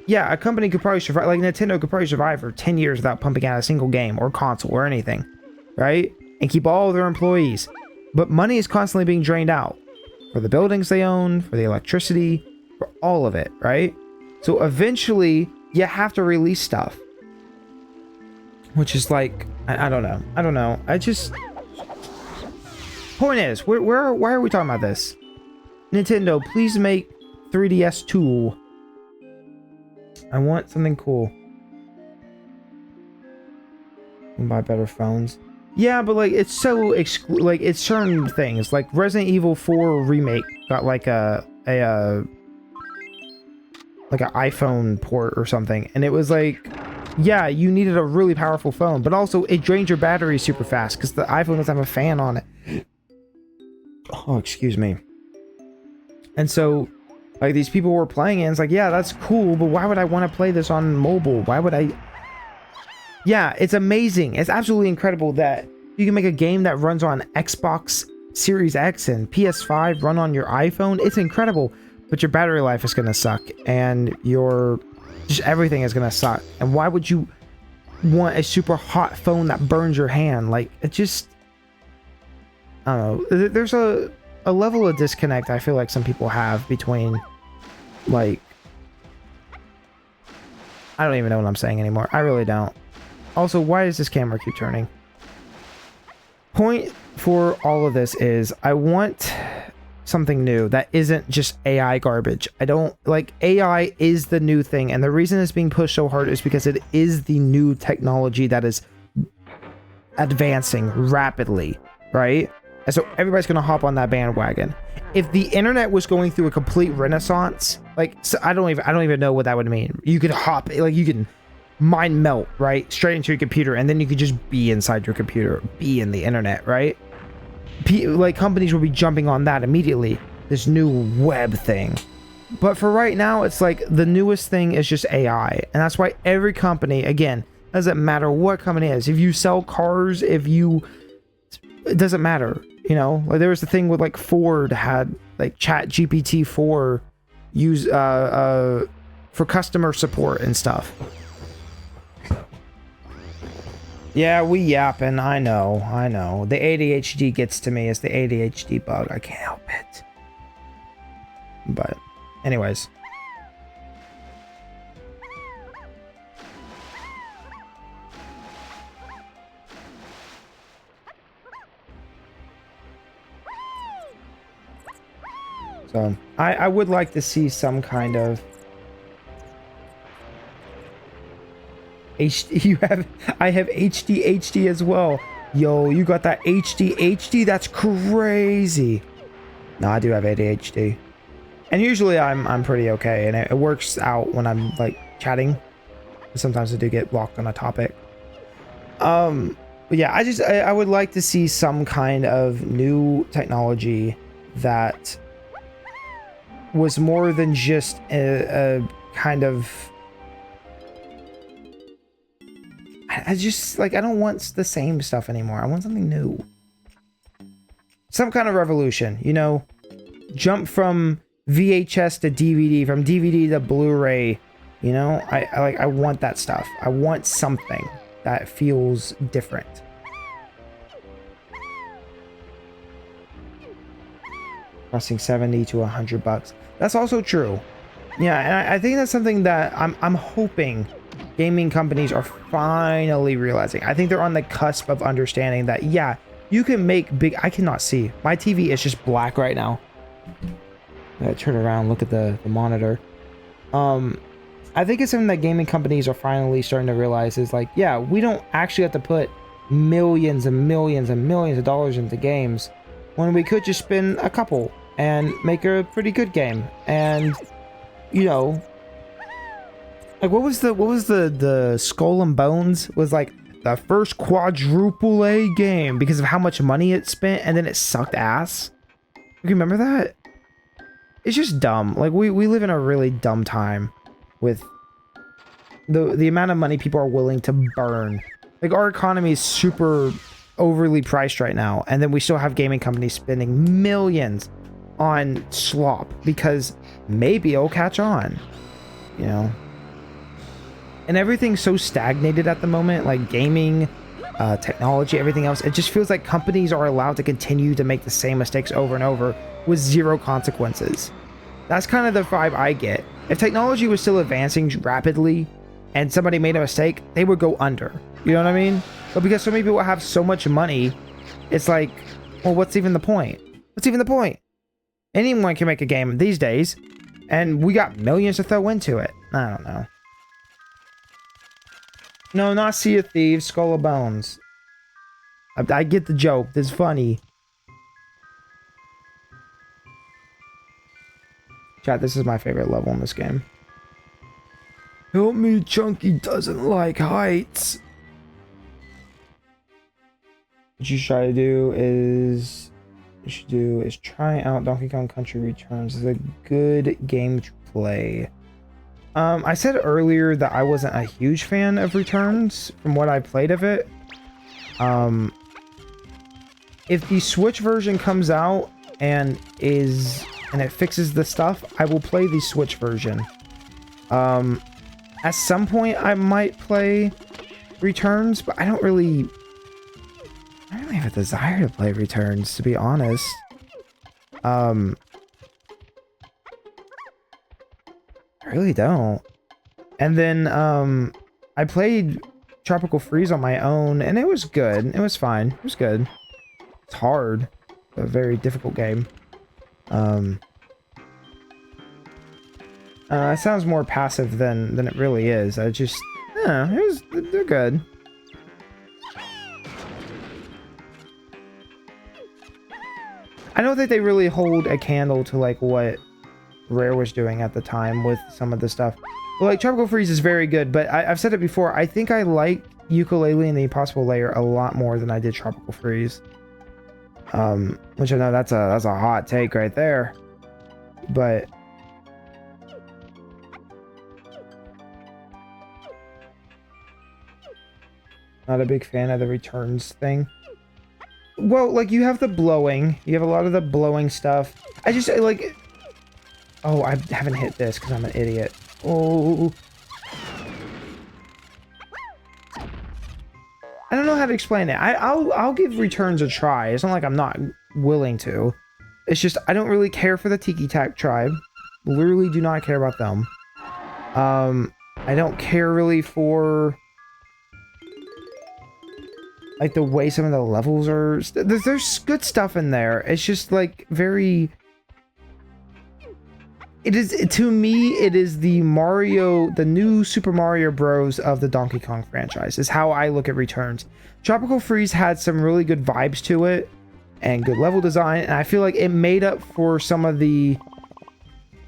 yeah, a company could probably survive, like Nintendo could probably survive for 10 years without pumping out a single game or console or anything, right? And keep all of their employees. But money is constantly being drained out for the buildings they own, for the electricity, for all of it, right? So eventually you have to release stuff, which is like, I don't know. I just, point is, why are we talking about this? Nintendo, please make 3DS 2. I want something cool. And buy better phones. Yeah, but like it's so like it's certain things. Like Resident Evil 4 remake got like an iPhone port or something, and it was like, yeah, you needed a really powerful phone, but also it drained your battery super fast because the iPhone doesn't have a fan on it. Oh, excuse me. And so, like, these people were playing it, and it's like, yeah, that's cool, but why would I want to play this on mobile? Why would I? Yeah, it's amazing. It's absolutely incredible that you can make a game that runs on Xbox Series X and PS5 run on your iPhone. It's incredible, but your battery life is going to suck, and just everything is going to suck. And why would you want a super hot phone that burns your hand? Like, it just, I don't know. There's a level of disconnect I feel like some people have between, like, I don't even know what I'm saying anymore. I really don't. Also, why does this camera keep turning? Point for all of this is I want something new that isn't just AI garbage. I don't like AI is the new thing, and the reason it's being pushed so hard is because it is the new technology that is advancing rapidly, right? And so everybody's gonna hop on that bandwagon. If the internet was going through a complete renaissance, like so I don't even know what that would mean. You could hop, like you can mind melt right straight into your computer, and then you could just be inside your computer, be in the internet, right? Like companies will be jumping on that immediately, this new web thing. But for right now, it's like the newest thing is just AI, and that's why every company, again, doesn't matter what company it is. If you sell cars, it doesn't matter, you know. Like there was the thing with like Ford had like Chat GPT 4 use for customer support and stuff. Yeah, we yapping. I know. The ADHD gets to me. It's the ADHD bug. I can't help it. But, anyways. So, I would like to see some kind of I have HD as well. Yo, you got that HD? That's crazy. No, I do have ADHD. And usually I'm pretty okay, and it works out when I'm like chatting. Sometimes I do get locked on a topic. But yeah, I would like to see some kind of new technology that was more than just a kind of, I just, like, I don't want the same stuff anymore. I want something new. Some kind of revolution, you know? Jump from VHS to DVD, from DVD to Blu-ray, you know? I want that stuff. I want something that feels different. Costing 70 to 100 bucks. That's also true. Yeah, and I think that's something that I'm hoping gaming companies are finally realizing. I think they're on the cusp of understanding that, yeah, you can make big... I cannot see. My TV is just black right now. I gotta turn around, look at the monitor. I think it's something that gaming companies are finally starting to realize is like, yeah, we don't actually have to put millions and millions and millions of dollars into games when we could just spend a couple and make a pretty good game. And, you know... Like, what was the Skull and Bones was like the first quadruple A game because of how much money it spent, and then it sucked ass. You remember that? It's just dumb. Like we live in a really dumb time with the amount of money people are willing to burn. Like our economy is super overly priced right now, and then we still have gaming companies spending millions on slop because maybe it'll catch on, you know. And everything's so stagnated at the moment, like gaming, technology, everything else. It just feels like companies are allowed to continue to make the same mistakes over and over with zero consequences. That's kind of the vibe I get. If technology was still advancing rapidly and somebody made a mistake, they would go under. You know what I mean? But because so many people have so much money, it's like, well, what's even the point? What's even the point? Anyone can make a game these days, and we got millions to throw into it. I don't know. No, not Sea of Thieves, Skull of Bones. I get the joke. It's funny. Chat, this is my favorite level in this game. Help me, Chunky doesn't like heights. What you should do is try out Donkey Kong Country Returns. It's a good game to play. I said earlier that I wasn't a huge fan of Returns from what I played of it. If the Switch version comes out and it fixes the stuff, I will play the Switch version. At some point I might play Returns, but I don't really have a desire to play Returns, to be honest. I really don't. And then I played Tropical Freeze on my own, and it was good. It was fine. It was good. It's hard. A very difficult game. It sounds more passive than it really is. I just, yeah, they're good. I don't think they really hold a candle to like what Rare was doing at the time with some of the stuff. Well, like Tropical Freeze is very good, but I've said it before. I think I like Yooka-Laylee and the Impossible Layer a lot more than I did Tropical Freeze. Which I know that's a hot take right there, but not a big fan of the returns thing. Well, like, you have the blowing. You have a lot of the blowing stuff. I just, like... Oh, I haven't hit this because I'm an idiot. Oh. I don't know how to explain it. I'll give returns a try. It's not like I'm not willing to. It's just, I don't really care for the Tiki Tak tribe. Literally do not care about them. I don't care really for... like the way some of the levels are. There's good stuff in there. It's just like very. It is, to me, it is the new Super Mario Bros. Of the Donkey Kong franchise. Is how I look at Returns. Tropical Freeze had some really good vibes to it and good level design, and I feel like it made up for some of the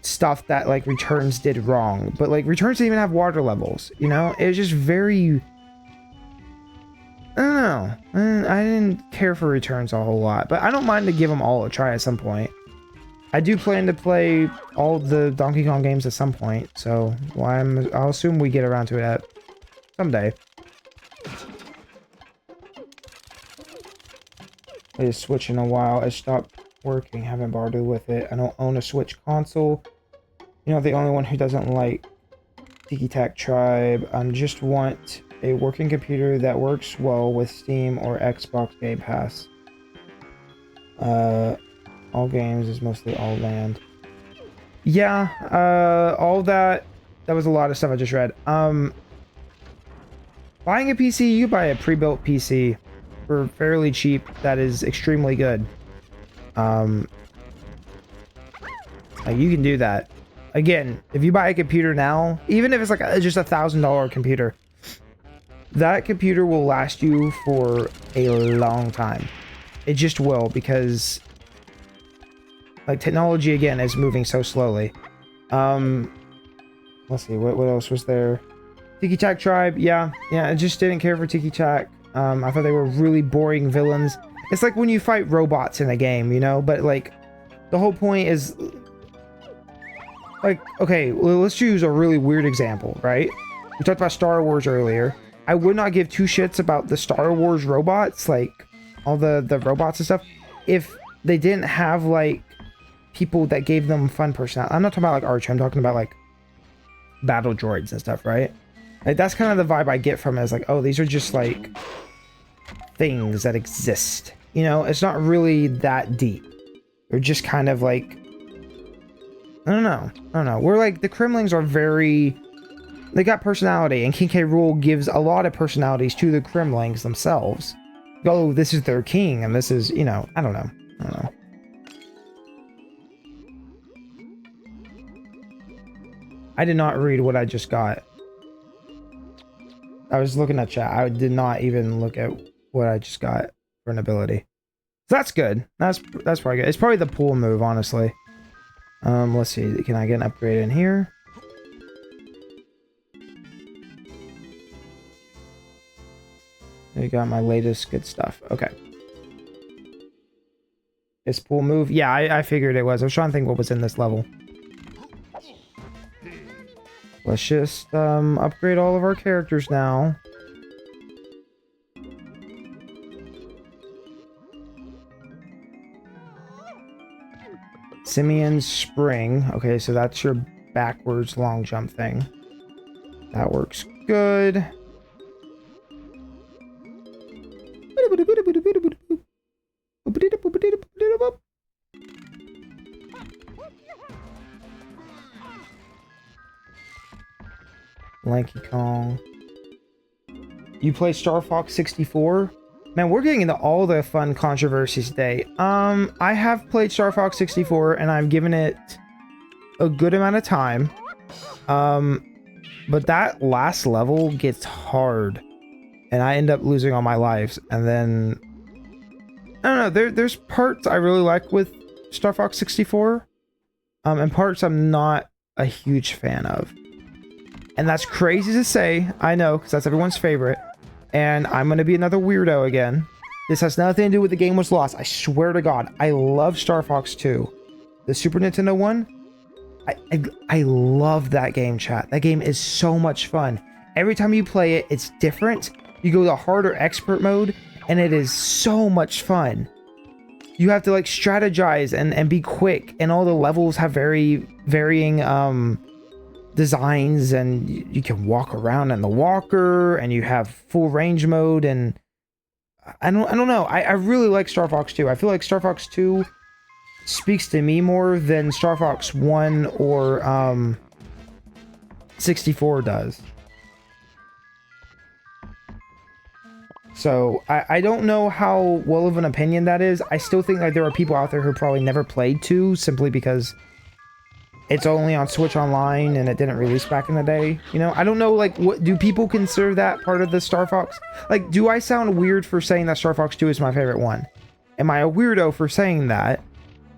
stuff that like Returns did wrong. But like Returns didn't even have water levels. You know, it was just very. I don't know. I didn't care for Returns a whole lot, but I don't mind to give them all a try at some point. I do plan to play all the Donkey Kong games at some point, so I'll assume we get around to it at someday. Played a Switch in a while. It stopped working. Haven't bothered with it. I don't own a Switch console. You know, the only one who doesn't like Tiki Tak Tribe. I just want a working computer that works well with Steam or Xbox Game Pass. All games is mostly all land. Yeah, all that was a lot of stuff I just read. Buying a PC, you buy a pre-built PC for fairly cheap that is extremely good. Like you can do that. Again, if you buy a computer now, even if it's like just $1,000 computer, that computer will last you for a long time. It just will, because like technology again is moving so slowly. Let's see, what else was there? Tiki Tak Tribe, yeah, I just didn't care for Tiki Tak. I thought they were really boring villains. It's like when you fight robots in a game, you know, but like the whole point is like, okay, well, let's use a really weird example, right? We talked about Star Wars earlier. I would not give two shits about the Star Wars robots, like all the robots and stuff, if they didn't have like people that gave them fun personality. I'm not talking about like Archer, I'm talking about like battle droids and stuff, right? Like that's kind of the vibe I get from it, is like, oh, these are just like things that exist. You know, it's not really that deep. They're just kind of like, I don't know. We're like, the Kremlings are very, they got personality, and King K. Rool gives a lot of personalities to the Kremlings themselves. Oh, this is their king, and this is, you know, I don't know. I did not read what I just got. I was looking at chat. I did not even look at what I just got for an ability. So that's good. That's probably good. It's probably the pool move, honestly. Let's see. Can I get an upgrade in here? You got my latest good stuff. Okay. It's pool move. Yeah, I figured it was. I was trying to think what was in this level. Let's just upgrade all of our characters now. Simeon's Spring. Okay, so that's your backwards long jump thing. That works good. Lanky Kong. You play Star Fox 64? Man, we're getting into all the fun controversies today. I have played Star Fox 64 and I've given it a good amount of time. But that last level gets hard and I end up losing all my lives. And then I don't know, there's parts I really like with Star Fox 64. And parts I'm not a huge fan of. And that's crazy to say, I know, because that's everyone's favorite. And I'm going to be another weirdo again. This has nothing to do with the game was lost. I swear to God, I love Star Fox 2. The Super Nintendo one, I love that game, chat. That game is so much fun. Every time you play it, it's different. You go to hard or expert mode, and it is so much fun. You have to like strategize and be quick, and all the levels have varying designs, and you can walk around in the walker, and you have full range mode, and I don't know. I really like Star Fox 2. I feel like Star Fox 2 speaks to me more than Star Fox 1 or 64 does. So I don't know how well of an opinion that is. I still think that there are people out there who probably never played 2 simply because it's only on Switch Online and it didn't release back in the day. You know, I don't know, like, what do people consider that part of the Star Fox? Like, do I sound weird for saying that Star Fox 2 is my favorite one? Am I a weirdo for saying that?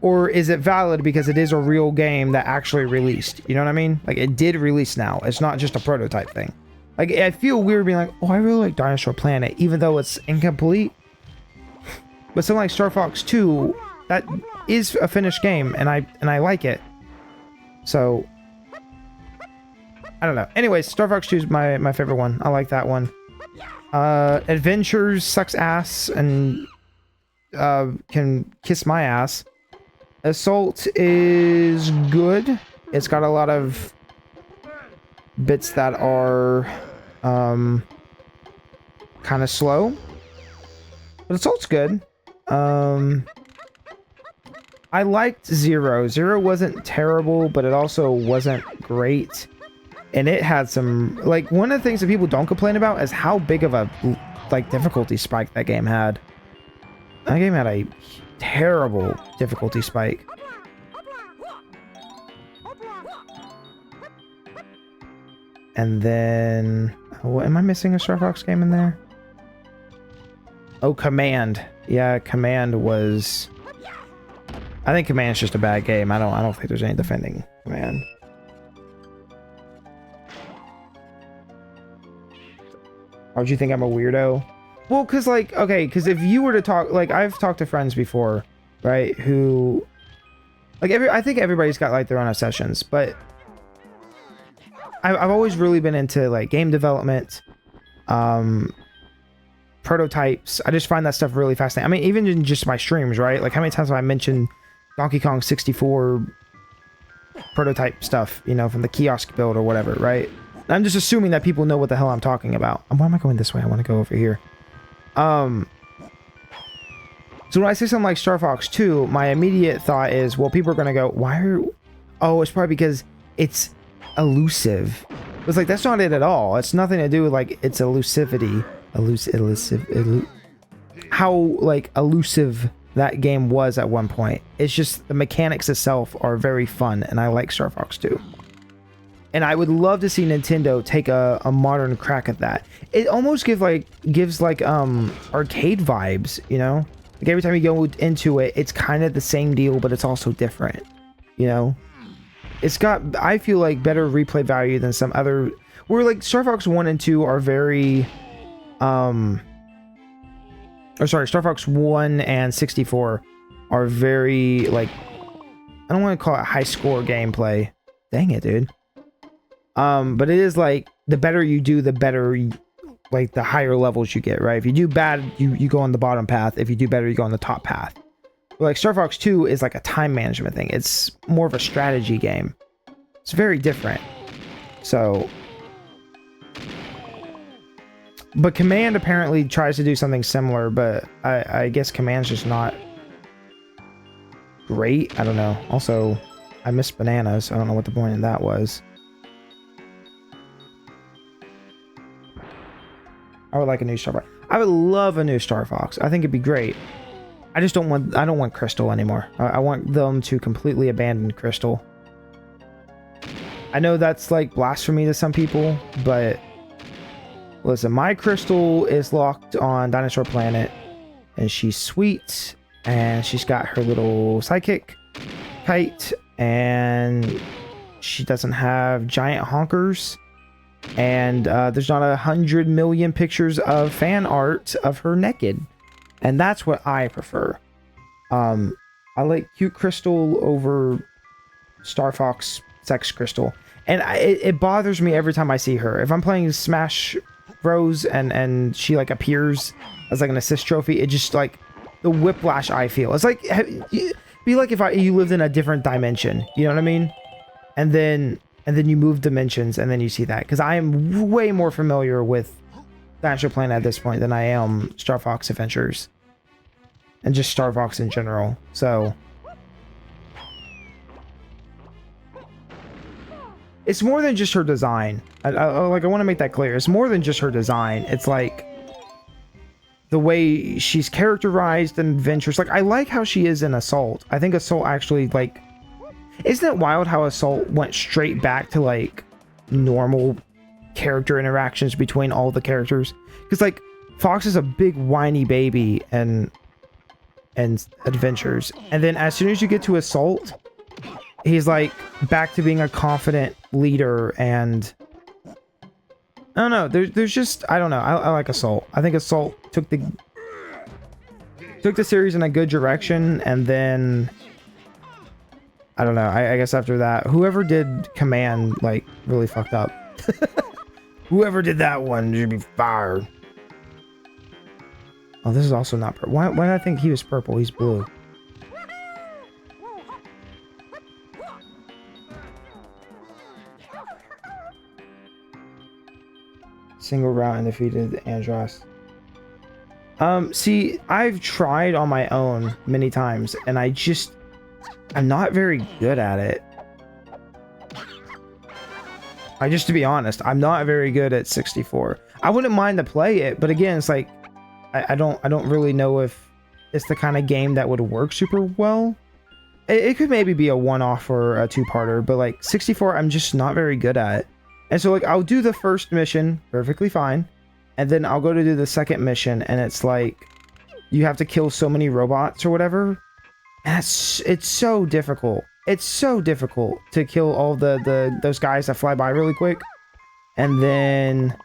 Or is it valid because it is a real game that actually released? You know what I mean? Like, it did release now. It's not just a prototype thing. Like, I feel weird being like, oh, I really like Dinosaur Planet, even though it's incomplete. But something like Star Fox 2, that is a finished game, and I like it. So, I don't know. Anyways, Star Fox 2 is my favorite one. I like that one. Adventures sucks ass and can kiss my ass. Assault is good. It's got a lot of bits that are kind of slow. But Assault's good. I liked Zero. Zero wasn't terrible, but it also wasn't great. And it had some, like, one of the things that people don't complain about is how big of a, like, difficulty spike that game had. That game had a terrible difficulty spike. And then, what, am I missing a Star Fox game in there? Oh, Command. Yeah, Command was... I think Command's just a bad game. I don't think there's any defending Command. Why would you think I'm a weirdo? Well, because, like, okay, because if you were to talk, like, I've talked to friends before, right, who, like, I think everybody's got, like, their own obsessions, but I've always really been into, like, game development, prototypes. I just find that stuff really fascinating. I mean, even in just my streams, right? Like, how many times have I mentioned Donkey Kong 64 prototype stuff, you know, from the kiosk build or whatever, right? I'm just assuming that people know what the hell I'm talking about. Why am I going this way? I want to go over here. So when I say something like Star Fox 2, my immediate thought is, well, people are going to go, why are... Oh, it's probably because it's elusive. It's like, that's not it at all. It's nothing to do with, like, its elusivity. How, like, elusive that game was at one point. It's just the mechanics itself are very fun, and I like Star Fox 2. And I would love to see Nintendo take a modern crack at that. It almost gives like arcade vibes, you know? Like every time you go into it, it's kind of the same deal, but it's also different, you know? It's got, I feel like, better replay value than some other... Where like Star Fox 1 and 2 are very... Star Fox 1 and 64 are very, like... I don't want to call it high score gameplay. Dang it, dude. But it is like, the better you do, the better, like, the higher levels you get, right? If you do bad, you go on the bottom path. If you do better, you go on the top path. But like, Star Fox 2 is like a time management thing. It's more of a strategy game. It's very different. So... But Command apparently tries to do something similar, but I guess Command's just not great. I don't know. Also, I missed bananas. I don't know what the point of that was. I would like a new Star Fox. I would love a new Star Fox. I think it'd be great. I just don't want. I don't want Crystal anymore. I want them to completely abandon Crystal. I know that's like blasphemy to some people, but listen, my Crystal is locked on Dinosaur Planet, and she's sweet, and she's got her little sidekick, Kite, and she doesn't have giant honkers, and there's not 100 million pictures of fan art of her naked, and that's what I prefer. I like cute Crystal over Star Fox Sex Crystal, and it bothers me every time I see her. If I'm playing Smash Bros and she like appears as like an assist trophy, it just like the whiplash I feel. It's like be like if you lived in a different dimension, you know what I mean? And then you move dimensions and then you see that, because I am way more familiar with Dinosaur Planet at this point than I am Star Fox Adventures and just Star Fox in general. So it's more than just her design. I want to make that clear. It's more than just her design. It's like the way she's characterized in Adventures. Like, I like how she is in Assault. I think Assault actually, like... Isn't it wild how Assault went straight back to, like, normal character interactions between all the characters? Because, like, Fox is a big whiny baby and Adventures. And then as soon as you get to Assault, he's, like, back to being a confident leader and... I don't know. There's just... I don't know. I like Assault. I think Assault took the series in a good direction, and then... I don't know. I guess after that, whoever did Command, like, really fucked up. Whoever did that one should be fired. Oh, this is also not purple. Why did I think he was purple? He's blue. Single route and defeated Andros. See, I've tried on my own many times, and I'm not very good at it. To be honest, I'm not very good at 64. I wouldn't mind to play it, but again, it's like, I don't really know if it's the kind of game that would work super well. It could maybe be a one-off or a two-parter, but like 64, I'm just not very good at it. And so like, I'll do the first mission perfectly fine, and then I'll go to do the second mission, and it's like, you have to kill so many robots or whatever. And it's so difficult. It's so difficult to kill all those guys that fly by really quick. And then...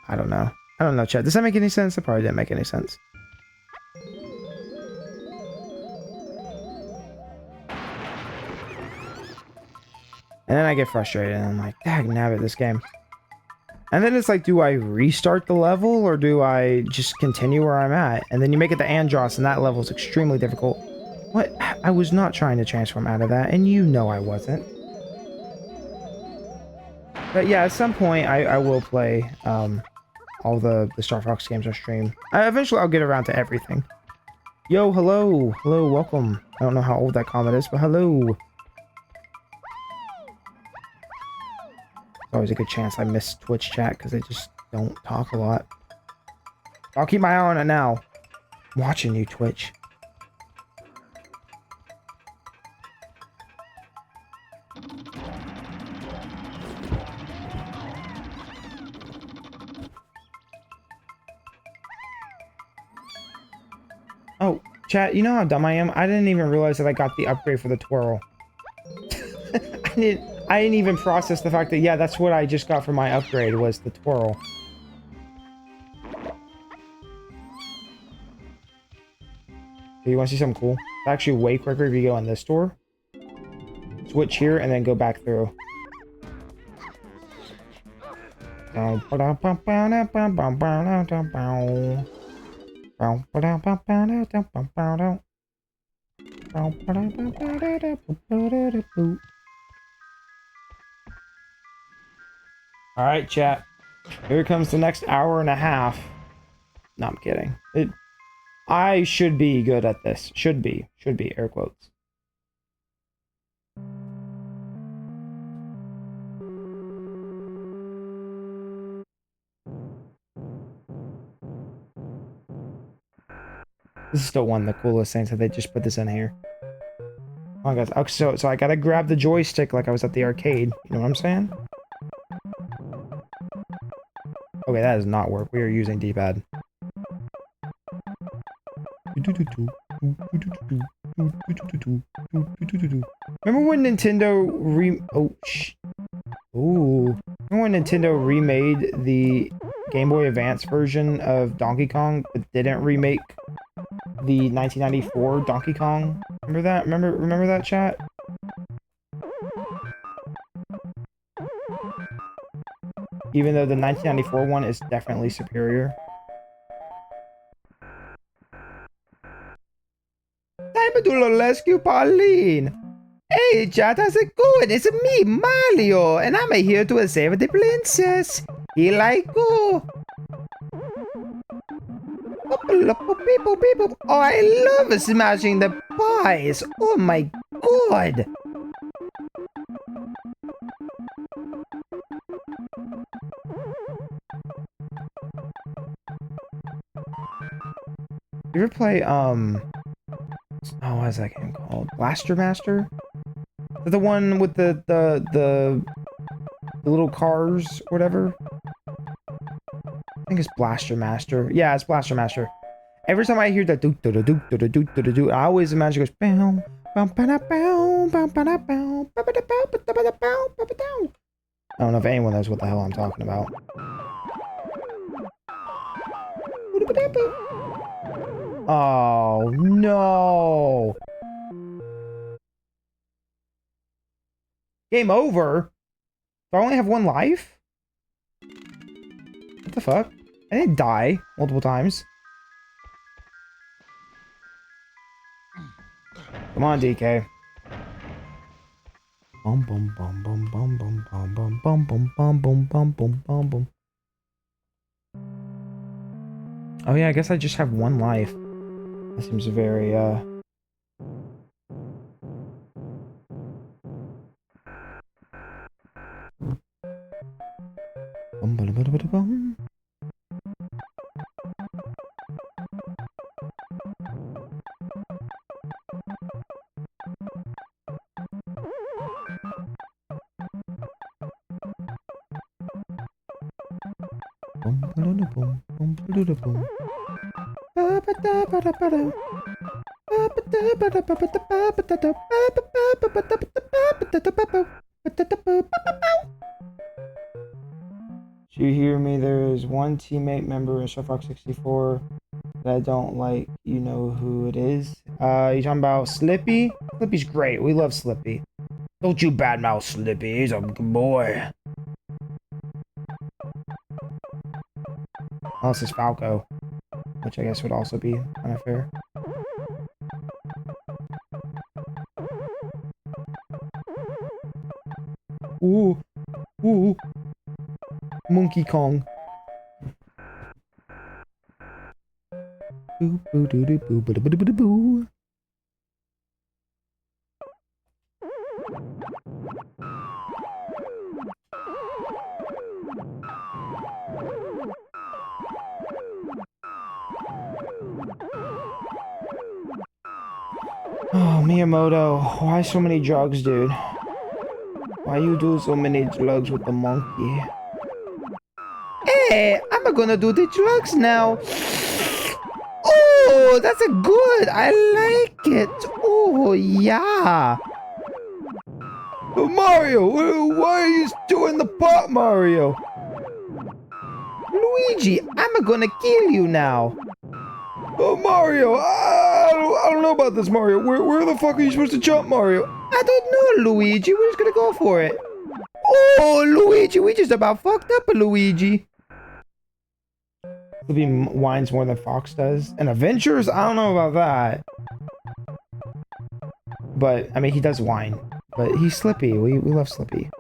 I don't know, chat. Does that make any sense? It probably didn't make any sense. And then I get frustrated and I'm like, dang nabbit, this game. And then it's like, do I restart the level or do I just continue where I'm at? And then you make it to Andros and that level is extremely difficult. What? I was not trying to transform out of that, and you know I wasn't. But yeah, at some point I will play all the Star Fox games on stream. Eventually I'll get around to everything. Yo, hello. Hello, welcome. I don't know how old that comment is, but hello. Always a good chance I miss Twitch chat because they just don't talk a lot. I'll keep my eye on it now. I'm watching you, Twitch. Oh, chat, you know how dumb I am? I didn't even realize that I got the upgrade for the twirl. I didn't even process the fact that, yeah, that's what I just got for my upgrade, was the twirl. You want to see something cool? It's actually way quicker if you go in this door. Switch here and then go back through. Alright, chat. Here comes the next hour and a half. No, I'm kidding. I should be good at this. Should be, air quotes. This is still one of the coolest things that they just put this in here. Oh, guys. Okay, so I gotta grab the joystick like I was at the arcade. You know what I'm saying? Okay, that does not work. We are using D-pad. Remember when Nintendo Remember when Nintendo remade the Game Boy Advance version of Donkey Kong, but didn't remake the 1994 Donkey Kong? Remember that? Remember that, chat? Even though the 1994 one is definitely superior. Time to rescue Pauline! Hey chat, how's it going? It's me, Mario, and I'm here to save the princess. Here I go. Oh, I love smashing the pies. Oh my god. You ever play, oh, what is that game called? Blaster Master? The one with the little cars, whatever? I think it's Blaster Master. Yeah, it's Blaster Master. Every time I hear that do do do do do do do do, I always imagine it goes bow bow bow bow bow bow bow bow. I don't know if anyone knows what the hell I'm talking about. Oh no! Game over? Do I only have one life? What the fuck? I didn't die multiple times. Come on, DK. Bum bum bum bum bum bum bum bum bum bum bum bum bum bum bum bum. Oh yeah, I guess I just have one life. That seems very bum bum bum bum bum. Do you hear me? There is one teammate member in Star 64 that I don't like. You know who it is? You talking about Slippy? Slippy's great. We love Slippy. Don't you badmouth Slippy. He's a good boy. Unless it's Falco, which I guess would also be kind of fair. Ooh, ooh, Monkey Kong. Boo boo doo doo boo boo boo boo boo. Oh, Miyamoto, why so many drugs, dude? Why you do so many drugs with the monkey? Hey, I'm gonna do the drugs now. Oh, that's a good. I like it. Oh, yeah. Mario, why are you doing the pot, Mario? Luigi, I'm gonna kill you now. Oh, Mario, I don't know about this, Mario. Where the fuck are you supposed to jump, Mario? I don't know, Luigi. We're just gonna go for it. Oh, Luigi, we just about fucked up, Luigi. He whines more than Fox does. And Adventures? I don't know about that. But, I mean, he does whine. But he's Slippy. We love Slippy.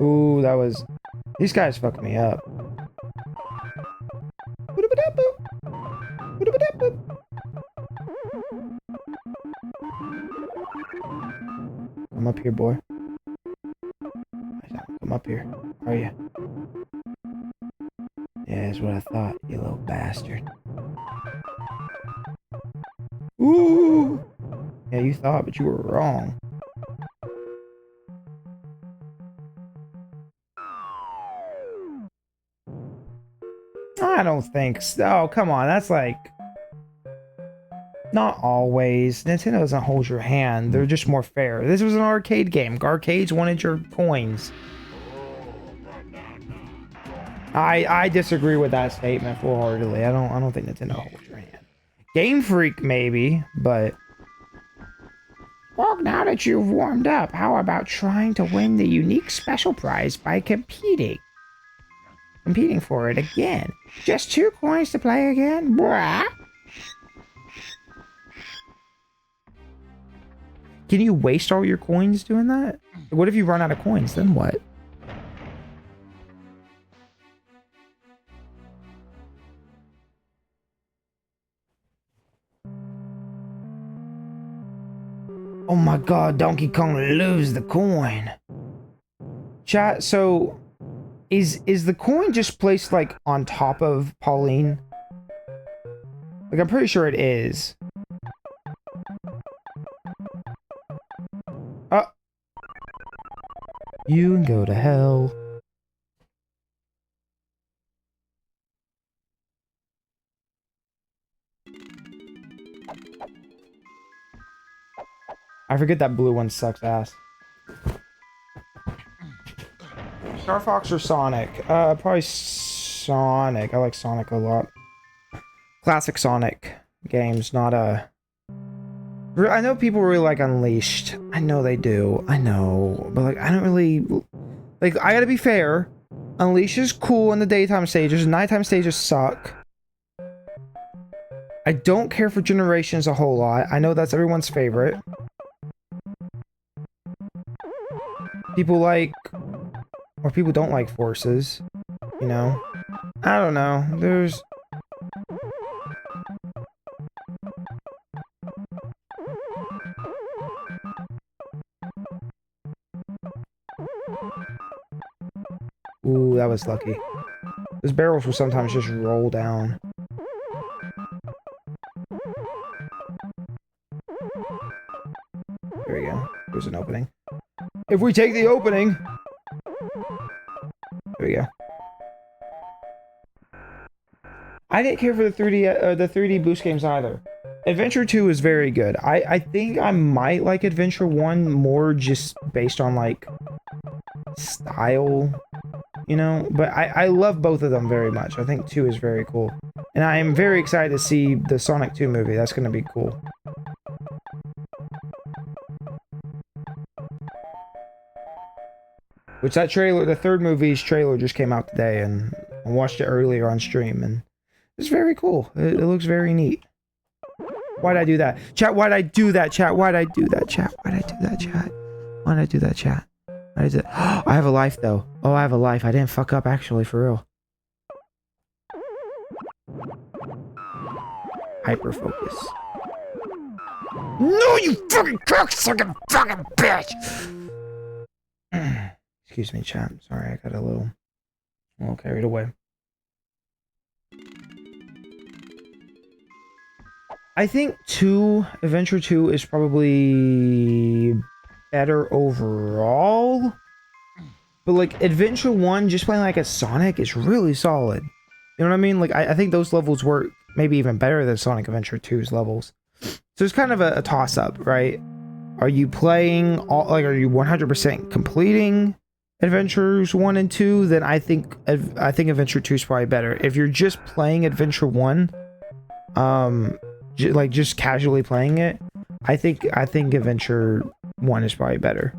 Ooh, that was... These guys fucked me up. up here, boy. Come up here. Are you? Yeah, that's what I thought, you little bastard. Ooh! Yeah, you thought, but you were wrong. I don't think so. Oh, come on. That's like... Not always. Nintendo doesn't hold your hand. They're just more fair. This was an arcade game. Arcades wanted your coins. I disagree with that statement full-heartedly. I don't think Nintendo holds your hand. Game Freak, maybe, but... Well, now that you've warmed up, how about trying to win the unique special prize by competing for it again? Just 2 coins to play again? Bruh. Can you waste all your coins doing that? What if you run out of coins? Then what? Oh my god, Donkey Kong lose the coin. Chat, so is the coin just placed like on top of Pauline? Like I'm pretty sure it is. You can go to hell. I forget that blue one sucks ass. Star Fox or Sonic? Probably Sonic. I like Sonic a lot. Classic Sonic games, not a... I know people really like Unleashed. I know they do. I know. But, like, I don't really... Like, I gotta be fair. Unleashed is cool in the daytime stages. Nighttime stages suck. I don't care for Generations a whole lot. I know that's everyone's favorite. People like... Or people don't like Forces. You know? I don't know. There's... Ooh, that was lucky. Those barrels will sometimes just roll down. There we go. There's an opening. If we take the opening... There we go. I didn't care for the 3D boost games either. Adventure 2 is very good. I think I might like Adventure 1 more just based on, like, style, you know? But I love both of them very much. I think 2 is very cool. And I am very excited to see the Sonic 2 movie. That's going to be cool. Which that trailer, the third movie's trailer just came out today, and I watched it earlier on stream, and it's very cool. It looks very neat. Why'd I do that? Chat, why'd I do that, chat? Why'd I do that, chat? Why'd I do that, chat? Why'd I do that, chat? Why'd I do that? I have a life, though. Oh, I have a life. I didn't fuck up, actually, for real. Hyper focus. No, you fucking cocksucking fucking bitch! Excuse me, chat. Sorry, I got a little carried away. I think Adventure 2 is probably better overall. But like Adventure 1, just playing like a Sonic is really solid. You know what I mean? Like I think those levels work maybe even better than Sonic Adventure 2's levels. So it's kind of a toss-up, right? Are you playing are you 100% completing Adventures 1 and 2? Then I think Adventure 2 is probably better. If you're just playing Adventure 1, like just casually playing it, I think Adventure 1 is probably better.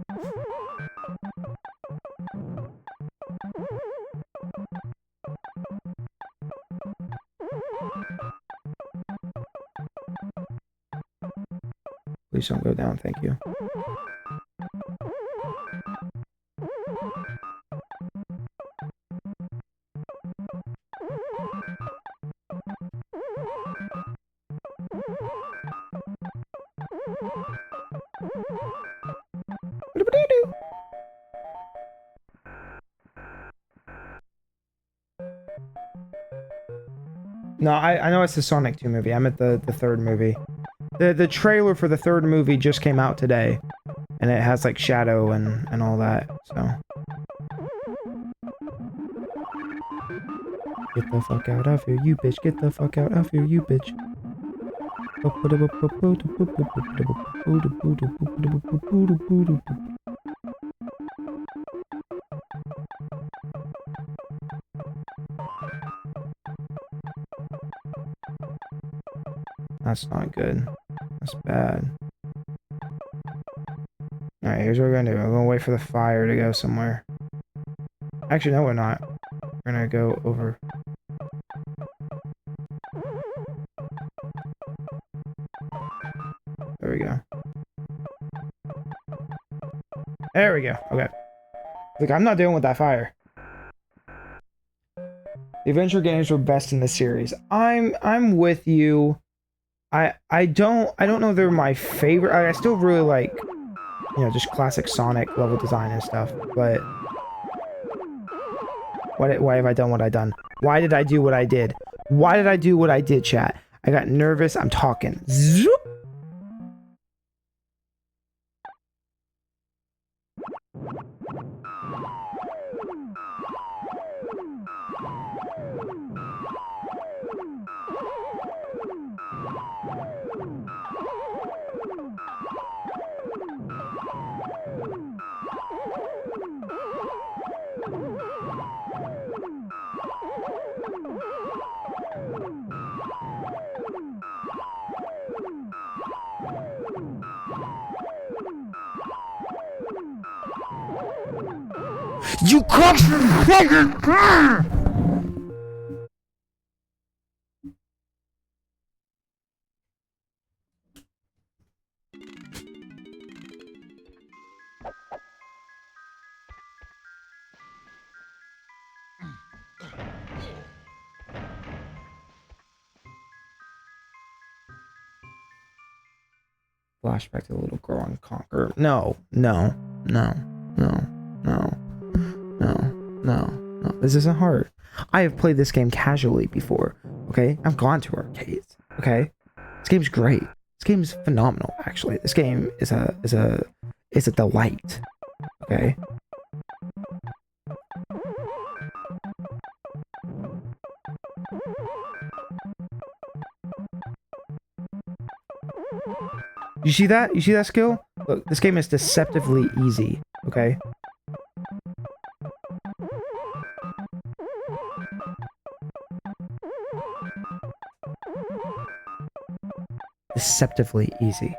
Please don't go down, thank you. No, I know it's the Sonic 2 movie. I meant the third movie. The trailer for the third movie just came out today. And it has like Shadow and all that, so. Get the fuck out of here, you bitch. Get the fuck out of here, you bitch. That's not good. That's bad. Alright, here's what we're gonna do. We're gonna wait for the fire to go somewhere. Actually, no, we're not. We're gonna go over. There we go. There we go. Okay. Look, I'm not dealing with that fire. The adventure games were best in the series. I'm with you. I don't know if they're my favorite. I still really like, you know, just classic Sonic level design and stuff, but why have I done what I done? Why did I do what I did? Why did I do what I did, chat? I got nervous. I'm talking. Zoop. You cocksucker! Flashback to the little girl on Conquer. No. This isn't hard. I have played this game casually before. Okay, I've gone to arcades. Okay, this game's great. This game is phenomenal. Actually, this game is a delight. Okay. You see that? You see that skill? Look, this game is deceptively easy. Okay. Deceptively easy.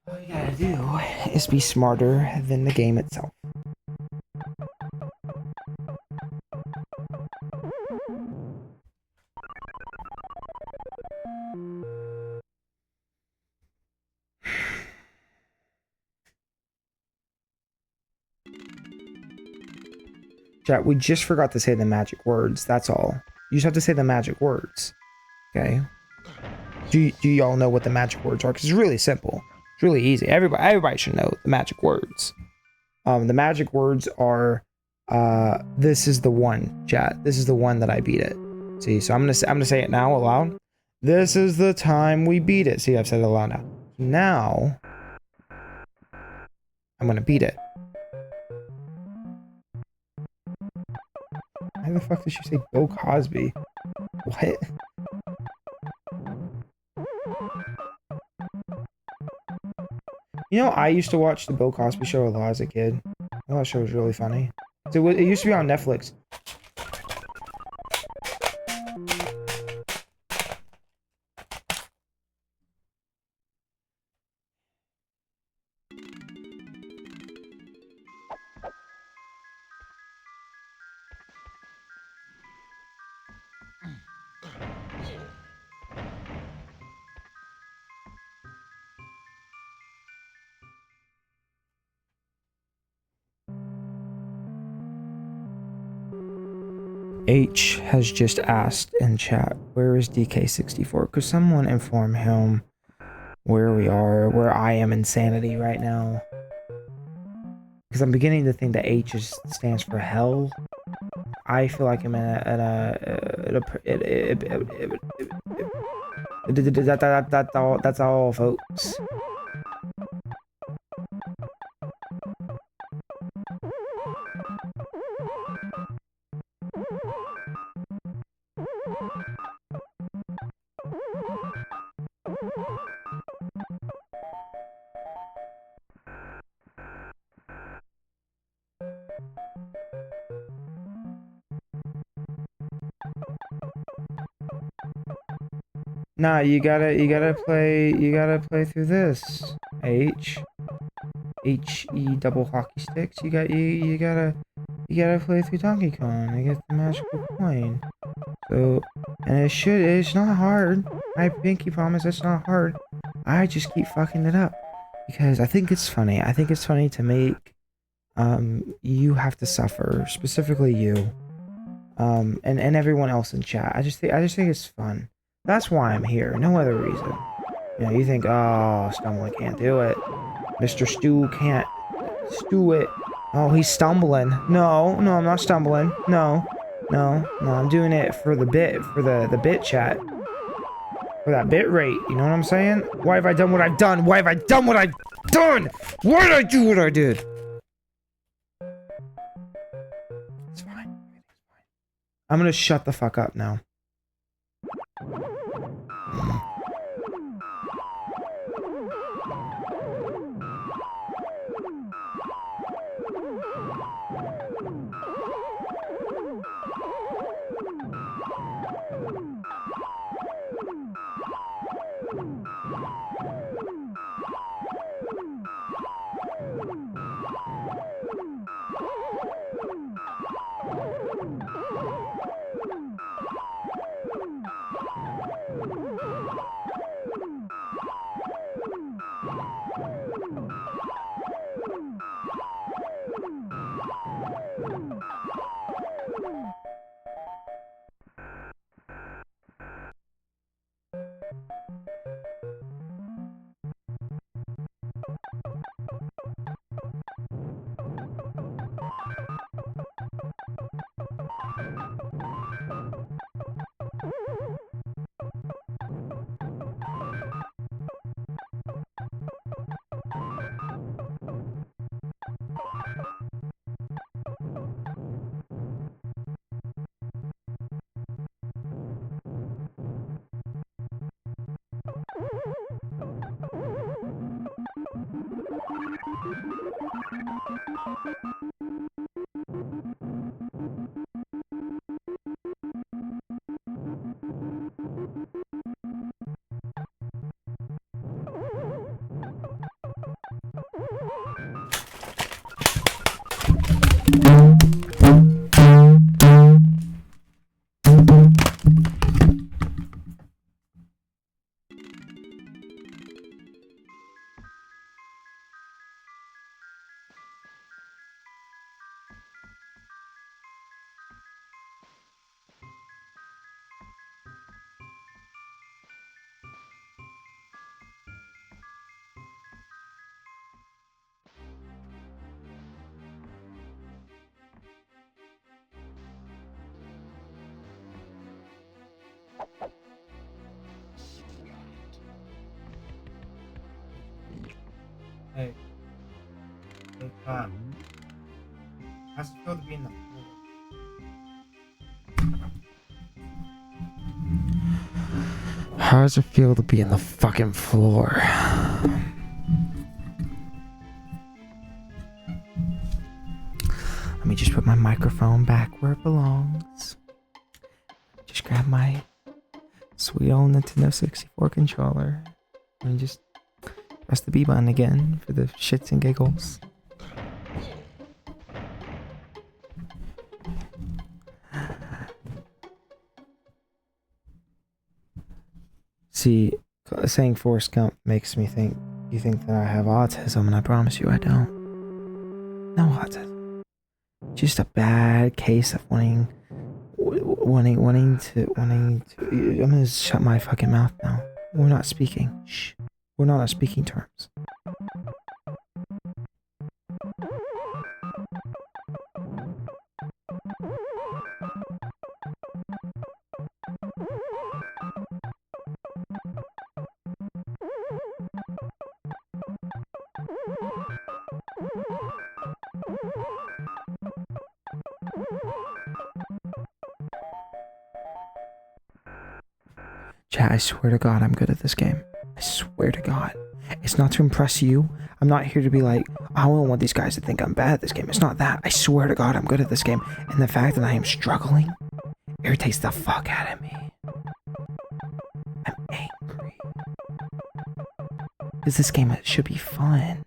All you gotta do is be smarter than the game itself. Chat, we just forgot to say the magic words, that's all. You just have to say the magic words. Okay? Do y'all know what the magic words are? Because it's really simple. It's really easy. Everybody should know the magic words. The magic words are this is the one, chat. This is the one that I beat it. See, so I'm gonna say it now aloud. This is the time we beat it. See, I've said it aloud now. Now I'm gonna beat it. Why the fuck did she say Bill Cosby? What? You know, I used to watch the Bill Cosby Show a lot as a kid. I thought that show was really funny. So it used to be on Netflix. H has just asked in chat, where is DK64? Could someone inform him where we are, where I am in sanity right now? Because I'm beginning to think that H stands for hell. I feel like I'm that's all, folks. Nah, you gotta play through this. H-E double hockey sticks. You gotta play through Donkey Kong to get the magical coin. So, and it's not hard. I pinky promise it's not hard. I just keep fucking it up because I think it's funny. I think it's funny to make you have to suffer, specifically you, and everyone else in chat. I just think it's fun. That's why I'm here. No other reason. You know, you think, oh, Stumblyn can't do it. Mr. Stu can't stew it. Oh, he's stumbling. No, I'm not stumbling. No, I'm doing it for the bit chat. For that bit rate, you know what I'm saying? Why have I done what I've done? Why have I done what I've done? Why did I do what I did? It's fine. I'm gonna shut the fuck up now. Hey, Pat. How's it feel to be in the floor? How does it feel to be in the fucking floor? Let me just put my microphone back where it belongs. Just grab my sweet old Nintendo 64 controller and just press the B button again for the shits and giggles. See, saying Forrest Gump makes me think you think that I have autism, and I promise you I don't. No autism. Just a bad case of wanting to. I'm gonna shut my fucking mouth now. We're not speaking. Shh. We're not on speaking terms. Chat, I swear to God, I'm good at this game. I swear to God. It's not to impress you. I'm not here to be like, I don't want these guys to think I'm bad at this game. It's not that. I swear to God, I'm good at this game. And the fact that I am struggling irritates the fuck out of me. I'm angry. Because this game should be fun.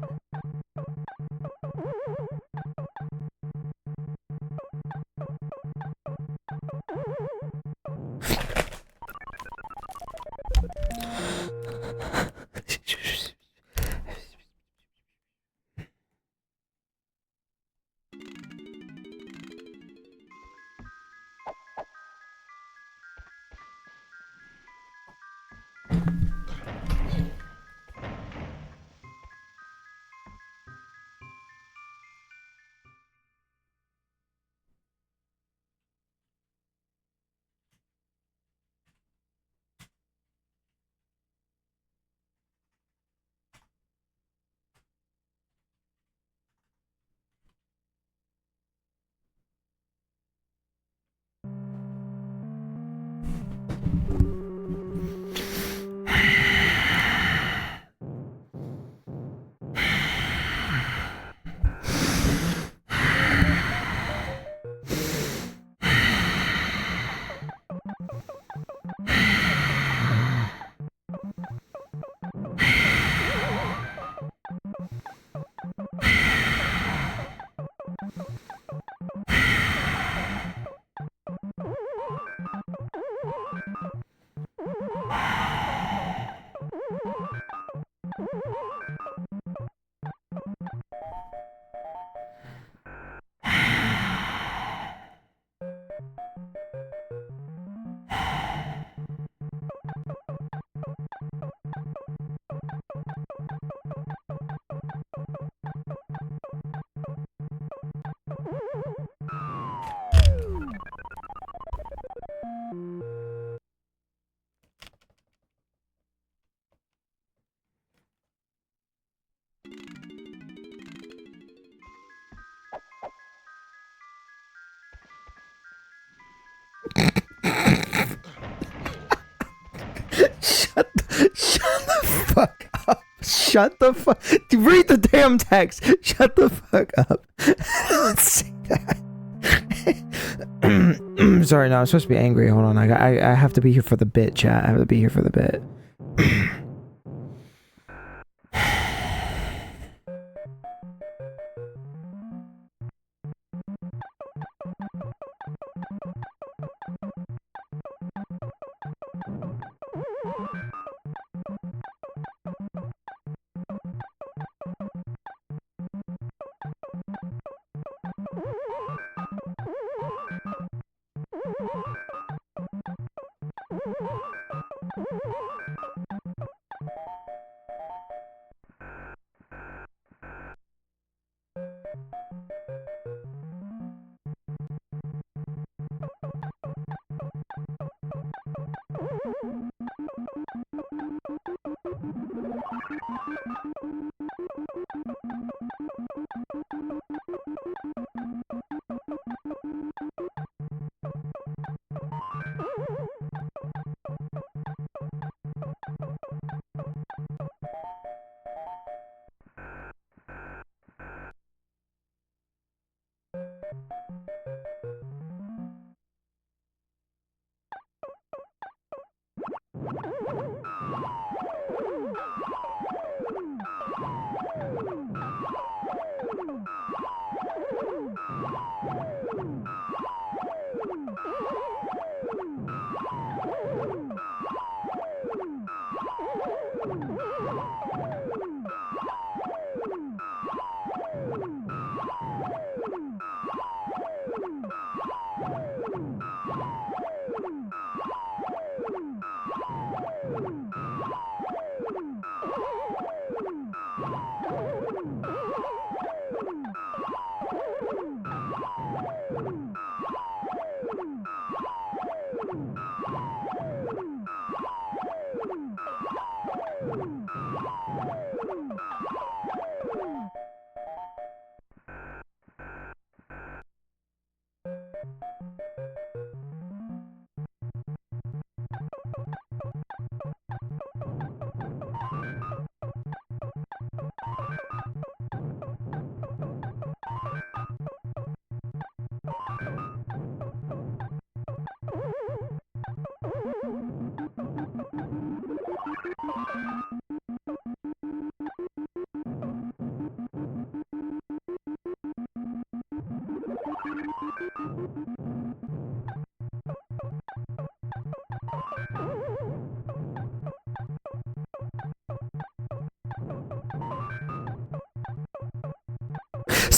Shut the fuck up. Shut the fuck. Read the damn text. Shut the fuck up. Let's see that. Sorry, no, I'm supposed to be angry. Hold on. I have to be here for the bit, chat. I have to be here for the bit.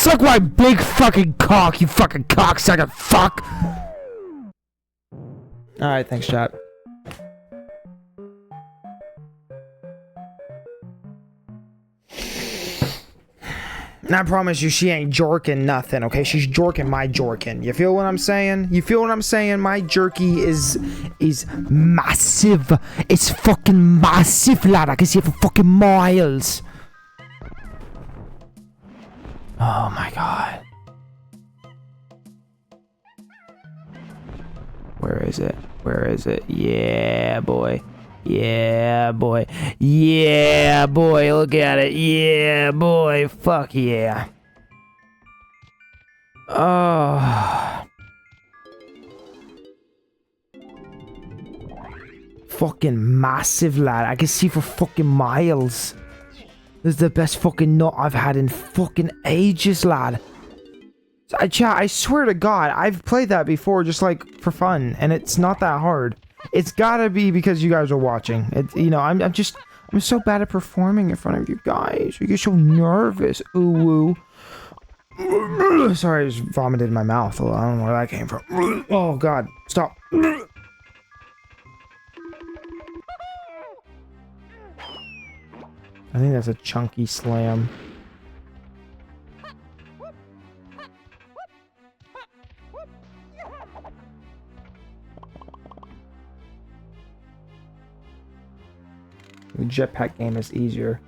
suck my big fucking cock, you fucking cocksucker. Fuck. Alright, thanks, chat. And I promise you, she ain't jorking nothing, okay? She's jorking my jorkin. You feel what I'm saying? You feel what I'm saying? My jerky is massive. It's fucking massive, lad. I can see it for fucking miles. Oh my god. Where is it? Where is it? Yeah, boy. Yeah, boy. Yeah, boy. Look at it. Yeah, boy. Fuck yeah. Oh. Fucking massive, lad. I can see for fucking miles. This is the best fucking nut I've had in fucking ages, lad. Chat, I swear to God, I've played that before just like for fun, and it's not that hard. It's gotta be because you guys are watching. It's, you know, I'm so bad at performing in front of you guys. You get so nervous. Ooh, woo. Sorry, I just vomited in my mouth. I don't know where that came from. Oh God, stop. I think that's a chunky slam. The jetpack game is easier.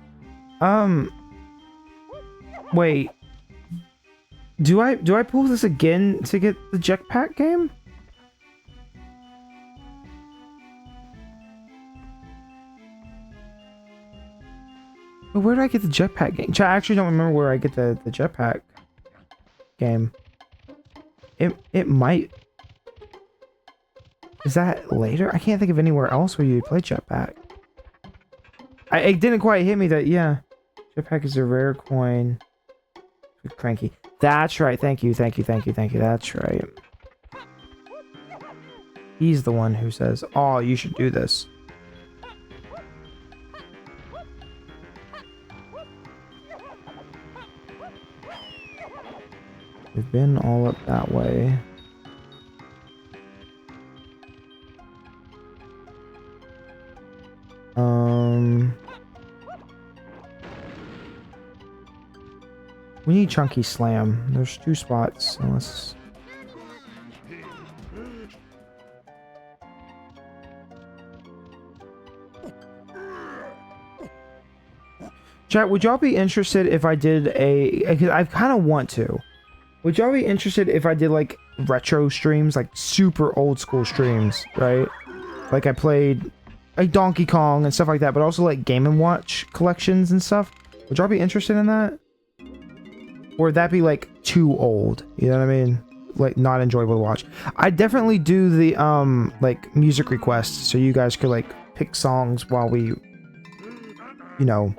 Wait. Do I pull this again to get the jetpack game? But where do I get the jetpack game? I actually don't remember where I get the jetpack game. It might. Is that later? I can't think of anywhere else where you play jetpack. It didn't quite hit me that, yeah. Jetpack is a rare coin. Cranky. That's right. Thank you. That's right. He's the one who says, oh, you should do this. We've been all up that way. We need Chunky Slam. There's 2 spots, so let's... Chat, would y'all be interested if I did a... Because I kind of want to. Would y'all be interested if I did, like, retro streams? Like, super old school streams, right? Like, I played... like Donkey Kong and stuff like that, but also like Game & Watch collections and stuff. Would y'all be interested in that? Or would that be like too old? You know what I mean? Like not enjoyable to watch. I definitely do the like music requests so you guys could like pick songs while we, you know,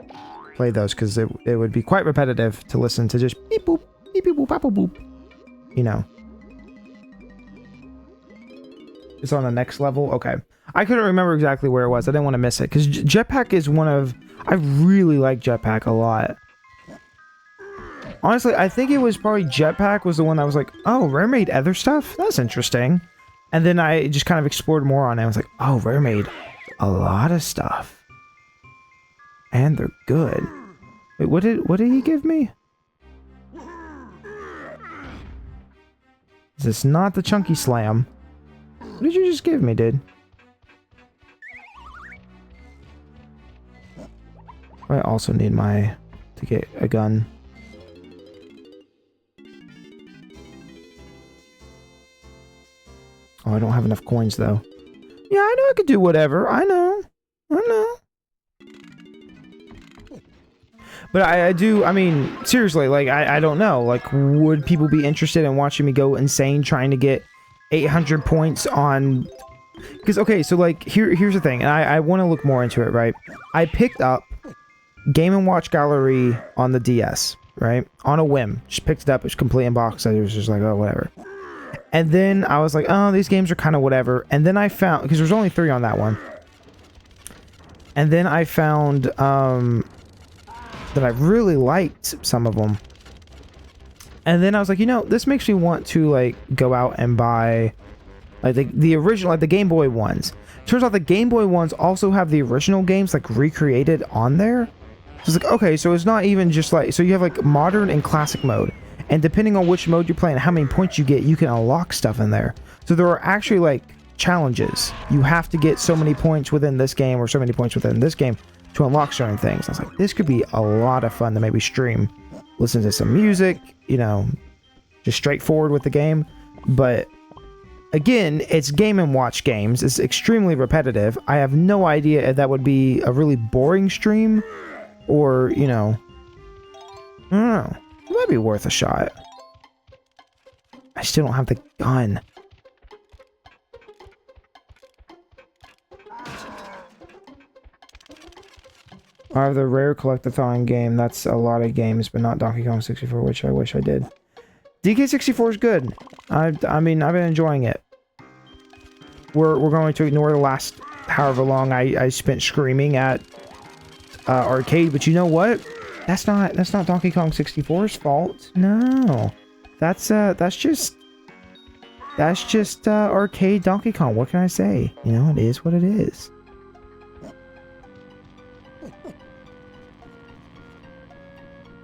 play those, because it would be quite repetitive to listen to just beep boop beep boop bop boop. You know. It's on the next level? Okay. I couldn't remember exactly where it was. I didn't want to miss it. Because Jetpack is one of... I really like Jetpack a lot. Honestly, I think it was probably Jetpack was the one that was like, oh, Rare made other stuff? That's interesting. And then I just kind of explored more on it. I was like, oh, Rare made a lot of stuff. And they're good. Wait, what did he give me? Is this not the Chunky Slam? What did you just give me, dude? I also need to get a gun. Oh, I don't have enough coins though. Yeah, I know I could do whatever. I know. But I do, I mean, seriously, like, I don't know. Like, would people be interested in watching me go insane trying to get 800 points on... Because, okay, so, like, here's the thing, and I want to look more into it, right? I picked up Game & Watch Gallery on the DS, right? On a whim. Just picked it up, it was complete in box, I was just like, oh, whatever. And then I was like, oh, these games are kind of whatever. And then I found... Because there's only 3 on that one. And then I found, that I really liked some of them. And then I was like, you know, this makes me want to like go out and buy like the original, like the Game Boy ones. Turns out the Game Boy ones also have the original games like recreated on there. So it's like, okay, so it's not even just like, so you have like modern and classic mode. And depending on which mode you're playing, how many points you get, you can unlock stuff in there. So there are actually like challenges. You have to get so many points within this game or so many points within this game to unlock certain things. I was like, this could be a lot of fun to maybe stream. Listen to some music, you know, just straightforward with the game. But again, it's Game & Watch games. It's extremely repetitive. I have no idea if that would be a really boring stream or, you know, I don't know. It might be worth a shot. I still don't have the gun. I have the rare collectathon game. That's a lot of games, but not Donkey Kong 64, which I wish I did. DK64 is good. I mean, I've been enjoying it. We're going to ignore the last however long I spent screaming at arcade, but you know what? That's not Donkey Kong 64's fault. No, that's just arcade Donkey Kong. What can I say? You know, it is what it is.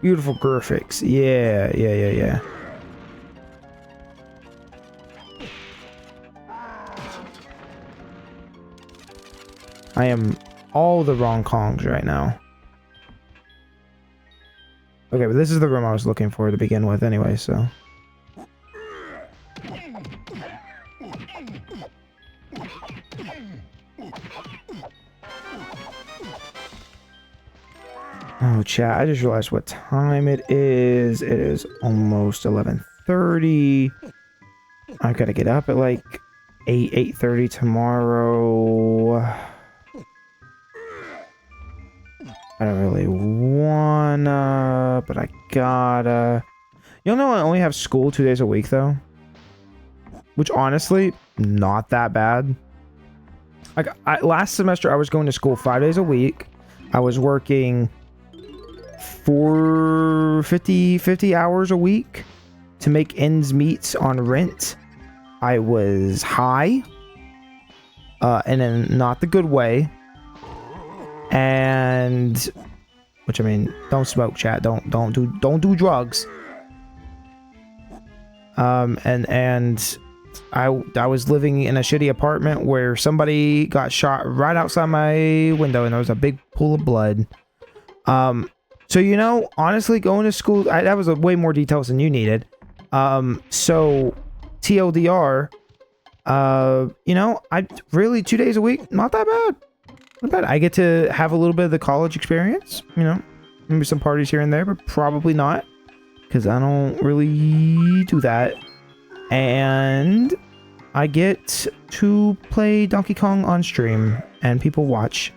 Beautiful graphics. Yeah. I am all the wrong Kongs right now. Okay, but this is the room I was looking for to begin with anyway, so. Oh, chat, I just realized what time it is. It is almost 11:30. I gotta get up at like 8:30 tomorrow. I don't really wanna, but I gotta. You know, I only have school 2 days a week though, which honestly, not that bad. Like last semester, I was going to school 5 days a week. I was working 50 hours a week to make ends meet on rent. I was high, and in not the good way. And which I mean, don't smoke, chat. Don't do drugs. And I was living in a shitty apartment where somebody got shot right outside my window, and there was a big pool of blood. So you know, honestly, going to school, that was way more details than you needed. So TLDR, you know, I really 2 days a week, not that bad. Not bad. I get to have a little bit of the college experience, you know, maybe some parties here and there, but probably not, because I don't really do that. And I get to play Donkey Kong on stream, and people watch,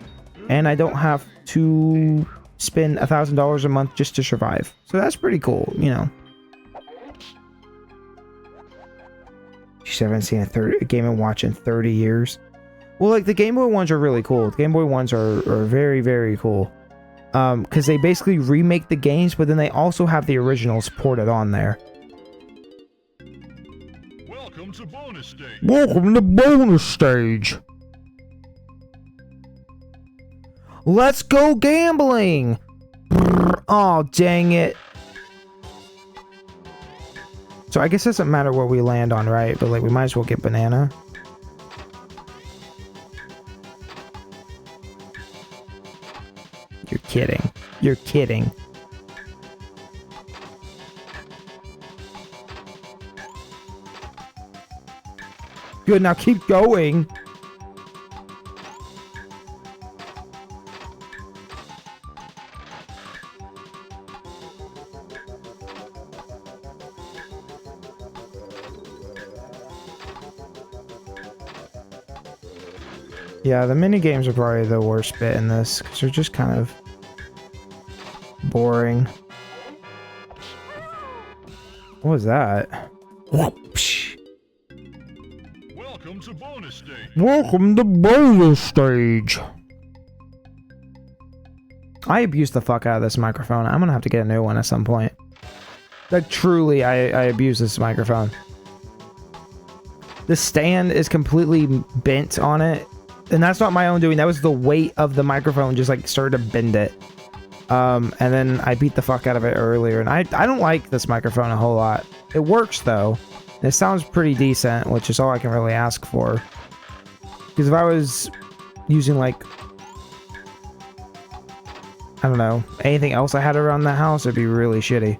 and I don't have to spend $1,000 a month just to survive. So that's pretty cool, you know. You haven't seen a Game & Watch in 30 years. Well, like, the Game Boy ones are really cool. The Game Boy ones are very, very cool. Because they basically remake the games, but then they also have the originals ported on there. Welcome to bonus stage. Welcome to bonus stage. Let's go gambling. Oh, dang it. So I guess it doesn't matter where we land on, right? But like, we might as well get banana. You're kidding. You're kidding. Good, now keep going. Yeah, the mini games are probably the worst bit in this, because they're just kind of boring. What was that? Whoopsh. Welcome to bonus stage. Welcome to bonus stage. I abused the fuck out of this microphone. I'm gonna have to get a new one at some point. Like, truly, I abuse this microphone. The stand is completely bent on it. And that's not my own doing. That was the weight of the microphone just, like, started to bend it. And then I beat the fuck out of it earlier. And I don't like this microphone a whole lot. It works, though. It sounds pretty decent, which is all I can really ask for. Because if I was using, like, I don't know, anything else I had around the house, it'd be really shitty.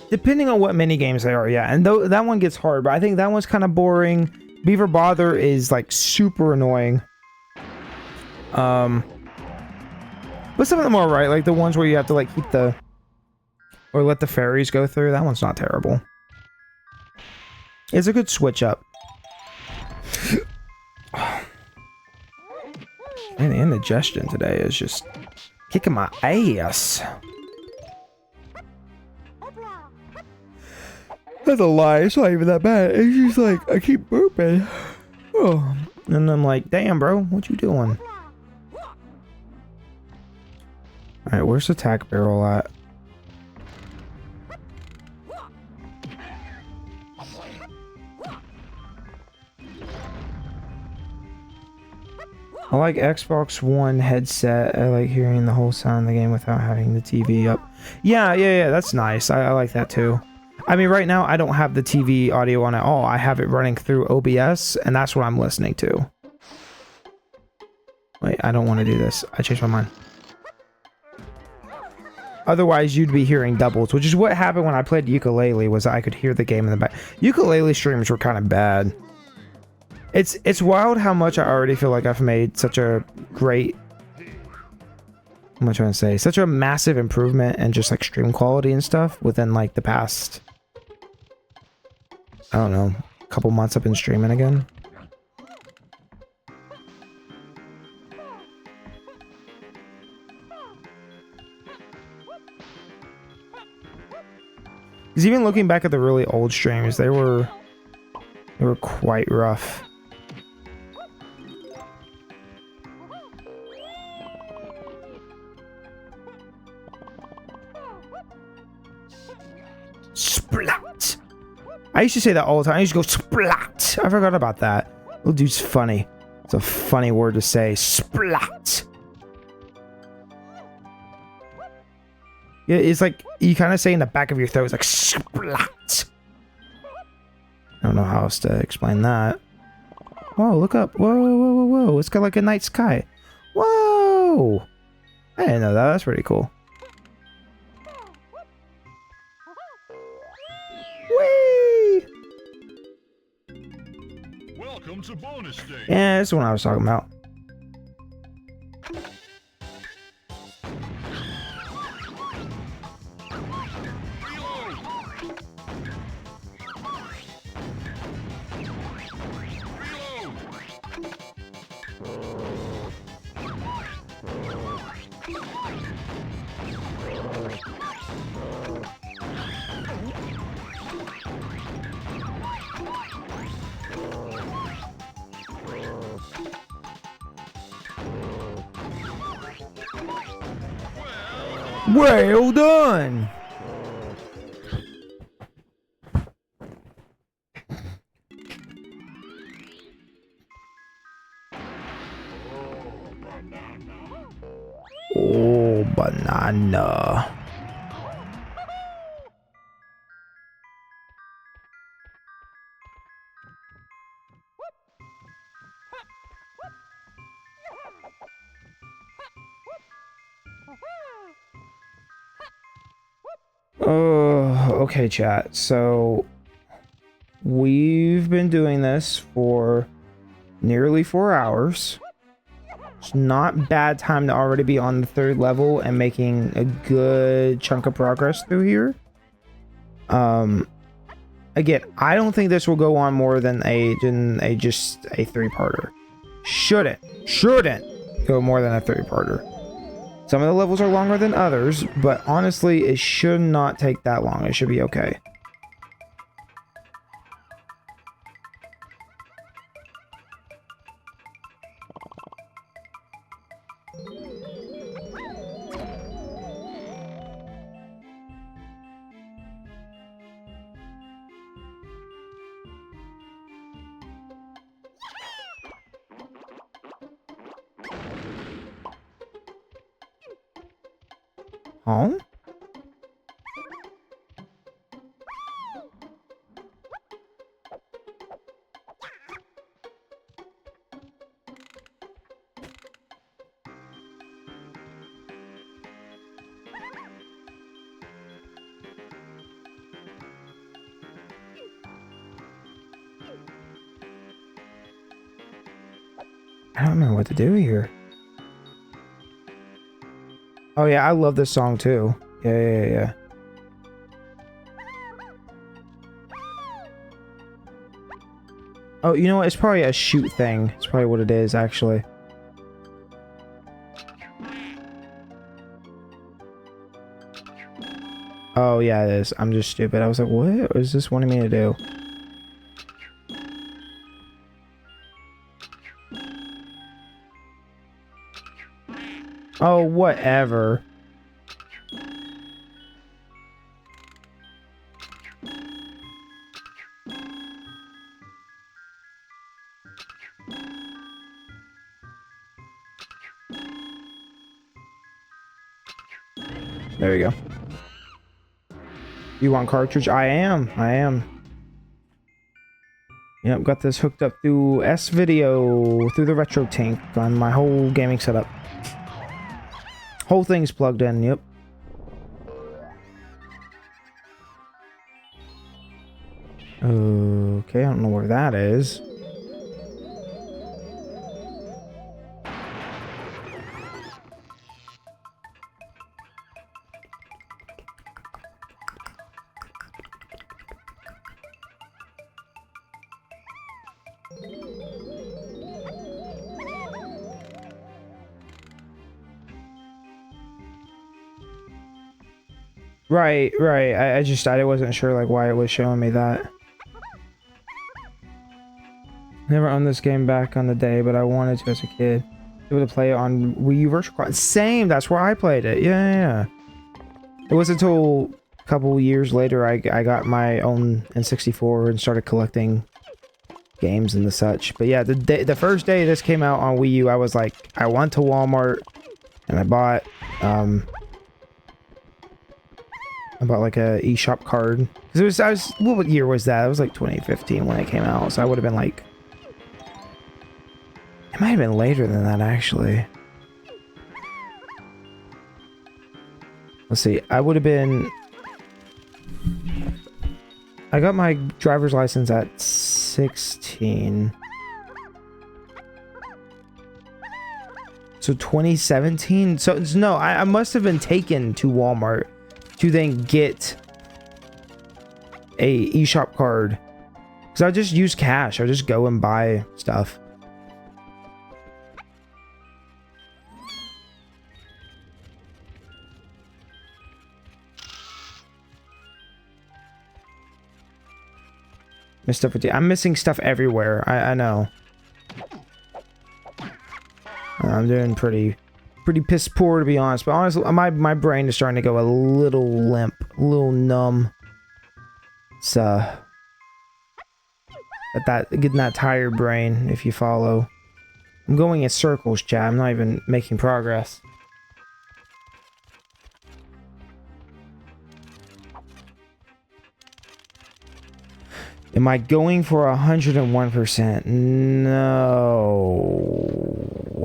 Depending on what mini games they are, yeah. And that one gets hard, but I think that one's kind of boring. Beaver Bother is, like, super annoying. But some of them are right, like the ones where you have to, like, keep the... or let the fairies go through. That one's not terrible. It's a good switch up. Man, the indigestion today is just kicking my ass. That's a lie. It's not even that bad. It's just like I keep burping. Oh, and I'm like, damn, bro, what you doing? All right, where's the tack barrel at? I like Xbox One headset. I like hearing the whole sound of the game without having the TV up. Yeah, that's nice. I like that too. I mean, right now, I don't have the TV audio on at all. I have it running through OBS, and that's what I'm listening to. Wait, I don't want to do this. I changed my mind. Otherwise, you'd be hearing doubles, which is what happened when I played ukulele, was I could hear the game in the back. Ukulele streams were kind of bad. It's wild how much I already feel like I've made such a great... what am I trying to say? Such a massive improvement in just, like, stream quality and stuff within, like, the past... I don't know, a couple months I've been streaming again. Because even looking back at the really old streams, they were quite rough. Splat! I used to say that all the time. I used to go splat! I forgot about that. Little dude's funny. It's a funny word to say. Splat! Yeah, it's like you kind of say in the back of your throat. It's like splat! I don't know how else to explain that. Whoa, look up. Whoa. It's got like a night sky. Whoa! I didn't know that. That's pretty cool. Whee! Welcome to bonus day. Yeah, that's the one I was talking about. Well done! Oh, banana. Okay, chat. So we've been doing this for nearly 4 hours. It's not bad time to already be on the 3rd level and making a good chunk of progress through here. Again, I don't think this will go on more than just a 3-parter. Shouldn't go more than a 3-parter. Some of the levels are longer than others, but honestly, it should not take that long. It should be okay. Huh? I don't remember what to do here. Oh yeah, I love this song too. Yeah. Oh, you know what? It's probably a shoot thing. It's probably what it is, actually. Oh yeah, it is. I'm just stupid. I was like, what is this wanting me to do? Oh, whatever. There you go. You want cartridge? I am. Yep, got this hooked up through S-Video, through the retro tank on my whole gaming setup. Whole thing's plugged in, yep. Okay, I don't know where that is. Right. I wasn't sure like why it was showing me that. Never owned this game back on the day, but I wanted to as a kid. Able to play it on Wii U Virtual Console. Same, that's where I played it. Yeah. It wasn't until a couple years later I got my own N64 and started collecting games and the such. But yeah, the first day this came out on Wii U, I was like, I went to Walmart and I bought like a eShop card. Because what year was that? It was like 2015 when it came out, so I would have been like, it might have been later than that actually. Let's see, I would have been, I got my driver's license at 16. So 2017? So no, I must have been taken to Walmart to then get a eShop card. Because I just use cash. I just go and buy stuff. Miss stuff with you. I'm missing stuff everywhere. I know. I'm doing pretty piss poor, to be honest. But honestly, my brain is starting to go a little limp, a little numb. It's getting that tired brain, if you follow. I'm going in circles, chat. I'm not even making progress. Am I going for 101%? No.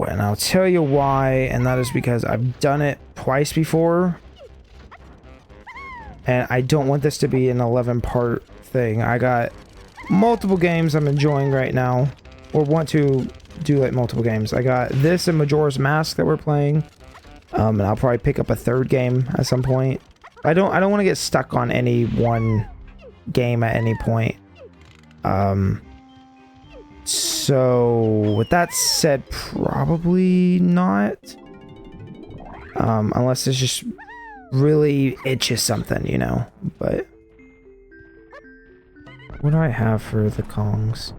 And I'll tell you why, and that is because I've done it twice before. And I don't want this to be an 11-part thing. I got multiple games I'm enjoying right now, or want to do like multiple games. I got this and Majora's Mask that we're playing. And I'll probably pick up a third game at some point. I don't want to get stuck on any one game at any point. So with that said, probably not. Unless it's just really itches something, you know. But what do I have for the Kongs?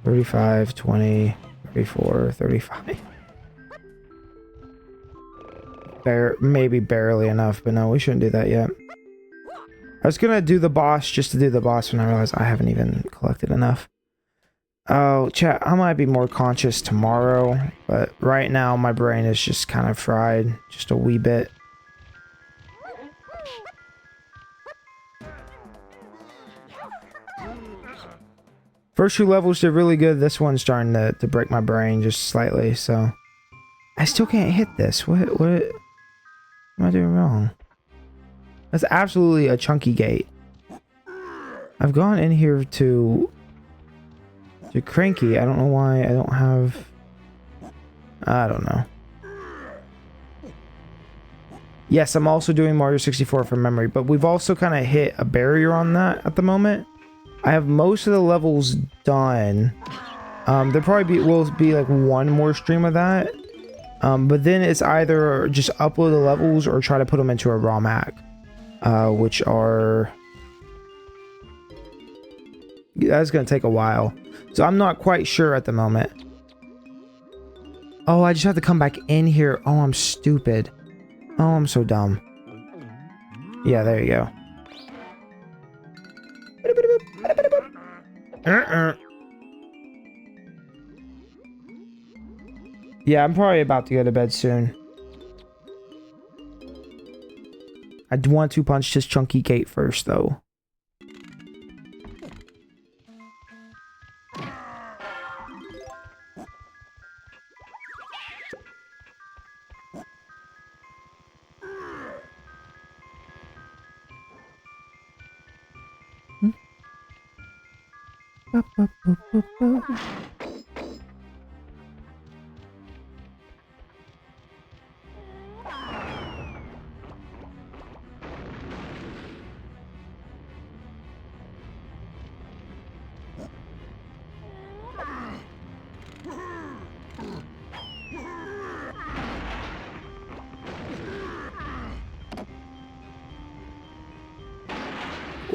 35, 20, 34, 35. Maybe barely enough, but no, we shouldn't do that yet. I was gonna do the boss just to do the boss when I realized I haven't even collected enough. Oh, chat, I might be more conscious tomorrow, but right now my brain is just kind of fried, just a wee bit. First 2 levels did really good. This one's starting to break my brain just slightly, so... I still can't hit this. What am I doing wrong? That's absolutely a chunky gate. I've gone in here to Cranky. I don't know why I don't have... I don't know. Yes, I'm also doing Mario 64 from memory, but we've also kind of hit a barrier on that at the moment. I have most of the levels done. There probably will be like one more stream of that. But then it's either just upload the levels or try to put them into a ROM hack. Which are... That's going to take a while. So I'm not quite sure at the moment. Oh, I just have to come back in here. Oh, I'm stupid. Oh, I'm so dumb. Yeah, there you go. Yeah, I'm probably about to go to bed soon. I do want to punch this chunky gate first, though.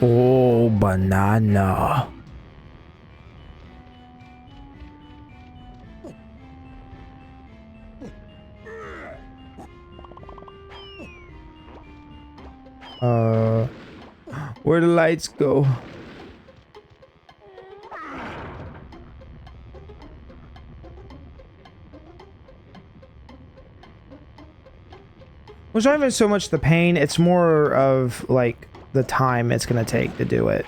Oh, banana. Where the lights go? Well, it's not even so much the pain, it's more of like the time it's gonna take to do it.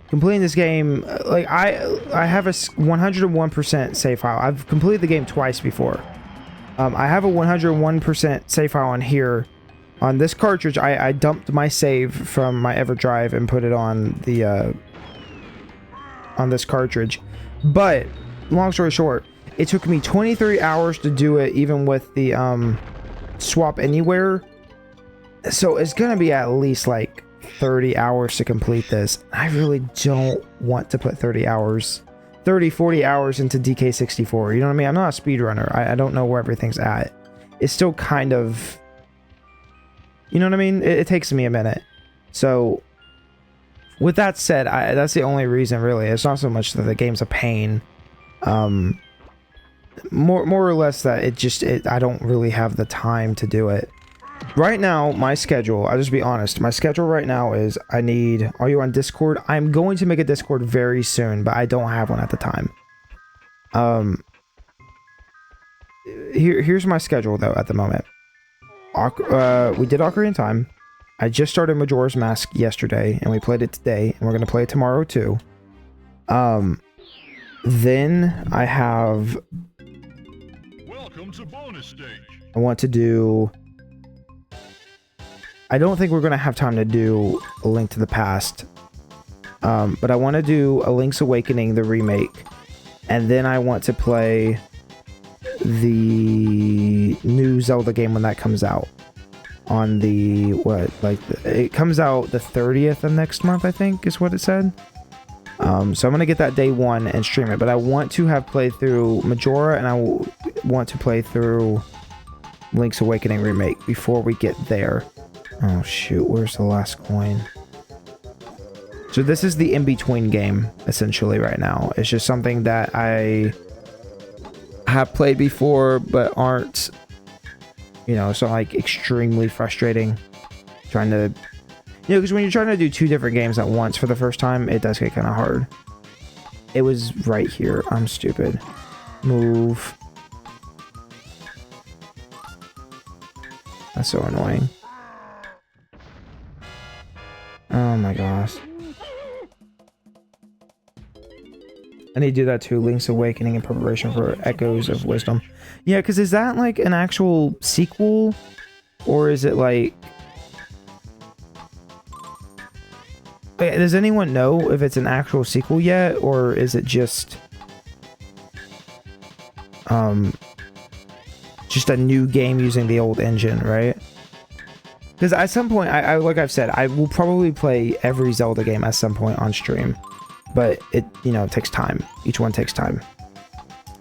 Completing this game, like I have a 101% save file. I've completed the game twice before. I have a 101% save file on here. On this cartridge, I dumped my save from my EverDrive and put it on the on this cartridge. But long story short, it took me 23 hours to do it, even with the swap anywhere. So it's gonna be at least like 30 hours to complete this. I really don't want to put 30 hours, 30, 40 hours into DK64. You know what I mean? I'm not a speedrunner. I don't know where everything's at. It's still kind of... You know what I mean? It takes me a minute. So, with that said, that's the only reason, really. It's not so much that the game's a pain. More or less that I don't really have the time to do it. Right now, my schedule, I'll just be honest. My schedule right now is, are you on Discord? I'm going to make a Discord very soon, but I don't have one at the time. Here's my schedule, though, at the moment. We did Ocarina of Time. I just started Majora's Mask yesterday, and we played it today, and we're going to play it tomorrow, too. Then I have... Welcome to bonus stage. I want to do... I don't think we're going to have time to do A Link to the Past. But I want to do A Link's Awakening, the remake. And then I want to play the new Zelda game when that comes out. On the, it comes out the 30th of next month, I think, is what it said. So I'm going to get that day one and stream it. But I want to have played through Majora, and I want to play through Link's Awakening remake before we get there. Oh shoot, where's the last coin? So this is the in-between game, essentially, right now. It's just something that I have played before, but aren't, you know, it's not like extremely frustrating trying to, you know, because when you're trying to do 2 different games at once for the first time, it does get kind of hard. It was right here. I'm stupid. Move. That's so annoying. Oh my gosh. I need to do that too. Link's Awakening in preparation for Echoes of Wisdom. Yeah, because is that like an actual sequel? Or is it like... Wait, does anyone know if it's an actual sequel yet? Or is it just a new game using the old engine, right? Because at some point, I like I've said, I will probably play every Zelda game at some point on stream. But it, you know, takes time. Each one takes time.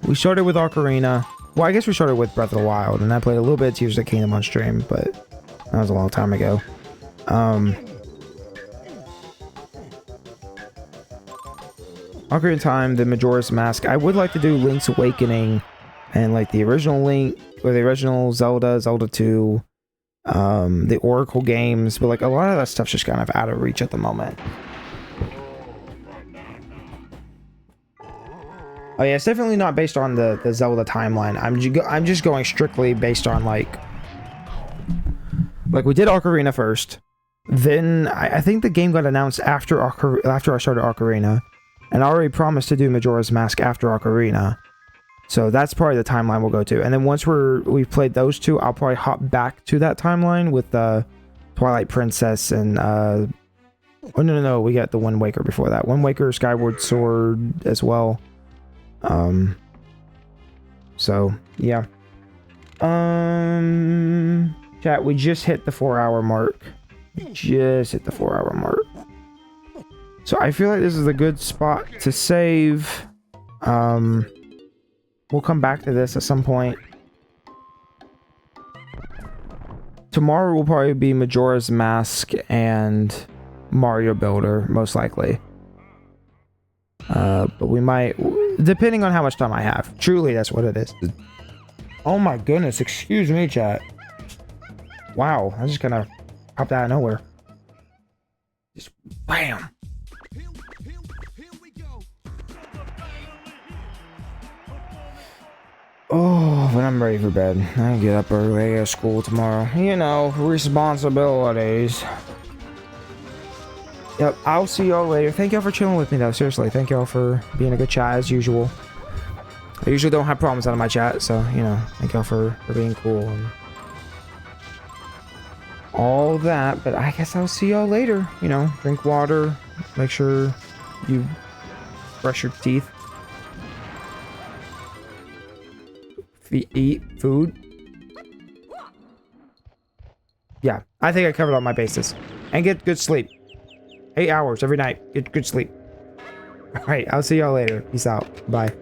We started with Ocarina. Well, I guess we started with Breath of the Wild, and I played a little bit of Tears of the Kingdom on stream, but that was a long time ago. Ocarina of Time, the Majora's Mask. I would like to do Link's Awakening and like the original Link, or the original Zelda, Zelda 2, the Oracle games, but like a lot of that stuff's just kind of out of reach at the moment. Oh yeah, it's definitely not based on the Zelda timeline. I'm just going strictly based on like we did Ocarina first. Then I think the game got announced after I started Ocarina, and I already promised to do Majora's Mask after Ocarina. So that's probably the timeline we'll go to. And then once we've played those two, I'll probably hop back to that timeline with Twilight Princess and oh no, we got the Wind Waker before that. Wind Waker, Skyward Sword as well. So yeah. Chat, we just hit the 4-hour mark. So I feel like this is a good spot to save. We'll come back to this at some point. Tomorrow will probably be Majora's Mask and Mario Builder, most likely. But we might, depending on how much time I have. Truly, that's what it is. Oh my goodness, excuse me, chat. Wow, I just kind of popped out of nowhere. Just bam. Oh, but I'm ready for bed. I get up early, I go to school tomorrow. You know, responsibilities. Yep, I'll see y'all later. Thank y'all for chilling with me, though. Seriously, thank y'all for being a good chat, as usual. I usually don't have problems out of my chat, so, you know, thank y'all for being cool and all that. But I guess I'll see y'all later. You know, drink water. Make sure you brush your teeth. Eat food. Yeah, I think I covered all my bases. And get good sleep. 8 hours every night. Get good sleep. Alright, I'll see y'all later. Peace out. Bye.